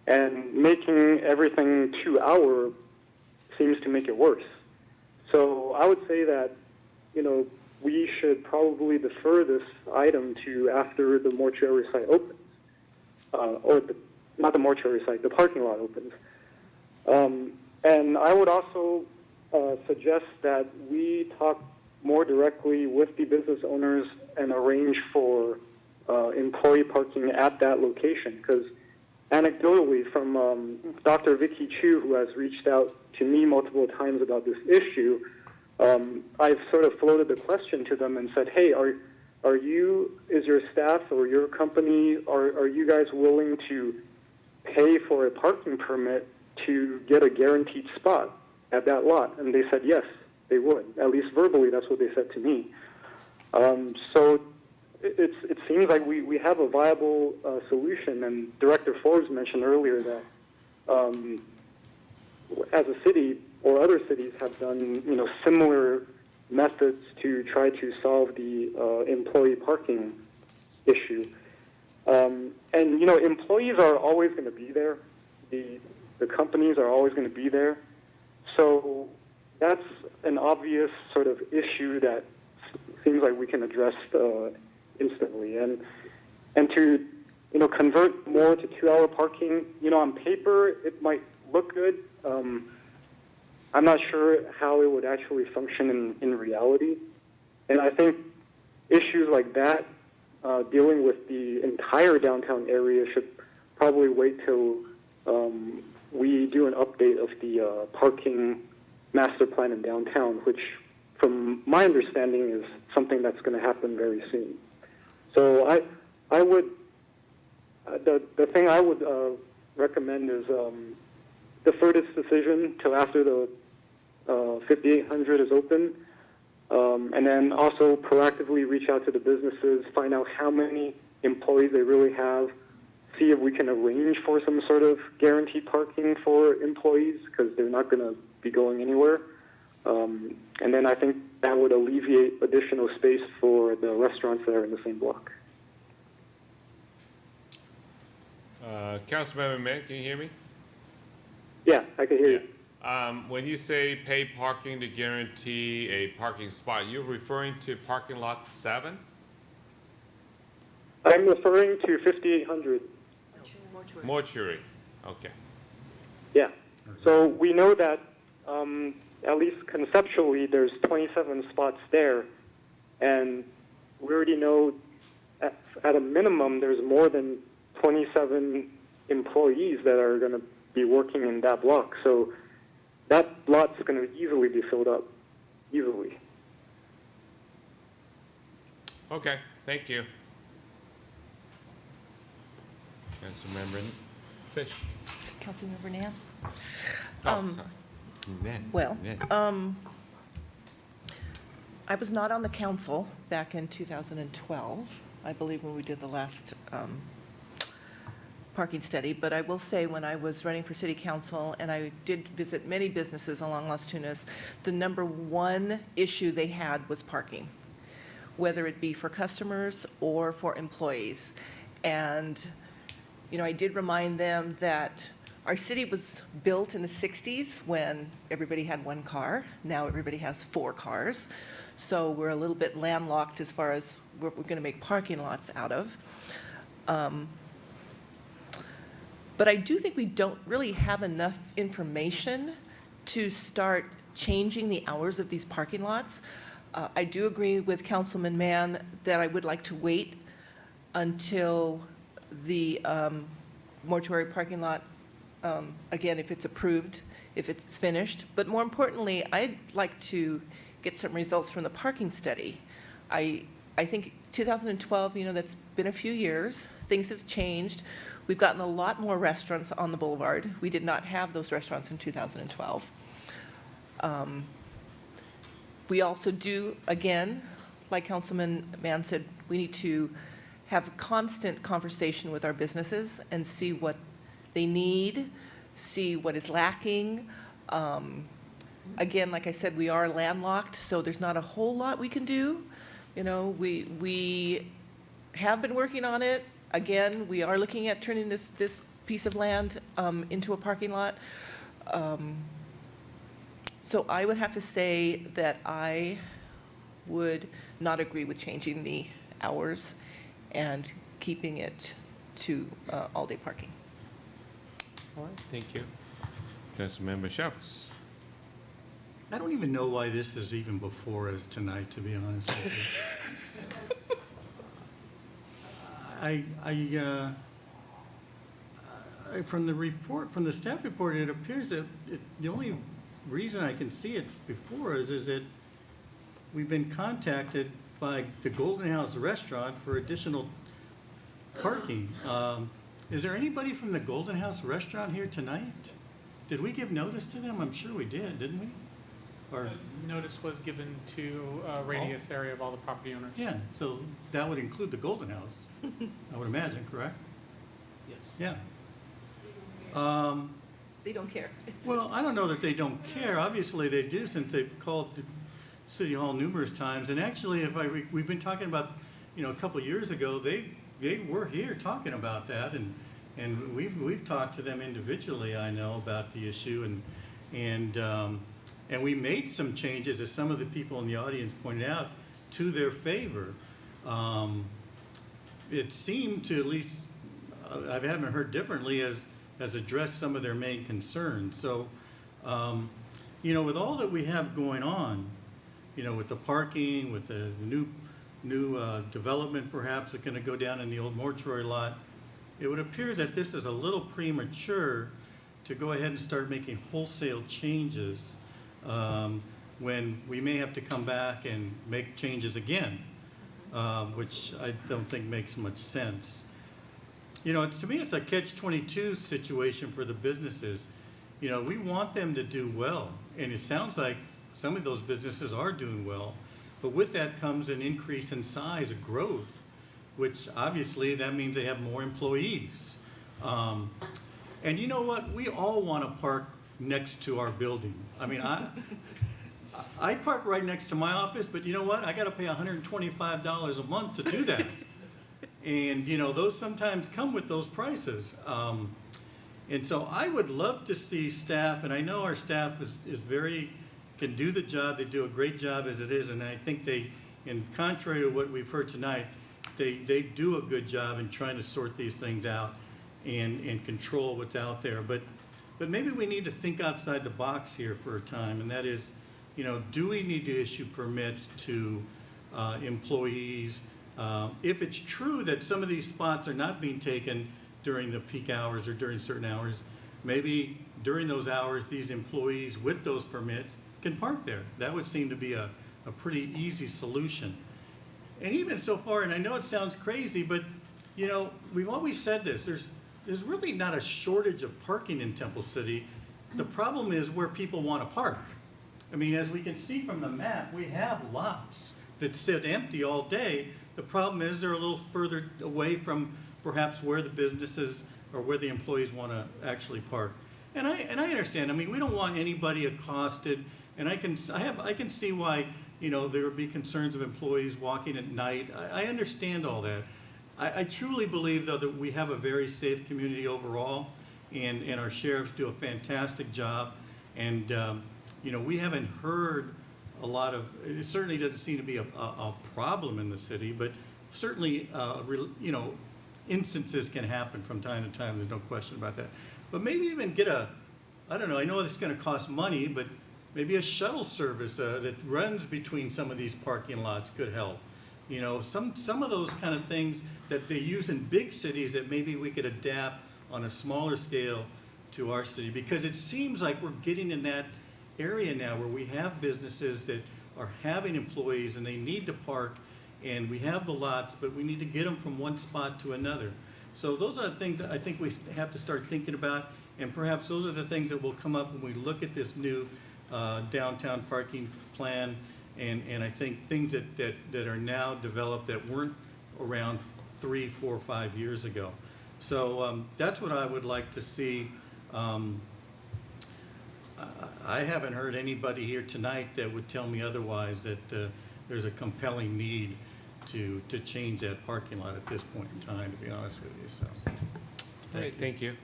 And making everything 2-hour seems to make it worse. So I would say that, you know, we should probably defer this item to after the mortuary site opens, not the mortuary site, the parking lot opens. And I would also suggest that we talk more directly with the business owners and arrange for employee parking at that location. Because anecdotally, from Dr. Vicky Chu, who has reached out to me multiple times about this issue, I've sort of floated the question to them and said, hey, is your staff or your company, are you guys willing to pay for a parking permit to get a guaranteed spot at that lot? And they said yes, they would. At least verbally, that's what they said to me. So it seems like we have a viable solution. And Director Forbes mentioned earlier that as a city or other cities have done, you know, similar methods to try to solve the employee parking issue. And, you know, employees are always going to be there. The companies are always going to be there. So that's an obvious sort of issue that seems like we can address instantly. And to, you know, convert more to 2-hour parking, you know, on paper, it might look good. I'm not sure how it would actually function in reality. And I think issues like that, dealing with the entire downtown area, should probably wait till we do an update of the parking master plan in downtown, which from my understanding is something that's going to happen very soon. So I would, the thing I would recommend is defer this decision till after the 5800 is open, and then also proactively reach out to the businesses, find out how many employees they really have, see if we can arrange for some sort of guaranteed parking for employees, because they're not going to be going anywhere. And then I think that would alleviate additional space for the restaurants that are in the same block. Councilmember Mann, can you hear me? Yeah, I can hear you. When you say pay parking to guarantee a parking spot, you're referring to parking lot 7? I'm referring to 5800. Mortuary. Okay. Yeah. So we know that at least conceptually there's 27 spots there, and we already know at a minimum there's more than 27 employees that are going to be working in that block. So that lot's going to easily be filled up, easily. Okay, thank you. Councilmember Fish. Councilmember Nan? Sorry. Nan. Well, Nan. I was not on the council back in 2012, I believe, when we did the last parking study, but I will say when I was running for city council and I did visit many businesses along Las Tunas, the number one issue they had was parking, whether it be for customers or for employees. And, you know, I did remind them that our city was built in the 60s when everybody had one car. Now everybody has 4 cars. So we're a little bit landlocked as far as what we're going to make parking lots out of. But I do think we don't really have enough information to start changing the hours of these parking lots. I do agree with Councilman Mann that I would like to wait until the mortuary parking lot, again, if it's approved, if it's finished. But more importantly, I'd like to get some results from the parking study. I think 2012, that's been a few years. Things have changed. We've gotten a lot more restaurants on the boulevard. We did not have those restaurants in 2012. We also do, again, like Councilman Mann said, we need to have constant conversation with our businesses and see what they need, see what is lacking. Again, like I said, we are landlocked, so there's not a whole lot we can do. We have been working on it. Again, we are looking at turning this piece of land into a parking lot. So I would have to say that I would not agree with changing the hours and keeping it to all-day parking. All right, thank you. Councilmember Chavez. I don't even know why this is even before us tonight, to be honest with you. From the report, from the staff report, it appears that the only reason I can see it's before us is that we've been contacted by the Golden House Restaurant for additional parking. Is there anybody from the Golden House Restaurant here tonight? Did we give notice to them? I'm sure we did, didn't we? Or, Notice was given to a radius area of all the property owners. yeah, so that would include the Golden House, I would imagine, correct? Yes. Yeah. They don't care. Well, I don't know that they don't care. Obviously, they do, since they've called the City Hall numerous times. And actually, we've been talking about, a couple of years ago, they were here talking about that, and we've talked to them individually, I know, about the issue, and we made some changes, as some of the people in the audience pointed out, to their favor. It seemed to, at least, I haven't heard differently, has addressed some of their main concerns. So, with all that we have going on, with the parking, with the new development perhaps that's going to go down in the old mortuary lot, it would appear that this is a little premature to go ahead and start making wholesale changes when we may have to come back and make changes again, which I don't think makes much sense. To me, it's a catch-22 situation for the businesses. We want them to do well, and it sounds like some of those businesses are doing well, but with that comes an increase in size, growth, which obviously that means they have more employees. And you know what? We all want to park next to our building. I mean, I park right next to my office, but you know what? I got to pay $125 a month to do that. And, those sometimes come with those prices. And so I would love to see staff, and I know our staff can do the job. They do a great job as it is, and I think in contrary to what we've heard tonight, they do a good job in trying to sort these things out and control what's out there. But maybe we need to think outside the box here for a time, and that is, do we need to issue permits to employees? If it's true that some of these spots are not being taken during the peak hours or during certain hours, maybe during those hours, these employees with those permits can park there. That would seem to be a pretty easy solution. And even so far, and I know it sounds crazy, but we've always said this, there's really not a shortage of parking in Temple City. The problem is where people want to park. I mean, as we can see from the map, we have lots that sit empty all day. The problem is they're a little further away from perhaps where the businesses or where the employees want to actually park. And I understand. I mean, we don't want anybody accosted, and I can see why there would be concerns of employees walking at night. I understand all that. I truly believe, though, that we have a very safe community overall, and our sheriffs do a fantastic job. And we haven't heard a lot of. It certainly doesn't seem to be a problem in the city, but certainly instances can happen from time to time. There's no question about that. But maybe even get I don't know. I know it's going to cost money, but maybe a shuttle service that runs between some of these parking lots could help. You know, some of those kind of things that they use in big cities that maybe we could adapt on a smaller scale to our city, because it seems like we're getting in that area now where we have businesses that are having employees and they need to park, and we have the lots, but we need to get them from one spot to another. So those are the things that I think we have to start thinking about, and perhaps those are the things that will come up when we look at this new downtown parking plan, and I think things that are now developed that weren't around 3, 4, 5 years ago. So that's what I would like to see. I haven't heard anybody here tonight that would tell me otherwise, that there's a compelling need to change that parking lot at this point in time, to be honest with you, so. All right, thank you.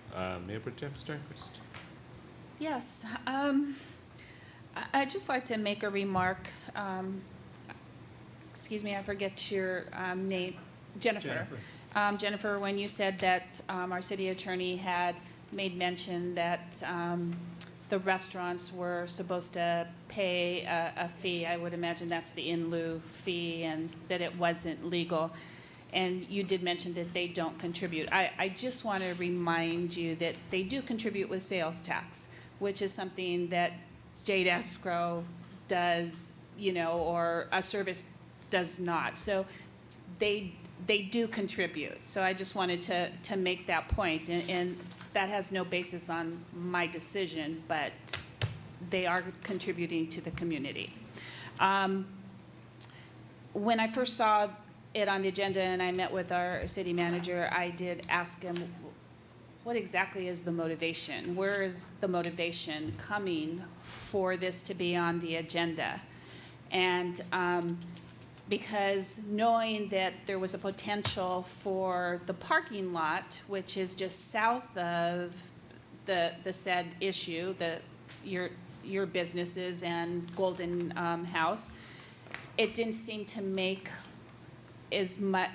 Mayor Pro Tem Sternquist. Yes, I'd just like to make a remark. Excuse me, I forget your name. Jennifer. Jennifer, when you said that our city attorney had made mention that the restaurants were supposed to pay a fee, I would imagine that's the in lieu fee, and that it wasn't legal. And you did mention that they don't contribute. I just want to remind you that they do contribute with sales tax, which is something that Jade Escrow does, you know, or a service does not. So they do contribute. So I just wanted to make that point. And that has no basis on my decision, but they are contributing to the community. When I first saw it on the agenda and I met with our city manager, I did ask him, what exactly is the motivation? Where is the motivation coming for this to be on the agenda? And because knowing that there was a potential for the parking lot, which is just south of the said issue, your businesses and Golden House, it didn't seem to make as much.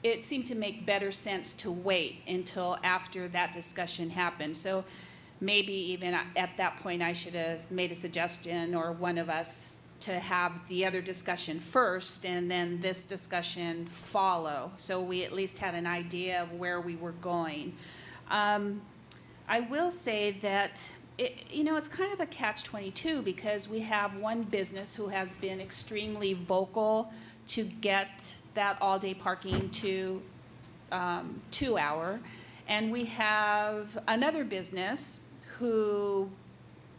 It seemed to make better sense to wait until after that discussion happened. So maybe even at that point I should have made a suggestion, or one of us, to have the other discussion first and then this discussion follow, so we at least had an idea of where we were going. I will say that it's kind of a catch-22, because we have one business who has been extremely vocal to get that all-day parking to 2 hour, and we have another business who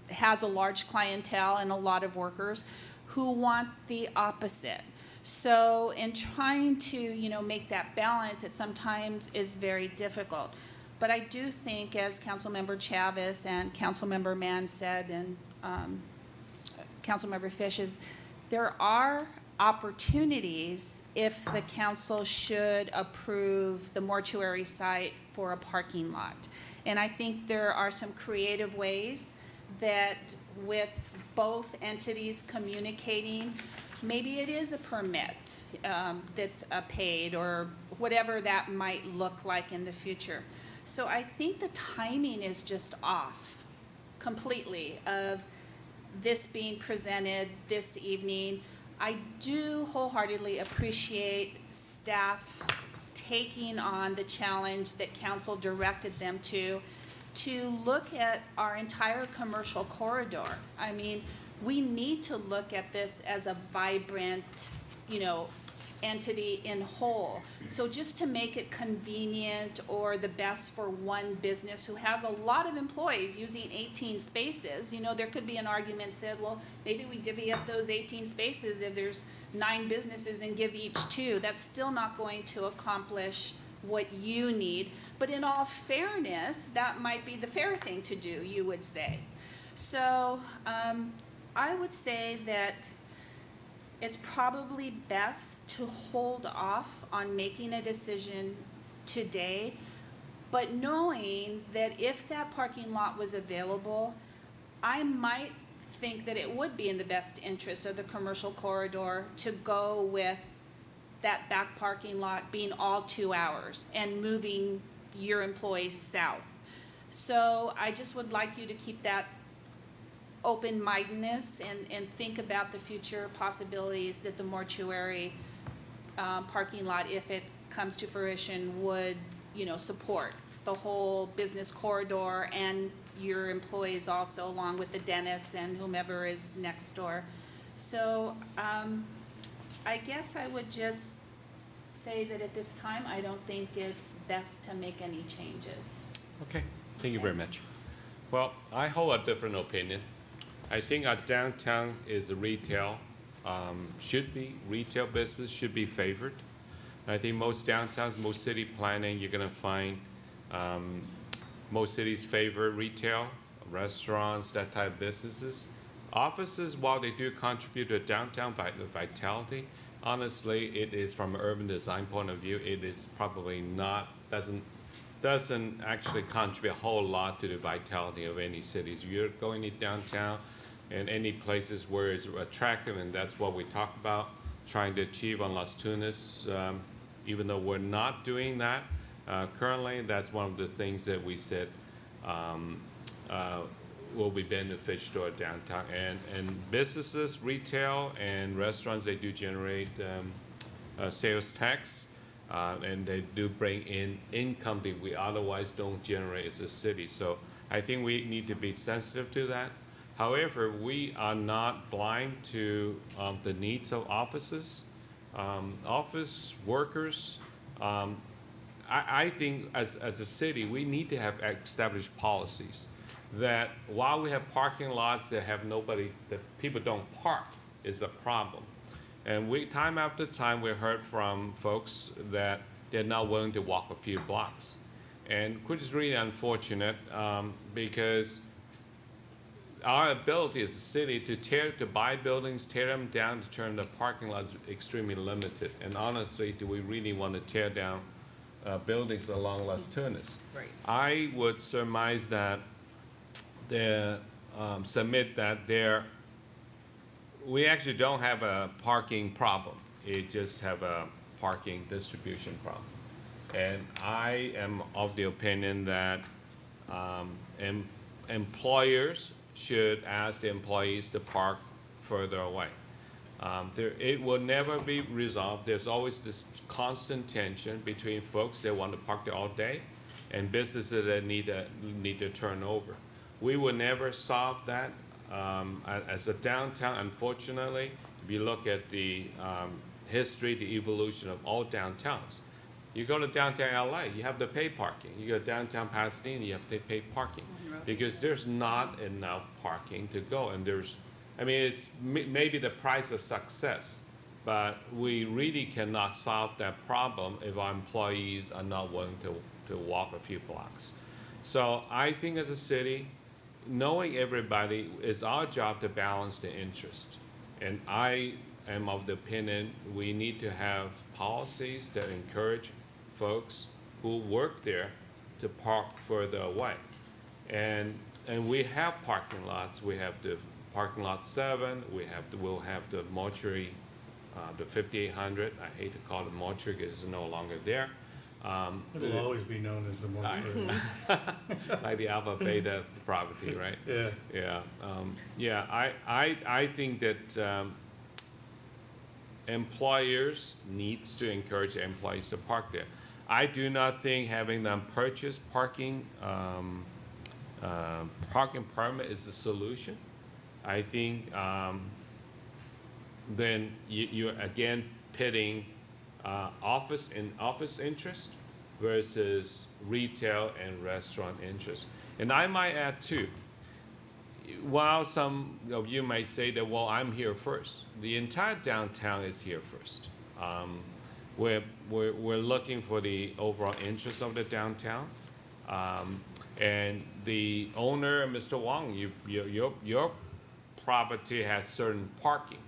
has a large clientele and a lot of workers who want the opposite. So in trying to, make that balance, it sometimes is very difficult. But I do think, as Councilmember Chavez and Councilmember Mann said, and Councilmember Fish, is there are opportunities if the council should approve the mortuary site for a parking lot. And I think there are some creative ways that, with both entities communicating, maybe it is a permit that's paid, or whatever that might look like in the future. So I think the timing is just off completely of this being presented this evening. I do wholeheartedly appreciate staff taking on the challenge that council directed them to look at our entire commercial corridor. I mean, we need to look at this as a vibrant, entity in whole. So just to make it convenient or the best for one business who has a lot of employees using 18 spaces, there could be an argument said, well, maybe we divvy up those 18 spaces if there's 9 businesses and give each 2. That's still not going to accomplish what you need. But in all fairness, that might be the fair thing to do, you would say. So I would say that it's probably best to hold off on making a decision today, but knowing that if that parking lot was available, I might think that it would be in the best interest of the commercial corridor to go with that back parking lot being all 2 hours and moving your employees south. So I just would like you to keep that open-mindedness and think about the future possibilities that the mortuary parking lot, if it comes to fruition, would, support the whole business corridor and your employees also, along with the dentist and whomever is next door. So I guess I would just say that at this time, I don't think it's best to make any changes. Okay, thank you very much. Well, I hold a different opinion. I think our downtown is a retail, retail business should be favored. I think most downtowns, most city planning, you're gonna find most cities favor retail, restaurants, that type of businesses. Offices, while they do contribute to downtown vitality, honestly, it is from an urban design point of view, it is probably not, doesn't actually contribute a whole lot to the vitality of any cities. You're going to downtown and any places where it's attractive, and that's what we talk about, trying to achieve on Las Tunas. Even though we're not doing that currently, that's one of the things that we said will be beneficial to our downtown. And businesses, retail, and restaurants, they do generate sales tax, and they do bring in income that we otherwise don't generate as a city. So I think we need to be sensitive to that. However, we are not blind to the needs of offices. Office workers, I think as a city, we need to have established policies that while we have parking lots that have nobody, that people don't park is a problem. And time after time, we heard from folks that they're not willing to walk a few blocks. And which is really unfortunate because our ability as a city to buy buildings, tear them down, to turn the parking lots extremely limited. And honestly, do we really want to tear down buildings along Las Tunas? Right. I would surmise that submit that we actually don't have a parking problem. It just have a parking distribution problem. And I am of the opinion that employers should ask the employees to park further away. It will never be resolved. There's always this constant tension between folks that want to park there all day and businesses that need to turn over. We will never solve that. As a downtown, unfortunately, if you look at the history, the evolution of all downtowns, you go to downtown LA, you have to pay parking. You go to downtown Pasadena, you have to pay parking because there's not enough parking to go. And it's maybe the price of success, but we really cannot solve that problem if our employees are not willing to walk a few blocks. So I think as a city, knowing everybody, it's our job to balance the interest. And I am of the opinion we need to have policies that encourage folks who work there to park further away. And we have parking lots. We have the parking lot 7. We'll have the mortuary, the 5800. I hate to call it mortuary because it's no longer there. It'll always be known as the mortuary. Like the Alpha Beta property, right? Yeah. I think that employers needs to encourage employees to park there. I do not think having them purchase parking permit is the solution. I think then you're again pitting office interest versus retail and restaurant interest. And I might add too, while some of you may say that, well, I'm here first, the entire downtown is here first. We're looking for the overall interest of the downtown. And the owner, Mr. Wong, your property has certain parking.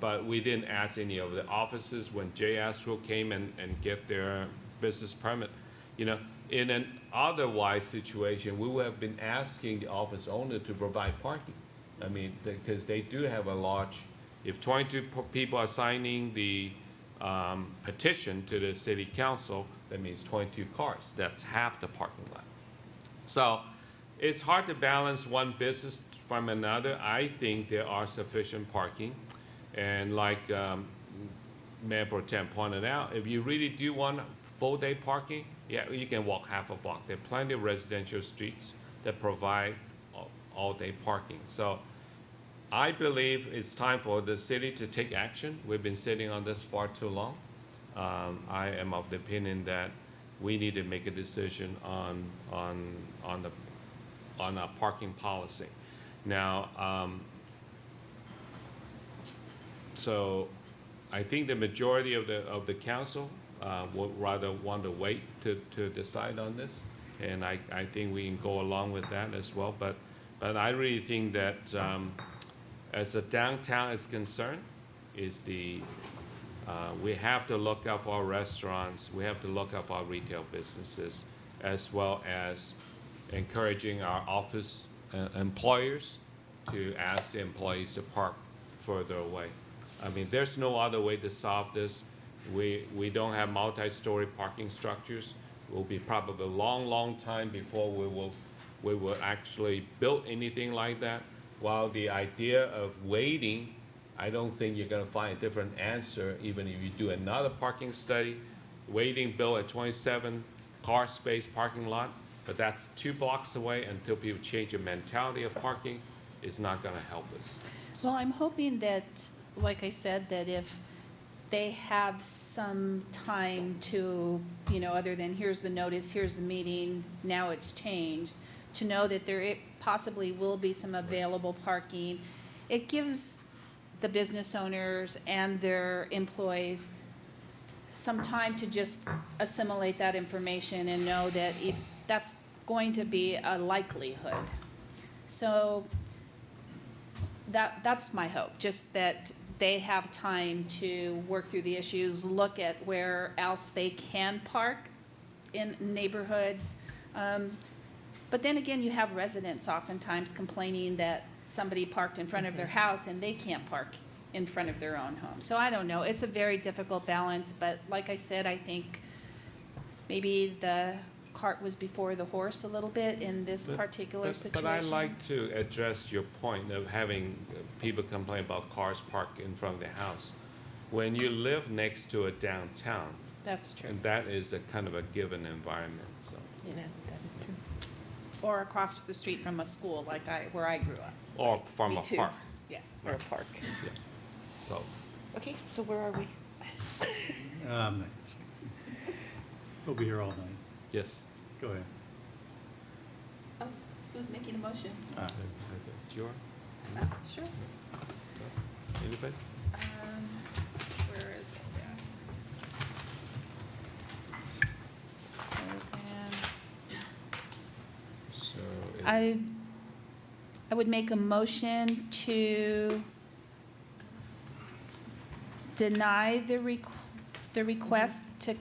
But we didn't ask any of the offices when J. Astro came and get their business permit. In an otherwise situation, we would have been asking the office owner to provide parking. I mean, because they do have a large, if 22 people are signing the petition to the city council, that means 22 cars. That's half the parking lot. So it's hard to balance one business from another. I think there are sufficient parking. And like Mayor Pro Tem pointed out, if you really do want full-day parking, yeah, you can walk half a block. There are plenty of residential streets that provide all-day parking. So I believe it's time for the city to take action. We've been sitting on this far too long. I am of the opinion that we need to make a decision on a parking policy. Now, so I think the majority of the council would rather want to wait to decide on this, and I think we can go along with that as well. But I really think that as the downtown is concerned, we have to look out for our restaurants, we have to look out for our retail businesses, as well as encouraging our office employers to ask the employees to park further away. I mean, there's no other way to solve this. We don't have multi-story parking structures. It will be probably a long time before we will actually build anything like that. While the idea of waiting, I don't think you're gonna find a different answer, even if you do another parking study. Waiting, build a 27 car space parking lot, but that's 2 blocks away. Until people change their mentality of parking, it's not gonna help us. Well, I'm hoping that, like I said, that if they have some time to, other than here's the notice, here's the meeting, now it's changed, to know that there possibly will be some available parking. It gives the business owners and their employees some time to just assimilate that information and know that that's going to be a likelihood. So that's my hope, just that they have time to work through the issues, look at where else they can park in neighborhoods. But then again, you have residents oftentimes complaining that somebody parked in front of their house and they can't park in front of their own home. So I don't know, it's a very difficult balance, but like I said, I think maybe the cart was before the horse a little bit in this particular situation. But I like to address your point of having people complain about cars parked in front of their house. When you live next to a downtown, that's true. and that is a kind of a given environment, so. Yeah, that is true. Or across the street from a school, like where I grew up. Or from Me a too. park. Yeah. Or a park. Yeah. So, Okay, so where are we? We'll be here all night. yes. Go ahead. Oh, who's making a motion? Sure. Sure. Anybody? Where is it? So. I would make a motion to deny the request to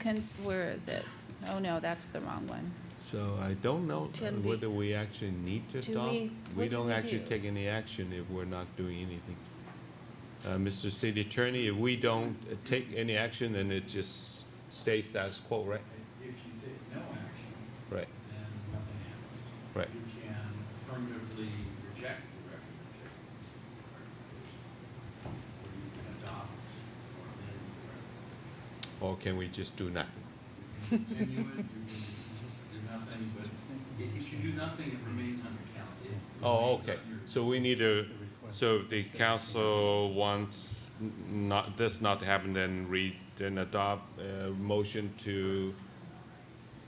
where is it? Oh, no, that's the wrong one. So I don't know 10B. whether we actually need to Do adopt. we- We what do don't we actually do? take any action if we're not doing anything. Mr. City Attorney, if we don't take any action, then it just stays status quo, right? If you take no action, Right, then nothing happens. right. You can affirmatively reject the recommendation, or you can adopt or amend the recommendation. Or can we just do nothing? You can continue it, you can do nothing, but if you do nothing, it remains on your count. It Oh, remains okay. on your- So we need to, so the council wants this not to happen, then adopt a motion to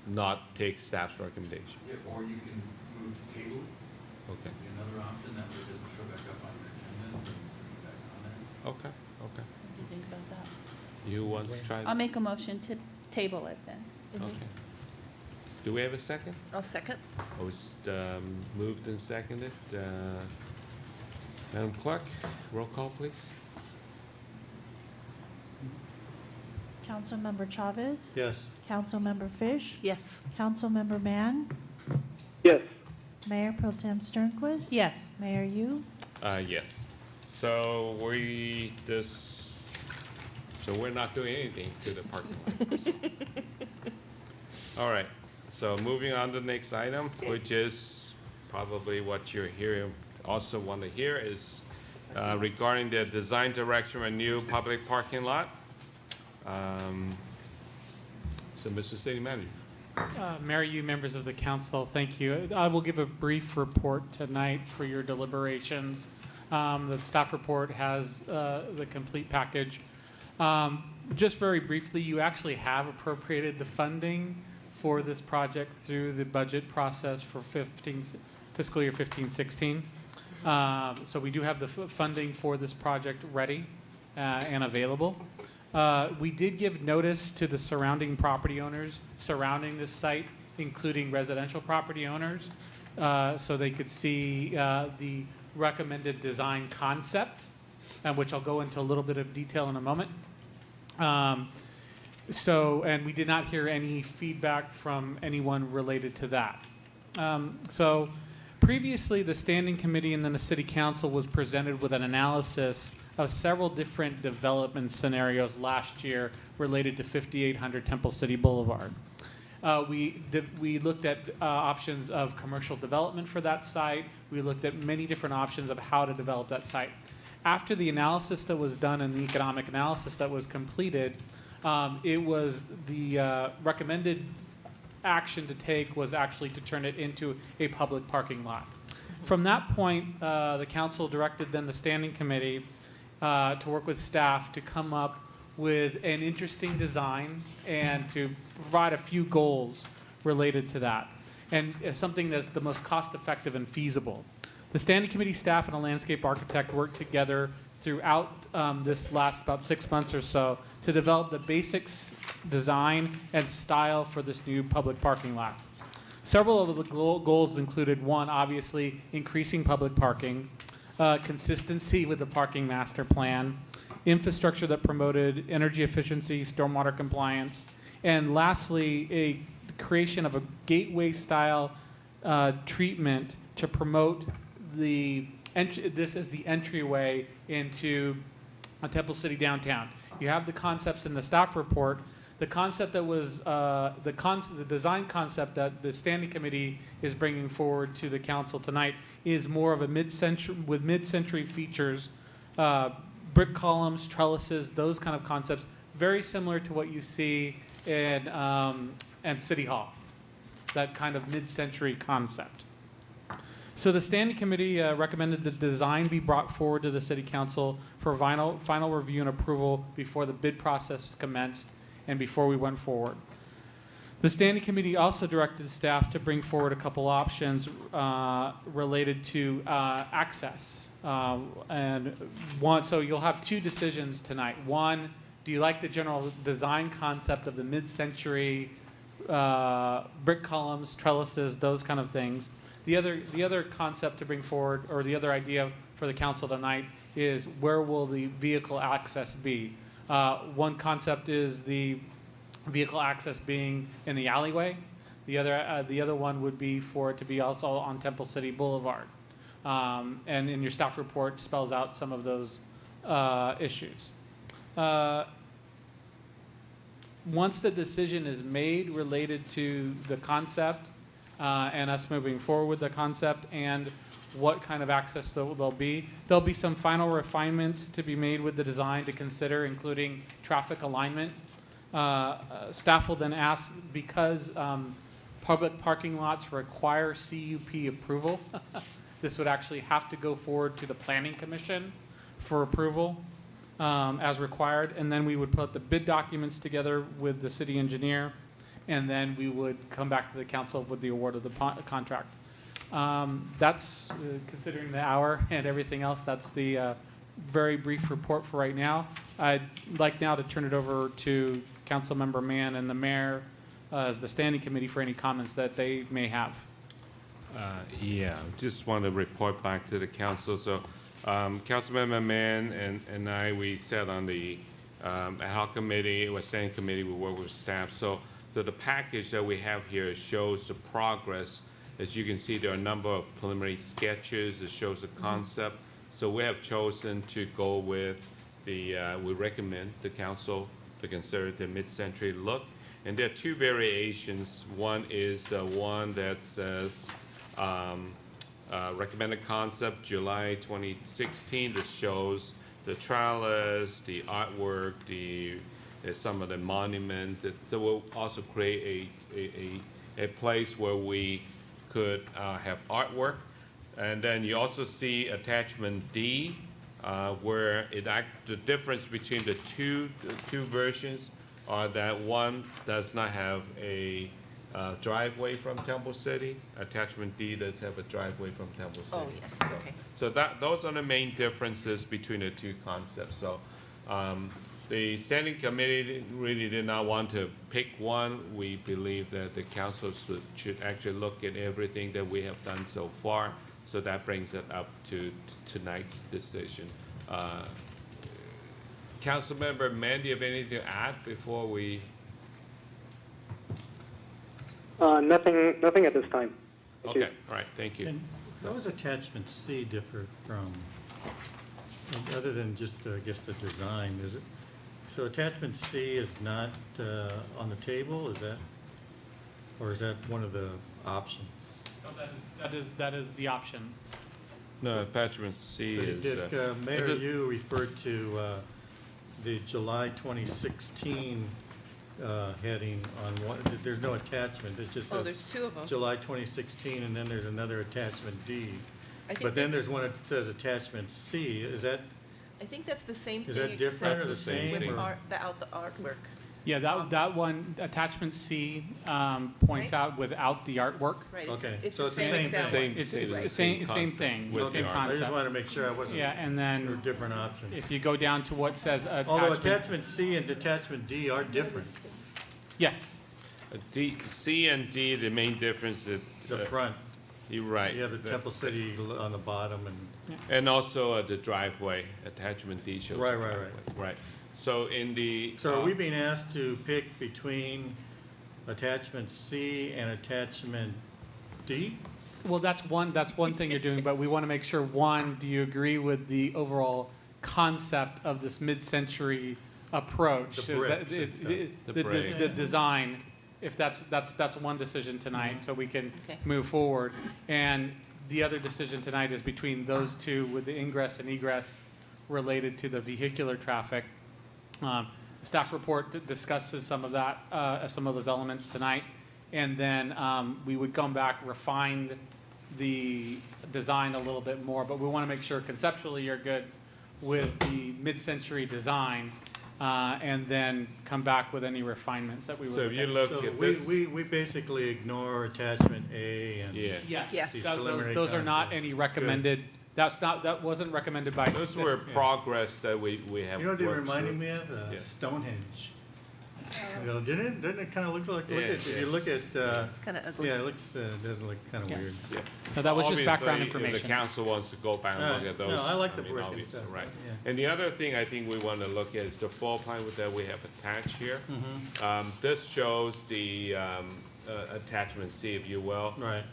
not take staff's recommendation. Yeah, or you can move to table it. Okay, Be another option, that way it doesn't show back up on your agenda, and bring it back on there. okay, okay. What do you think about that? You want to try? I'll make a motion to table it then. Okay. Do we have a second? I'll second. It was moved and seconded. Madam Clerk, roll call, please. Councilmember Chavez? Yes. Councilmember Fish? Yes. Councilmember Mann? Yes. Mayor Pro Tem Sternquist? Yes. Mayor Yu? Yes. So we're not doing anything to the parking lot. All right, so moving on to the next item, which is probably what you're hearing, also want to hear is regarding the design direction of a new public parking lot. So, Mr. City Manager. Mayor, you members of the council, thank you. I will give a brief report tonight for your deliberations. The staff report has the complete package. Just very briefly, you actually have appropriated the funding for this project through the budget process for fiscal year 15-16. So we do have the funding for this project ready and available. We did give notice to the surrounding property owners surrounding this site, including residential property owners, so they could see the recommended design concept, which I'll go into a little bit of detail in a moment. And we did not hear any feedback from anyone related to that. So previously, the Standing Committee and then the City Council was presented with an analysis of several different development scenarios last year related to 5800 Temple City Boulevard. We looked at options of commercial development for that site. We looked at many different options of how to develop that site. After the analysis that was done and the economic analysis that was completed, it was the recommended action to take was actually to turn it into a public parking lot. From that point, the council directed then the Standing Committee to work with staff to come up with an interesting design and to provide a few goals related to that, and something that's the most cost-effective and feasible. The Standing Committee staff and a landscape architect worked together throughout this last about 6 months or so to develop the basics, design, and style for this new public parking lot. Several of the goals included, one, obviously, increasing public parking, consistency with the parking master plan, infrastructure that promoted energy efficiency, stormwater compliance, and lastly, a creation of a gateway-style treatment to promote this as the entryway into Temple City downtown. You have the concepts in the staff report. The concept that was the design concept that the Standing Committee is bringing forward to the council tonight is more of a mid-century features, brick columns, trellises, those kind of concepts, very similar to what you see in City Hall, that kind of mid-century concept. So the Standing Committee recommended the design be brought forward to the City Council for final review and approval before the bid process commenced and before we went forward. The Standing Committee also directed staff to bring forward a couple options related to access. So you'll have two decisions tonight. One, do you like the general design concept of the mid-century brick columns, trellises, those kind of things? The other concept to bring forward, or the other idea for the council tonight, is where will the vehicle access be? One concept is the vehicle access being in the alleyway. The other one would be for it to be also on Temple City Boulevard. And in your staff report spells out some of those issues. Once the decision is made related to the concept and us moving forward with the concept and what kind of access there'll be some final refinements to be made with the design to consider, including traffic alignment. Staff will then ask, because public parking lots require CUP approval, this would actually have to go forward to the Planning Commission for approval as required, and then we would put the bid documents together with the city engineer, and then we would come back to the council with the award of the contract. That's, considering the hour and everything else, that's the very brief report for right now. I'd like now to turn it over to Councilmember Mann and the mayor as the Standing Committee for any comments that they may have. Just want to report back to the council. So Councilmember Mann and I, we sat on the ad hoc committee, or Standing Committee, we work with staff. So the package that we have here shows the progress. As you can see, there are a number of preliminary sketches. It shows the concept. So we have chosen to go with we recommend the council to consider the mid-century look. And there are two variations. One is the one that says recommended concept, July 2016. This shows the trailers, the artwork, some of the monument. That will also create a place where we could have artwork. And then you also see attachment D, where the difference between the two versions are that one does not have a driveway from Temple City. Attachment D does have a driveway from Temple City. Oh, yes, okay. So those are the main differences between the two concepts. So the standing committee really did not want to pick one. We believe that the council should actually look at everything that we have done so far. So that brings it up to tonight's decision. Councilmember Mann, do you have anything to add before we? Nothing at this time. Thank you. Okay, all right, thank you. And how does attachment C differ from, other than just, I guess, the design, is it? So attachment C is not on the table, is that? Or is that one of the options? No, that is the option. No, attachment C is. Mayor, you referred to the July 2016 heading on one, there's no attachment, it just Oh, says there's two of them. July 2016, and then there's another attachment D. I think But then that- there's one that says attachment C, is that, I think that's the same thing. Is that different or except the same, With or- the artwork. Yeah, that one, attachment C, points out without the artwork. Right, Okay, it's so the it's the same same exact thing. one. It's Right. the same thing, With same the art. I just concept. wanted to make sure I wasn't, Yeah, and there were then different options. if you go down to what says Although attachment, attachment C and attachment D are different, yes, C and D, the main difference is. the front, You're right. you have the Temple City on the bottom, and And also the driveway, attachment D shows. Right, the right, driveway. Right. So in the. so are we being asked to pick between attachment C and attachment D? well, that's one thing you're doing, but we want to make sure, one, do you agree with the overall concept of this mid-century approach? The Is that- bricks and it's- stuff. The brick. The design, if that's one decision tonight, so we can Okay. move forward. And the other decision tonight is between those two with the ingress and egress related to the vehicular traffic. The staff report discusses some of that, some of those elements tonight. And then we would come back, refine the design a little bit more, but we want to make sure conceptually you're good with the mid-century design, and then come back with any refinements that we would. So if you look look So at we, this. we basically ignore attachment A and. Yeah. Yes, Yes. These those preliminary those are not concepts. any recommended, that wasn't recommended by. Those were progress that we have You know what they worked reminded through. me of? Yeah. Stonehenge. You know, didn't it kind of look like, Yeah, if yeah. you look at, It's kind of ugly. yeah, it looks, doesn't look kind of Yeah. weird. Yeah. No, that was just background Obviously, if information. the council wants to go back and look at No, those. I like the mean, brick and obviously, stuff, Right. yeah. And the other thing I think we want to look at is the floor plan that we have attached here. Mm-hmm. This shows the attachment C, if you will. Right.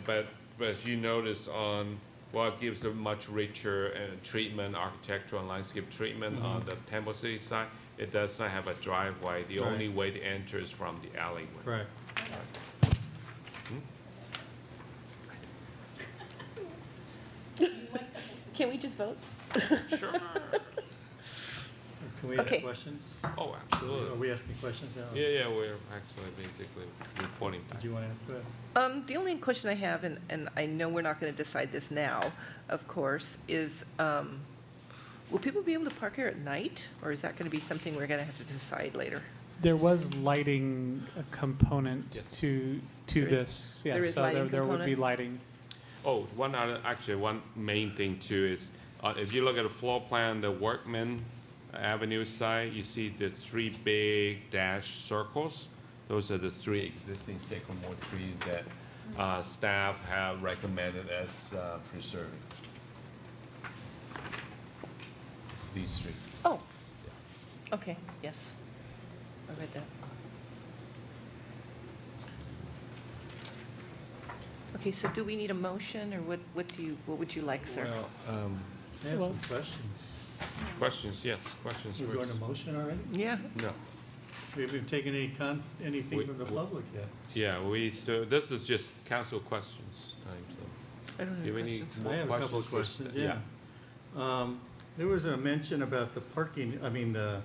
But as you notice on, well, it gives a much richer treatment, architectural and landscape treatment on the Temple City side. It does not have a driveway. The Right. only way to enter is from the alleyway. Correct. Can we just vote? Sure. Can we ask Okay. questions? Oh, Are absolutely. we asking questions now? Yeah, we're actually basically reporting back. Did you want to ask that? The only question I have, and I know we're not going to decide this now, of course, is, will people be able to park here at night? Or is that going to be something we're going to have to decide later? There was lighting component Yes. to There is- this, there yes, is so lighting there would be component? lighting. Oh, one main thing too is, if you look at the floor plan, the Workman Avenue side, you see the three big dash circles. Those are the three existing sycamore trees that staff have recommended as preserving. These three. Oh, okay, yes. I read that. Okay, so do we need a motion, or what would you like, sir? Well, I have Well- some questions. questions, yes, questions. We're going to motion already? Yeah, No. We haven't taken anything We- from the we- public yet. Yeah, we still, this is just council questions time, so. I don't have You have any questions. more I have a couple of for questions, Sta- yeah. There was a mention about the parking, I mean, the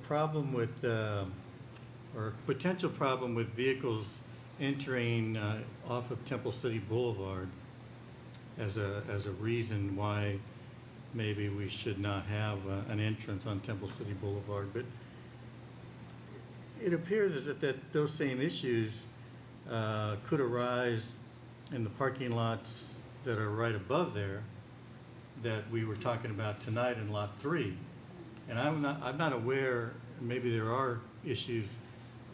problem with, or potential problem with vehicles entering off of Temple City Boulevard as a reason why maybe we should not have an entrance on Temple City Boulevard. But it appears that those same issues could arise in the parking lots that are right above there that we were talking about tonight in Lot 3. And I'm not aware, maybe there are issues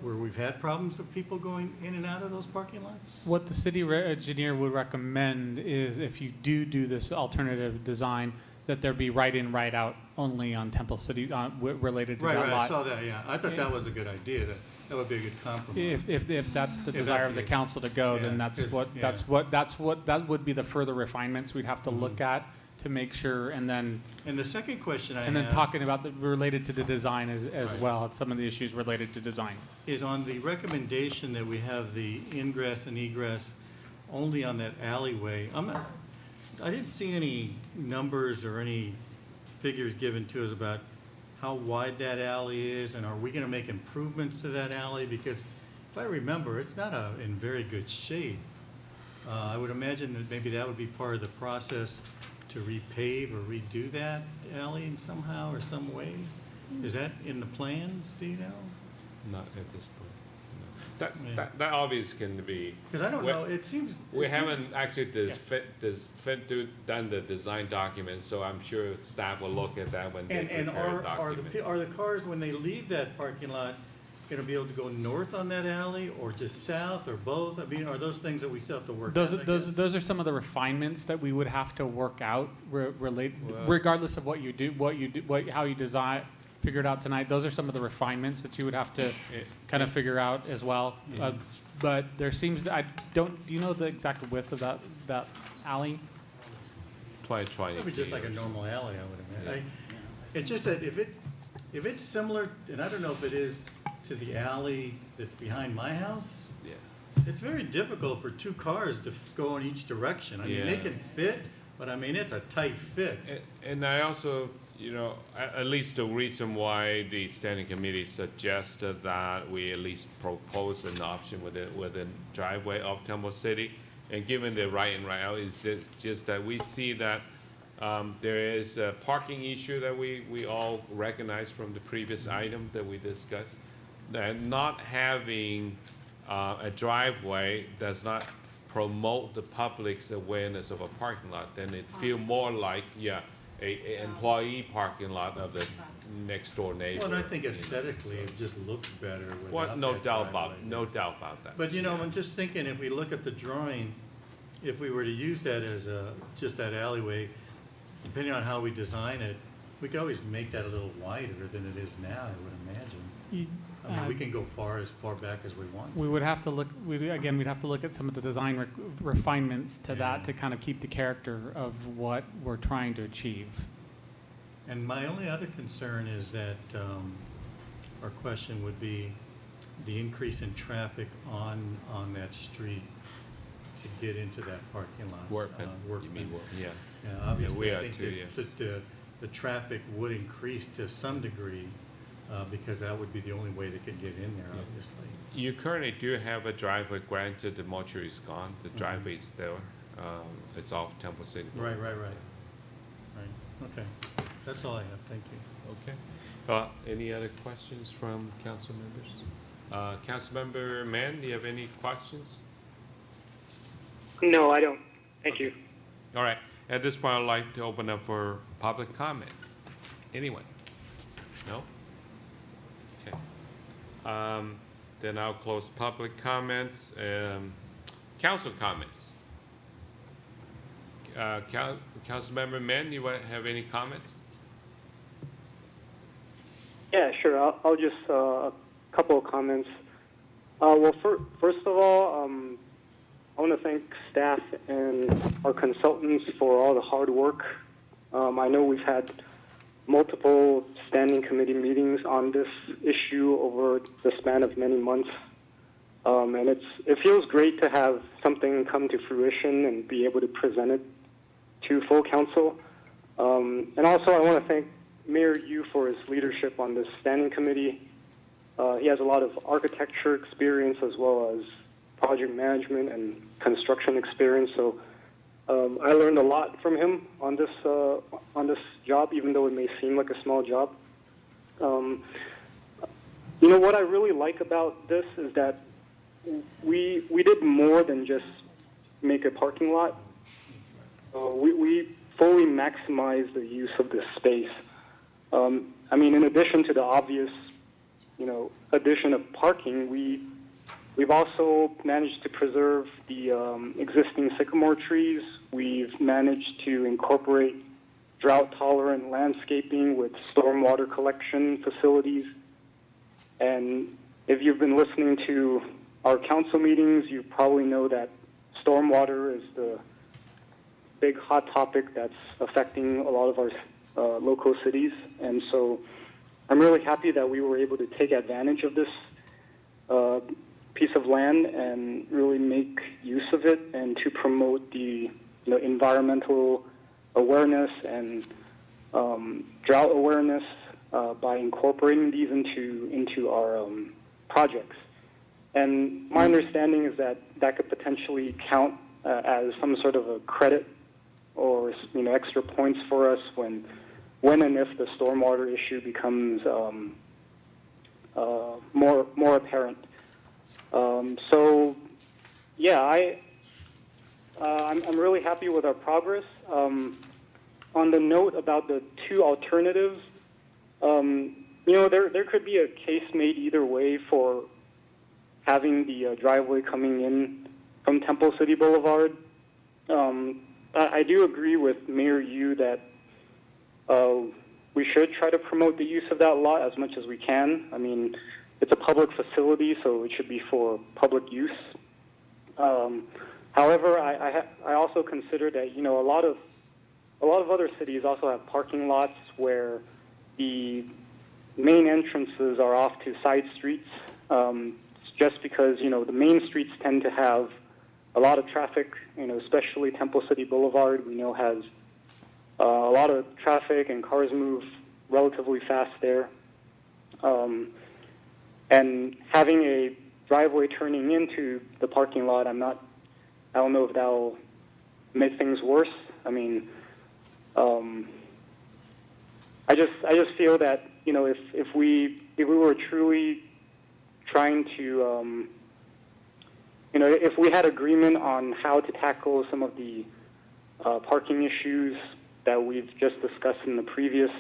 where we've had problems of people going in and out of those parking lots? What the city engineer would recommend is if you do this alternative design, that there be right in, right out only on Temple City, related to that lot. Right, I saw that, yeah. I thought that was a good idea, that would be a good compromise. If that's the If desire that's of the case. council to go, Yeah, then that would be the further refinements we'd have to look at to make sure, and then And the second question I and then have talking about the related to the design as Right. well, some of the issues related to design. is on the recommendation that we have the ingress and egress only on that alleyway. I didn't see any numbers or any figures given to us about how wide that alley is, and are we gonna make improvements to that alley? Because if I remember, it's not in very good shape. I would imagine that maybe that would be part of the process to repave or redo that alley in somehow or some way. Is that in the plans, do you know? Not at this point. No. That obviously can be. Because I don't know, it seems. We it seems- haven't actually done the design document, so I'm sure staff will look at that when they And prepare the are document. are the cars, when they leave that parking lot, gonna be able to go north on that alley, or just south, or both? I mean, are those things that we still have to work out, I guess? Those are some of the refinements that we would have to work out, Well- regardless of what you do, how you design, figure it out tonight. Those are some of the refinements that you would have to kind of figure out as well. But there seems, do you know the exact width of that alley? 2020. Probably just like a normal alley, I would imagine. It's just that if it's similar, and I don't know if it is to the alley that's behind my house, Yeah. it's very difficult for two cars to go in each direction. I mean, they Yeah. can fit, but I mean, it's a tight fit. And I also, at least the reason why the standing committee suggested that we at least propose an option with the driveway of Temple City, and given the right in, right out, is just that we see that there is a parking issue that we all recognize from the previous item that we discussed, that not having a driveway does not promote the public's awareness of a parking lot, then it feel more like, a employee parking lot of the next door neighbor. Well, and I think aesthetically, it just looks better without What, no that doubt driveway. no doubt about that. But I'm just thinking, if we look at the drawing, if we were to use that as just that alleyway, depending on how we design it, we could always make that a little wider than it is now, I would imagine. I mean, we can go as far back as we want to. We would have to look, we'd have to look at some of the design refinements to that to kind of keep the character of what we're trying to achieve. And my only other concern is that, our question would be the increase in traffic on that street to get into that parking lot. Workman, you Workman. mean, yeah. Yeah, obviously, we I are think too, that the traffic would increase to some degree, because that would be the only way they could get in there, obviously. You currently do have a driveway, granted the mortuary is gone, the driveway is there, it's off Temple City. Right. Okay, that's all I have, thank you. Okay. Any other questions from council members? Councilmember Mann, do you have any questions? No, I don't. Thank you. All right, at this point, I'd like to open up for public comment. Anyone? No? Okay. Then I'll close public comments, council comments. Councilmember Mann, you have any comments? Yeah, sure. I'll just a couple of comments. Well, first of all, I want to thank staff and our consultants for all the hard work. I know we've had multiple standing committee meetings on this issue over the span of many months. And it feels great to have something come to fruition and be able to present it to full council. And also, I want to thank Mayor Yu for his leadership on this standing committee. He has a lot of architecture experience as well as project management and construction experience. So I learned a lot from him on this job, even though it may seem like a small job. You know, what I really like about this is that we did more than just make a parking lot. We fully maximize the use of this space. I mean, in addition to the obvious, you know, addition of parking, we've also managed to preserve the existing sycamore trees. We've managed to incorporate drought-tolerant landscaping with stormwater collection facilities. And if you've been listening to our council meetings, you probably know that stormwater is the big hot topic that's affecting a lot of our local cities. And so I'm really happy that we were able to take advantage of this piece of land and really make use of it, and to promote the environmental awareness and drought awareness by incorporating these into our projects. And my understanding is that that could potentially count as some sort of a credit or extra points for us when and if the stormwater issue becomes more apparent. So yeah, I'm really happy with our progress. On the note about the two alternatives, there could be a case made either way for having the driveway coming in from Temple City Boulevard. I do agree with Mayor Yu that we should try to promote the use of that lot as much as we can. I mean, it's a public facility, so it should be for public use. However, I also consider that a lot of other cities also have parking lots where the main entrances are off to side streets, just because the main streets tend to have a lot of traffic. Especially Temple City Boulevard, we know has a lot of traffic and cars move relatively fast there. And having a driveway turning into the parking lot, I don't know if that'll make things worse. I mean, I just feel that if we were truly trying to if we had agreement on how to tackle some of the parking issues that we've just discussed in the previous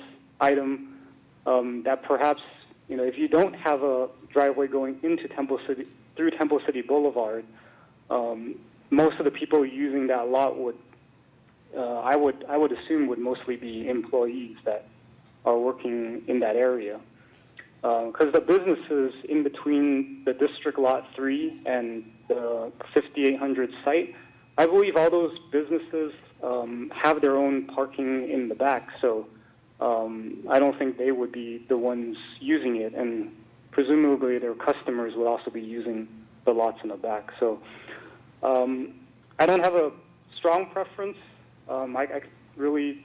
item, that perhaps if you don't have a driveway going into Temple City through Temple City Boulevard, most of the people using that lot would I would assume would mostly be employees that are working in that area. Because the businesses in between the District Lot 3 and the 5800 site, I believe all those businesses have their own parking in the back, so I don't think they would be the ones using it, and presumably their customers would also be using the lots in the back. So I don't have a strong preference. I really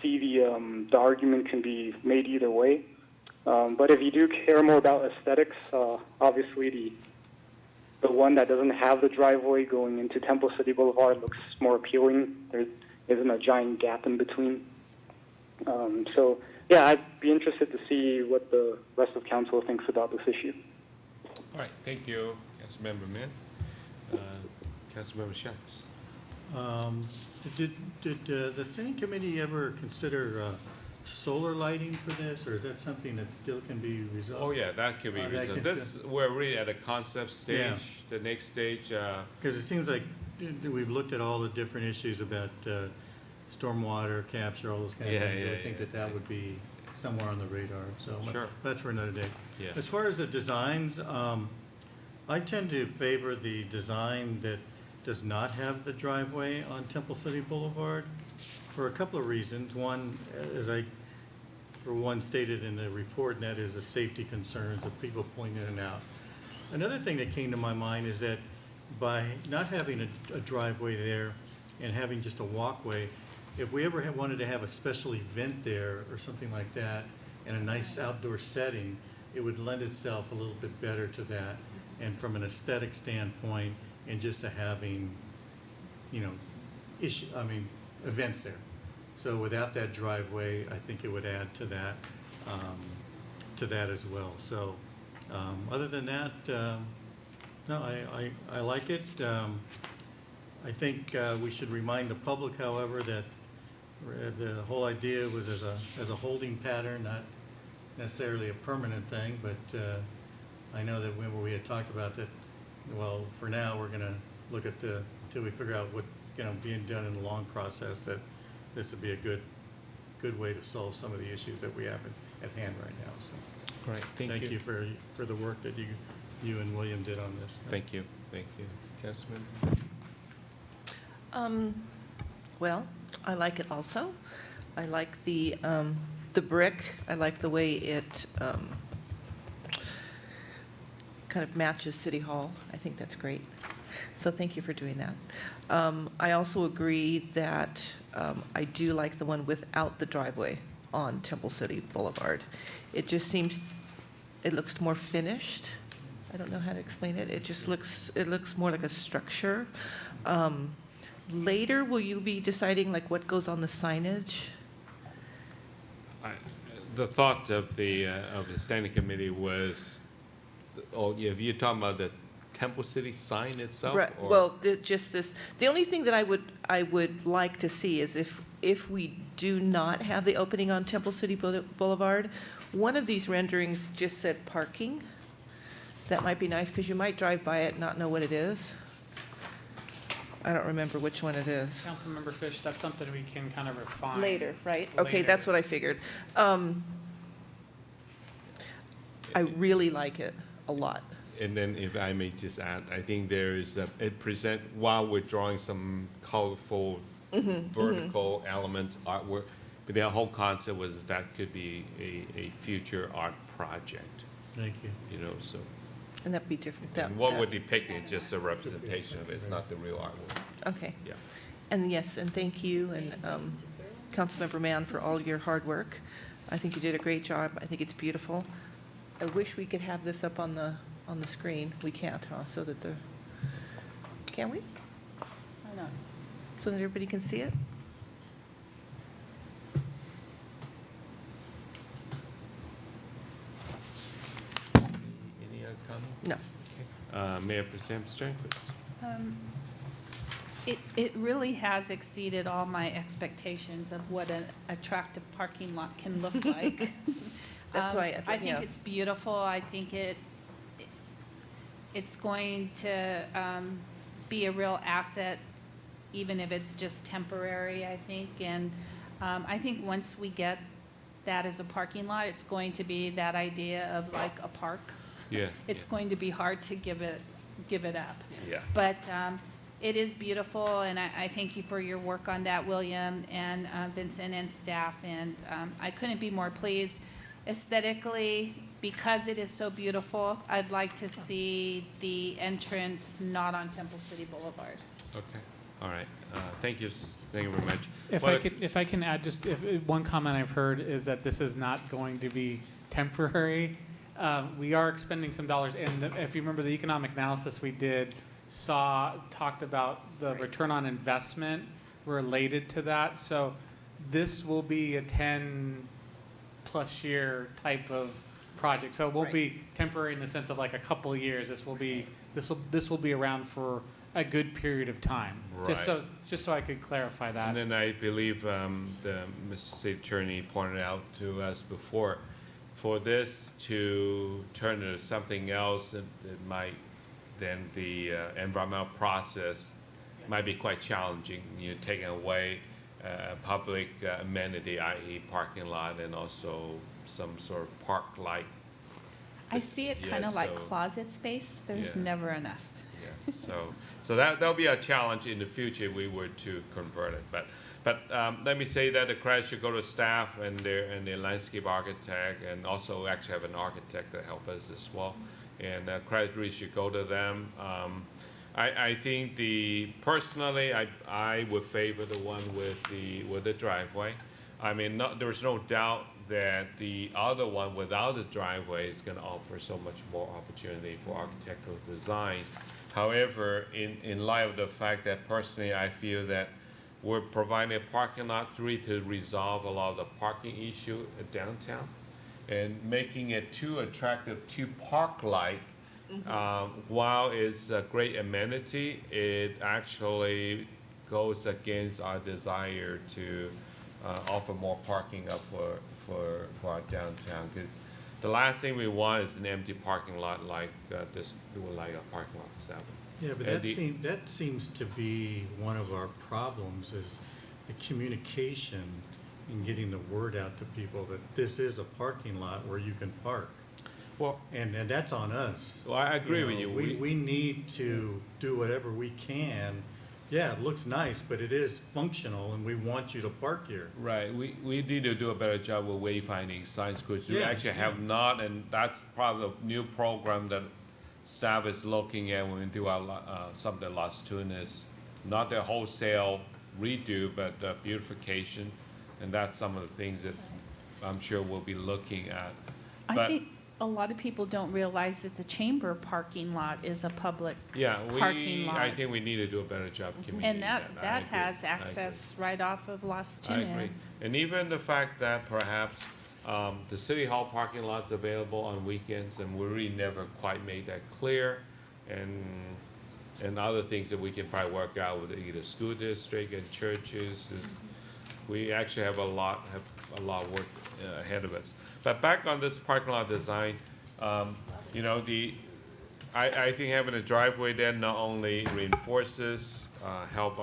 see the argument can be made either way. But if you do care more about aesthetics, obviously the one that doesn't have the driveway going into Temple City Boulevard looks more appealing. There isn't a giant gap in between. So yeah, I'd be interested to see what the rest of council thinks about this issue. All right, thank you, Councilmember Min. Councilmember Shams. Did the standing committee ever consider solar lighting for this, or is that something that still can be resolved? Oh yeah, that can be resolved. We're really at a concept stage. Yeah. The next stage. Because it seems like we've looked at all the different issues about stormwater capture, all those kind of things. I think that would be somewhere on the radar. So Sure. that's for another day. Yeah. As far as the designs, I tend to favor the design that does not have the driveway on Temple City Boulevard for a couple of reasons. One, as I, for one, stated in the report, and that is the safety concerns of people pulling in and out. Another thing that came to my mind is that by not having a driveway there and having just a walkway, if we ever wanted to have a special event there or something like that in a nice outdoor setting, it would lend itself a little bit better to that. And from an aesthetic standpoint, and just to having, events there. So without that driveway, I think it would add to that as well. So other than that, no, I like it. I think we should remind the public, however, that the whole idea was as a holding pattern, not necessarily a permanent thing, but I know that when we had talked about that, well, for now, we're gonna look at till we figure out what's gonna be done in the long process, that this would be a good way to solve some of the issues that we have at hand right now, so. Great, Thank you for the work that you and William did on this. Thank you. Councilman? Well, I like it also. I like the brick. I like the way it kind of matches City Hall. I think that's great. So thank you for doing that. I also agree that I do like the one without the driveway on Temple City Boulevard. It just seems, it looks more finished. I don't know how to explain it. It just looks more like a structure. Later, will you be deciding like what goes on the signage? The thought of the standing committee was, if you're talking about the Temple City sign itself? Right, or- well, just this, the only thing that I would like to see is if we do not have the opening on Temple City Boulevard, one of these renderings just said parking. That might be nice, because you might drive by it and not know what it is. I don't remember which one it is. Councilmember Fish, that's something we can kind of refine. Later, right? Okay, Later. that's what I figured. I really like it a lot. And then if I may just add, I think there is, while we're drawing some colorful vertical elements, artwork, but the whole concept was that could be a future art project. Thank you. So. And that'd be different. And what we're depicting is just a representation of it, it's not the real artwork. Okay. Yeah. And yes, and thank you and Councilmember Mann for all your hard work. I think you did a great job. I think it's beautiful. I wish we could have this up on the screen. We can't, huh? So that can we? I know. So that everybody can see it? Any other comments? No. Okay. Mayor Pro Tem Sternquist. It really has exceeded all my expectations of what an attractive parking lot can look like. That's why, I think it's beautiful. I think it's going to be a real asset, even if it's just temporary, I think. And I think once we get that as a parking lot, it's going to be that idea of like a park. Yeah. It's going to be hard to give it up. Yeah. But it is beautiful, and I thank you for your work on that, William and Vincent and staff. And I couldn't be more pleased. Aesthetically, because it is so beautiful, I'd like to see the entrance not on Temple City Boulevard. Okay. All right. Thank you. Thank you very much. If I can add just one comment I've heard is that this is not going to be temporary. We are expending some dollars, and if you remember the economic analysis we did, talked about the return on investment related to that. So this will be a 10-plus year type of project. So it won't be temporary in the sense of like a couple of years. This will be around for a good period of time. Right. Just so I could clarify that. And then I believe Mr. City Attorney pointed out to us before, for this to turn into something else, it might, then the environmental process might be quite challenging. You're taking away public amenity, i.e. parking lot, and also some sort of park-like. I see it kind of like closet space. There's never enough. Yeah. So that'll be a challenge in the future if we were to convert it. But let me say that the credit should go to staff and their landscape architect, and also actually have an architect to help us as well. and credit really should go to them. I think personally, I would favor the one with the driveway. I mean, there's no doubt that the other one without the driveway is going to offer so much more opportunity for architectural design. However, in light of the fact that personally I feel that we're providing a parking lot to resolve a lot of the parking issue downtown, and making it too attractive to park-like. While it's a great amenity, it actually goes against our desire to offer more parking up for our downtown. Because the last thing we want is an empty parking lot like this, like a parking lot 7. Yeah, but that seems to be one of our problems, is the communication and getting the word out to people that this is a parking lot where you can park. Well, and that's on us. Well, I agree with you. We need to do whatever we can. Yeah, it looks nice, but it is functional, and we want you to park here. Right. We need to do a better job with wayfinding signs, because we Yeah, actually have not, and that's probably the new program that staff is looking at when we do our something at Las Tunas. Not the wholesale redo, but the beautification, and that's some of the things that I'm sure we'll be looking at. I But think a lot of people don't realize that the chamber parking lot is a public yeah, parking lot. I think we need to do a better job communicating And that I agree. has I agree. access right off of Las I agree. Tunas. And even the fact that perhaps the city hall parking lot's available on weekends, and we really never quite made that clear, and other things that we can probably work out with either school district and churches. We actually have a lot of work ahead of us. But back on this parking lot design, you know, I think having a driveway there not only reinforces, help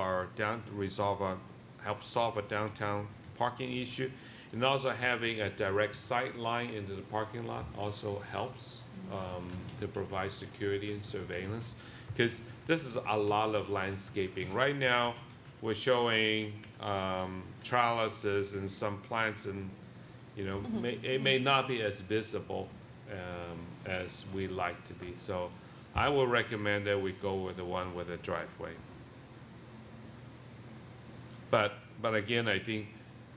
solve a downtown parking issue, and also having a direct sight line into the parking lot also helps to provide security and surveillance. Because this is a lot of landscaping. Right now, we're showing trellises and some plants, and you know, it may not be as visible as we like to be. So I would recommend that we go with the one with a driveway. But again, I think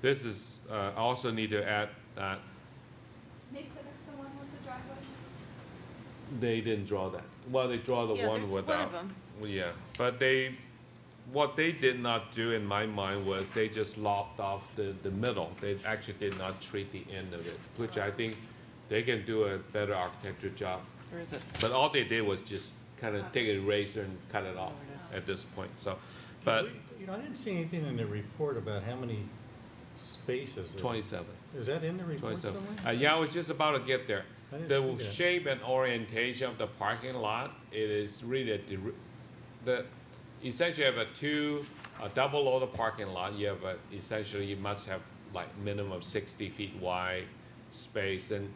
this is also need to add that they didn't draw that. Well, they draw the one without. Yeah, but what they did not do in my mind was they just lopped off the middle. They actually did not treat the end of it, which I think they can do a better architecture job. Where is it? But all they did was just kind of take an eraser and cut it off at this point. So, but You know, I didn't see anything in the report about how many spaces. 27. Is that in the report 27. somewhere? Yeah, I was just about to get there. I didn't The see that. shape and orientation of the parking lot, it is really essentially you have a double loaded parking lot. You have essentially you must have like minimum 60 feet wide space, and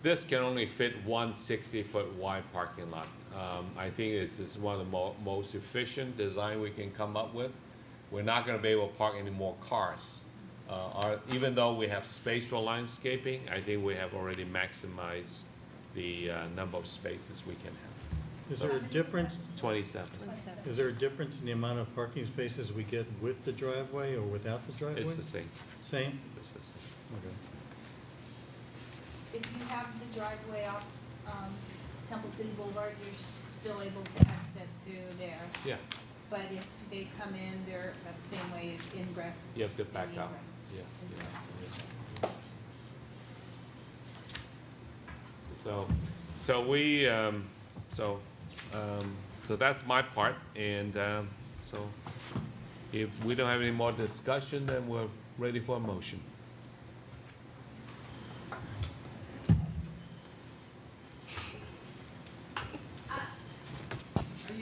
this can only fit one 60-foot wide parking lot. I think this is one of the most efficient design we can come up with. We're not going to be able to park any more cars. Even though we have space for landscaping, I think we have already maximized the number of spaces we can have. Is there a difference? 27. Is there a difference in the amount of parking spaces we get with the driveway or without the driveway? It's the same. Same? It's the same. Okay. If you have the driveway off Temple City Boulevard, you're still able to exit through there. Yeah. But if they come in, they're the same way as ingress. You have to back and out. egress. Yeah. So that's my part, and so if we don't have any more discussion, then we're ready for a motion.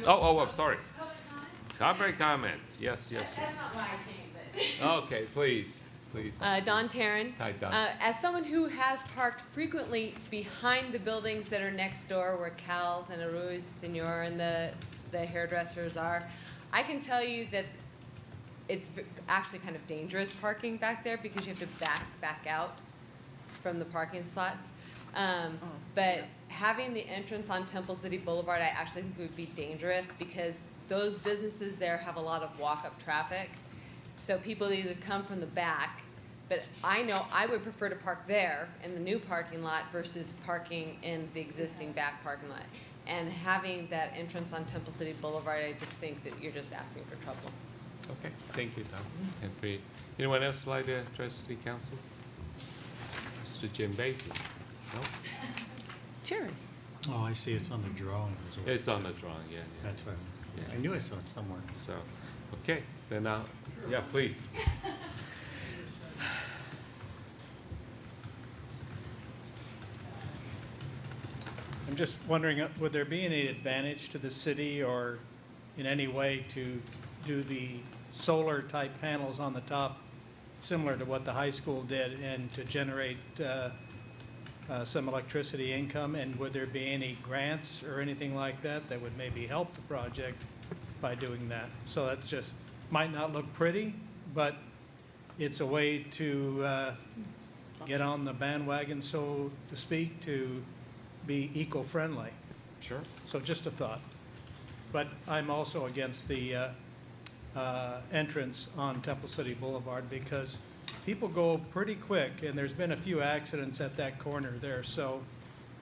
Oh, I'm sorry. Comment comments, yes. That's not why I came, but. Okay, please. Dawn Taryn. Hi, Dawn. As someone who has parked frequently behind the buildings that are next door where Cal's and Arroyo Senor and the hairdressers are, I can tell you that it's actually kind of dangerous parking back there because you have to back out from the parking spots. But having the entrance on Temple City Boulevard, I actually think would be dangerous because those businesses there have a lot of walk-up traffic. So people either come from the back, but I know I would prefer to park there in the new parking lot versus parking in the existing back parking lot. And having that entrance on Temple City Boulevard, I just think that you're just asking for trouble. Okay, thank you, Tom. And for anyone else like to address City Council? Mr. Jim Basie? No? Jerry? Oh, I see, it's on the drawing as well. It's on the drawing, yeah. That's right. Yeah. I knew I saw it somewhere. So, okay, then yeah, please. I'm just wondering, would there be any advantage to the city or in any way to do the solar type panels on the top, similar to what the high school did, and to generate some electricity income? And would there be any grants or anything like that that would maybe help the project by doing that? So that's just, might not look pretty, but it's a way to get on the bandwagon, so to speak, to be eco-friendly. Sure. So just a thought. But I'm also against the entrance on Temple City Boulevard because people go pretty quick, and there's been a few accidents at that corner there. So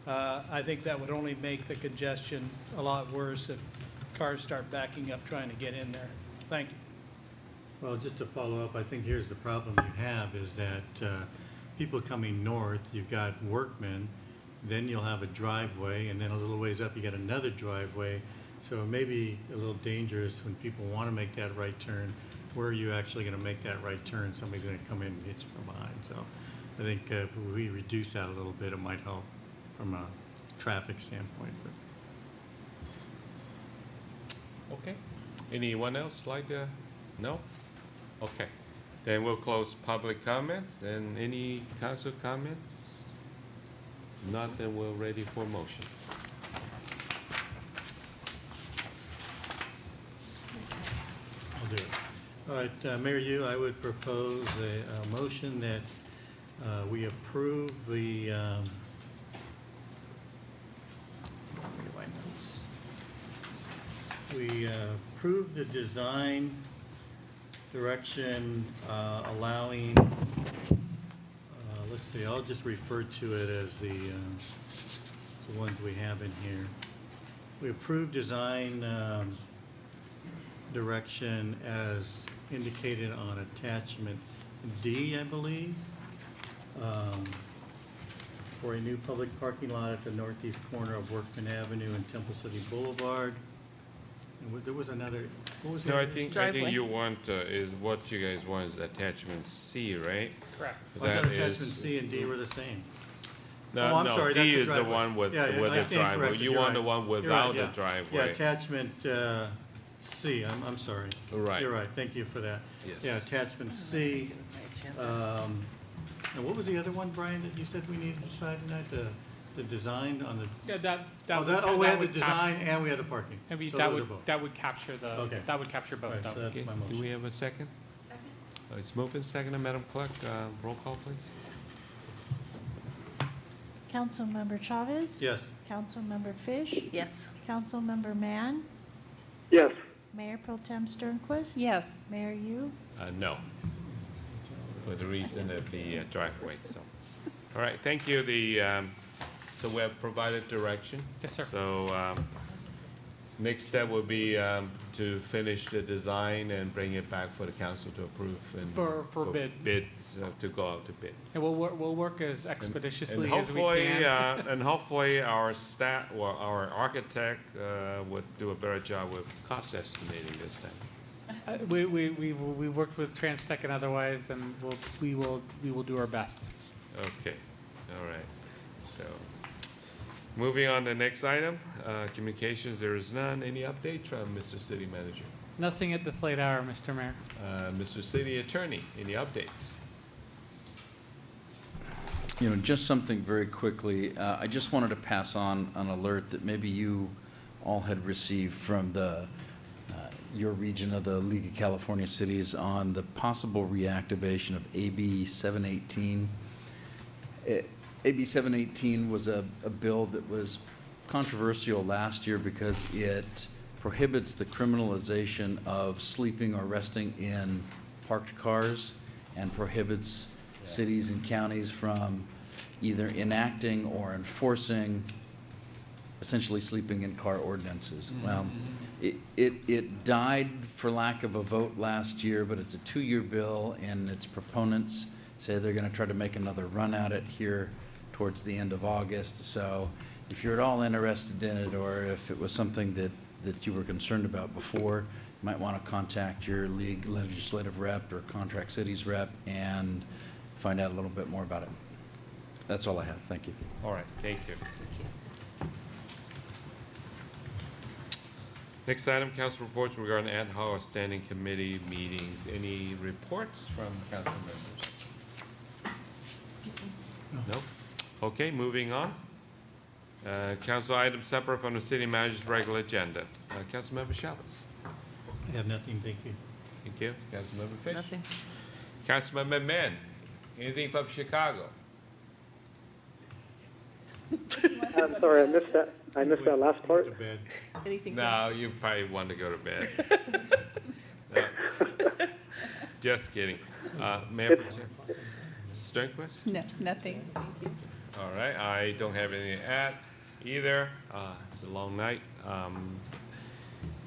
I think that would only make the congestion a lot worse if cars start backing up trying to get in there. Thank you. Well, just to follow up, I think here's the problem you have is that people coming north, you've got Workman, then you'll have a driveway, and then a little ways up, you got another driveway. So it may be a little dangerous when people want to make that right turn. Where are you actually going to make that right turn? Somebody's going to come in and hit you from behind. So I think if we reduce that a little bit, it might help from a traffic standpoint. But. Okay. Anyone else like to? No? Okay. Then we'll close public comments and any council comments? Not, then we're ready for motion. I'll do it. All right, Mayor Yu, I would propose a motion that we approve the, where do my notes? We approve the design direction allowing, let's see, I'll just refer to it as the ones we have in here. We approve design direction as indicated on attachment D, I believe, for a new public parking lot at the northeast corner of Workman Avenue and Temple City Boulevard. And there was another, what was the No, I other? think you want, is what you guys want is attachment C, right? Correct. I thought That attachment is- C and D were the same. No, Oh, I'm no, sorry, D that's the is the driveway. one with Yeah, yeah, I the stand driveway. corrected. You You're want the right. one You're right, without the yeah. Yeah, driveway. attachment C, I'm sorry. Right. You're right, thank you for that. Yes. Yeah, attachment C. And what was the other one, Brian, that you said we needed to decide tonight? The design on the, Yeah, we had the would design and we had the parking. And So that those are would, both. that would capture the, Okay. that would capture both Right, though. so that's Okay, my do motion. we have a second? Second. It's moving, second, Madam Clerk, roll call, please. Councilmember Chavez? Yes. Councilmember Fish? Yes. Councilmember Mann? Yes. Mayor Pro Tem Sternquist? Yes. Mayor Yu? No, for the reason of the driveway, so. All right, thank you. So we have provided direction. Yes, sir. So, next step will be to finish the design and bring it back for the council to approve and. For bid. Bids, to go out to bid. And we'll work as expeditiously as we hopefully, can. and hopefully our staff, well, our architect, would do a better job with cost estimating this time. We worked with Transtech and otherwise, and we will do our best. Okay, all right, so, moving on to the next item, communications, there is none. Any update from Mr. City Manager? Nothing at this late hour, Mr. Mayor. Mr. City Attorney, any updates? You know, just something very quickly. I just wanted to pass on an alert that maybe you all had received from your region of the League of California Cities on the possible reactivation of AB 718. AB 718 was a bill that was controversial last year because it prohibits the criminalization of sleeping or resting in parked cars and prohibits cities and counties from either enacting or enforcing essentially sleeping in car ordinances. Well, it died for lack of a vote last year, but it's a 2-year bill, and its proponents say they're going to try to make another run at it here towards the end of August. So if you're at all interested in it, or if it was something that you were concerned about before, you might want to contact your league legislative rep or Contract Cities rep and find out a little bit more about it. That's all I have. Thank you. All right, thank you. Next item, council reports regarding ad hoc or standing committee meetings. Any reports from council members? No? Okay, moving on. Council items separate from the city manager's regular agenda. Councilmember Chavez. I have nothing, thank you. Thank you. Councilmember Fish. Nothing. Councilmember Mann. Anything from Chicago? I'm sorry, I missed that. I missed that last part. To bed. Anything? No, you probably want to go to bed. No. Just kidding. Mayor Pro Tem Sternquist? No, nothing. All right, I don't have anything to add either. It's a long night.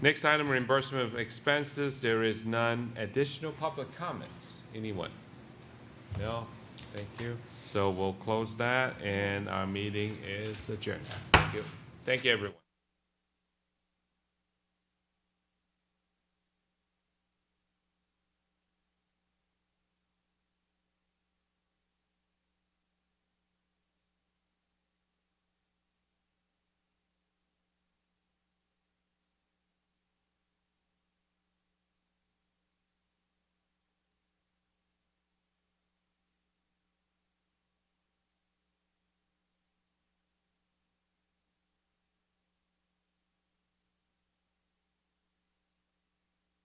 Next item, reimbursement of expenses. There is none. Additional public comments. Anyone? No? Thank you. So we'll close that, and our meeting is adjourned. Thank you. Thank you, everyone.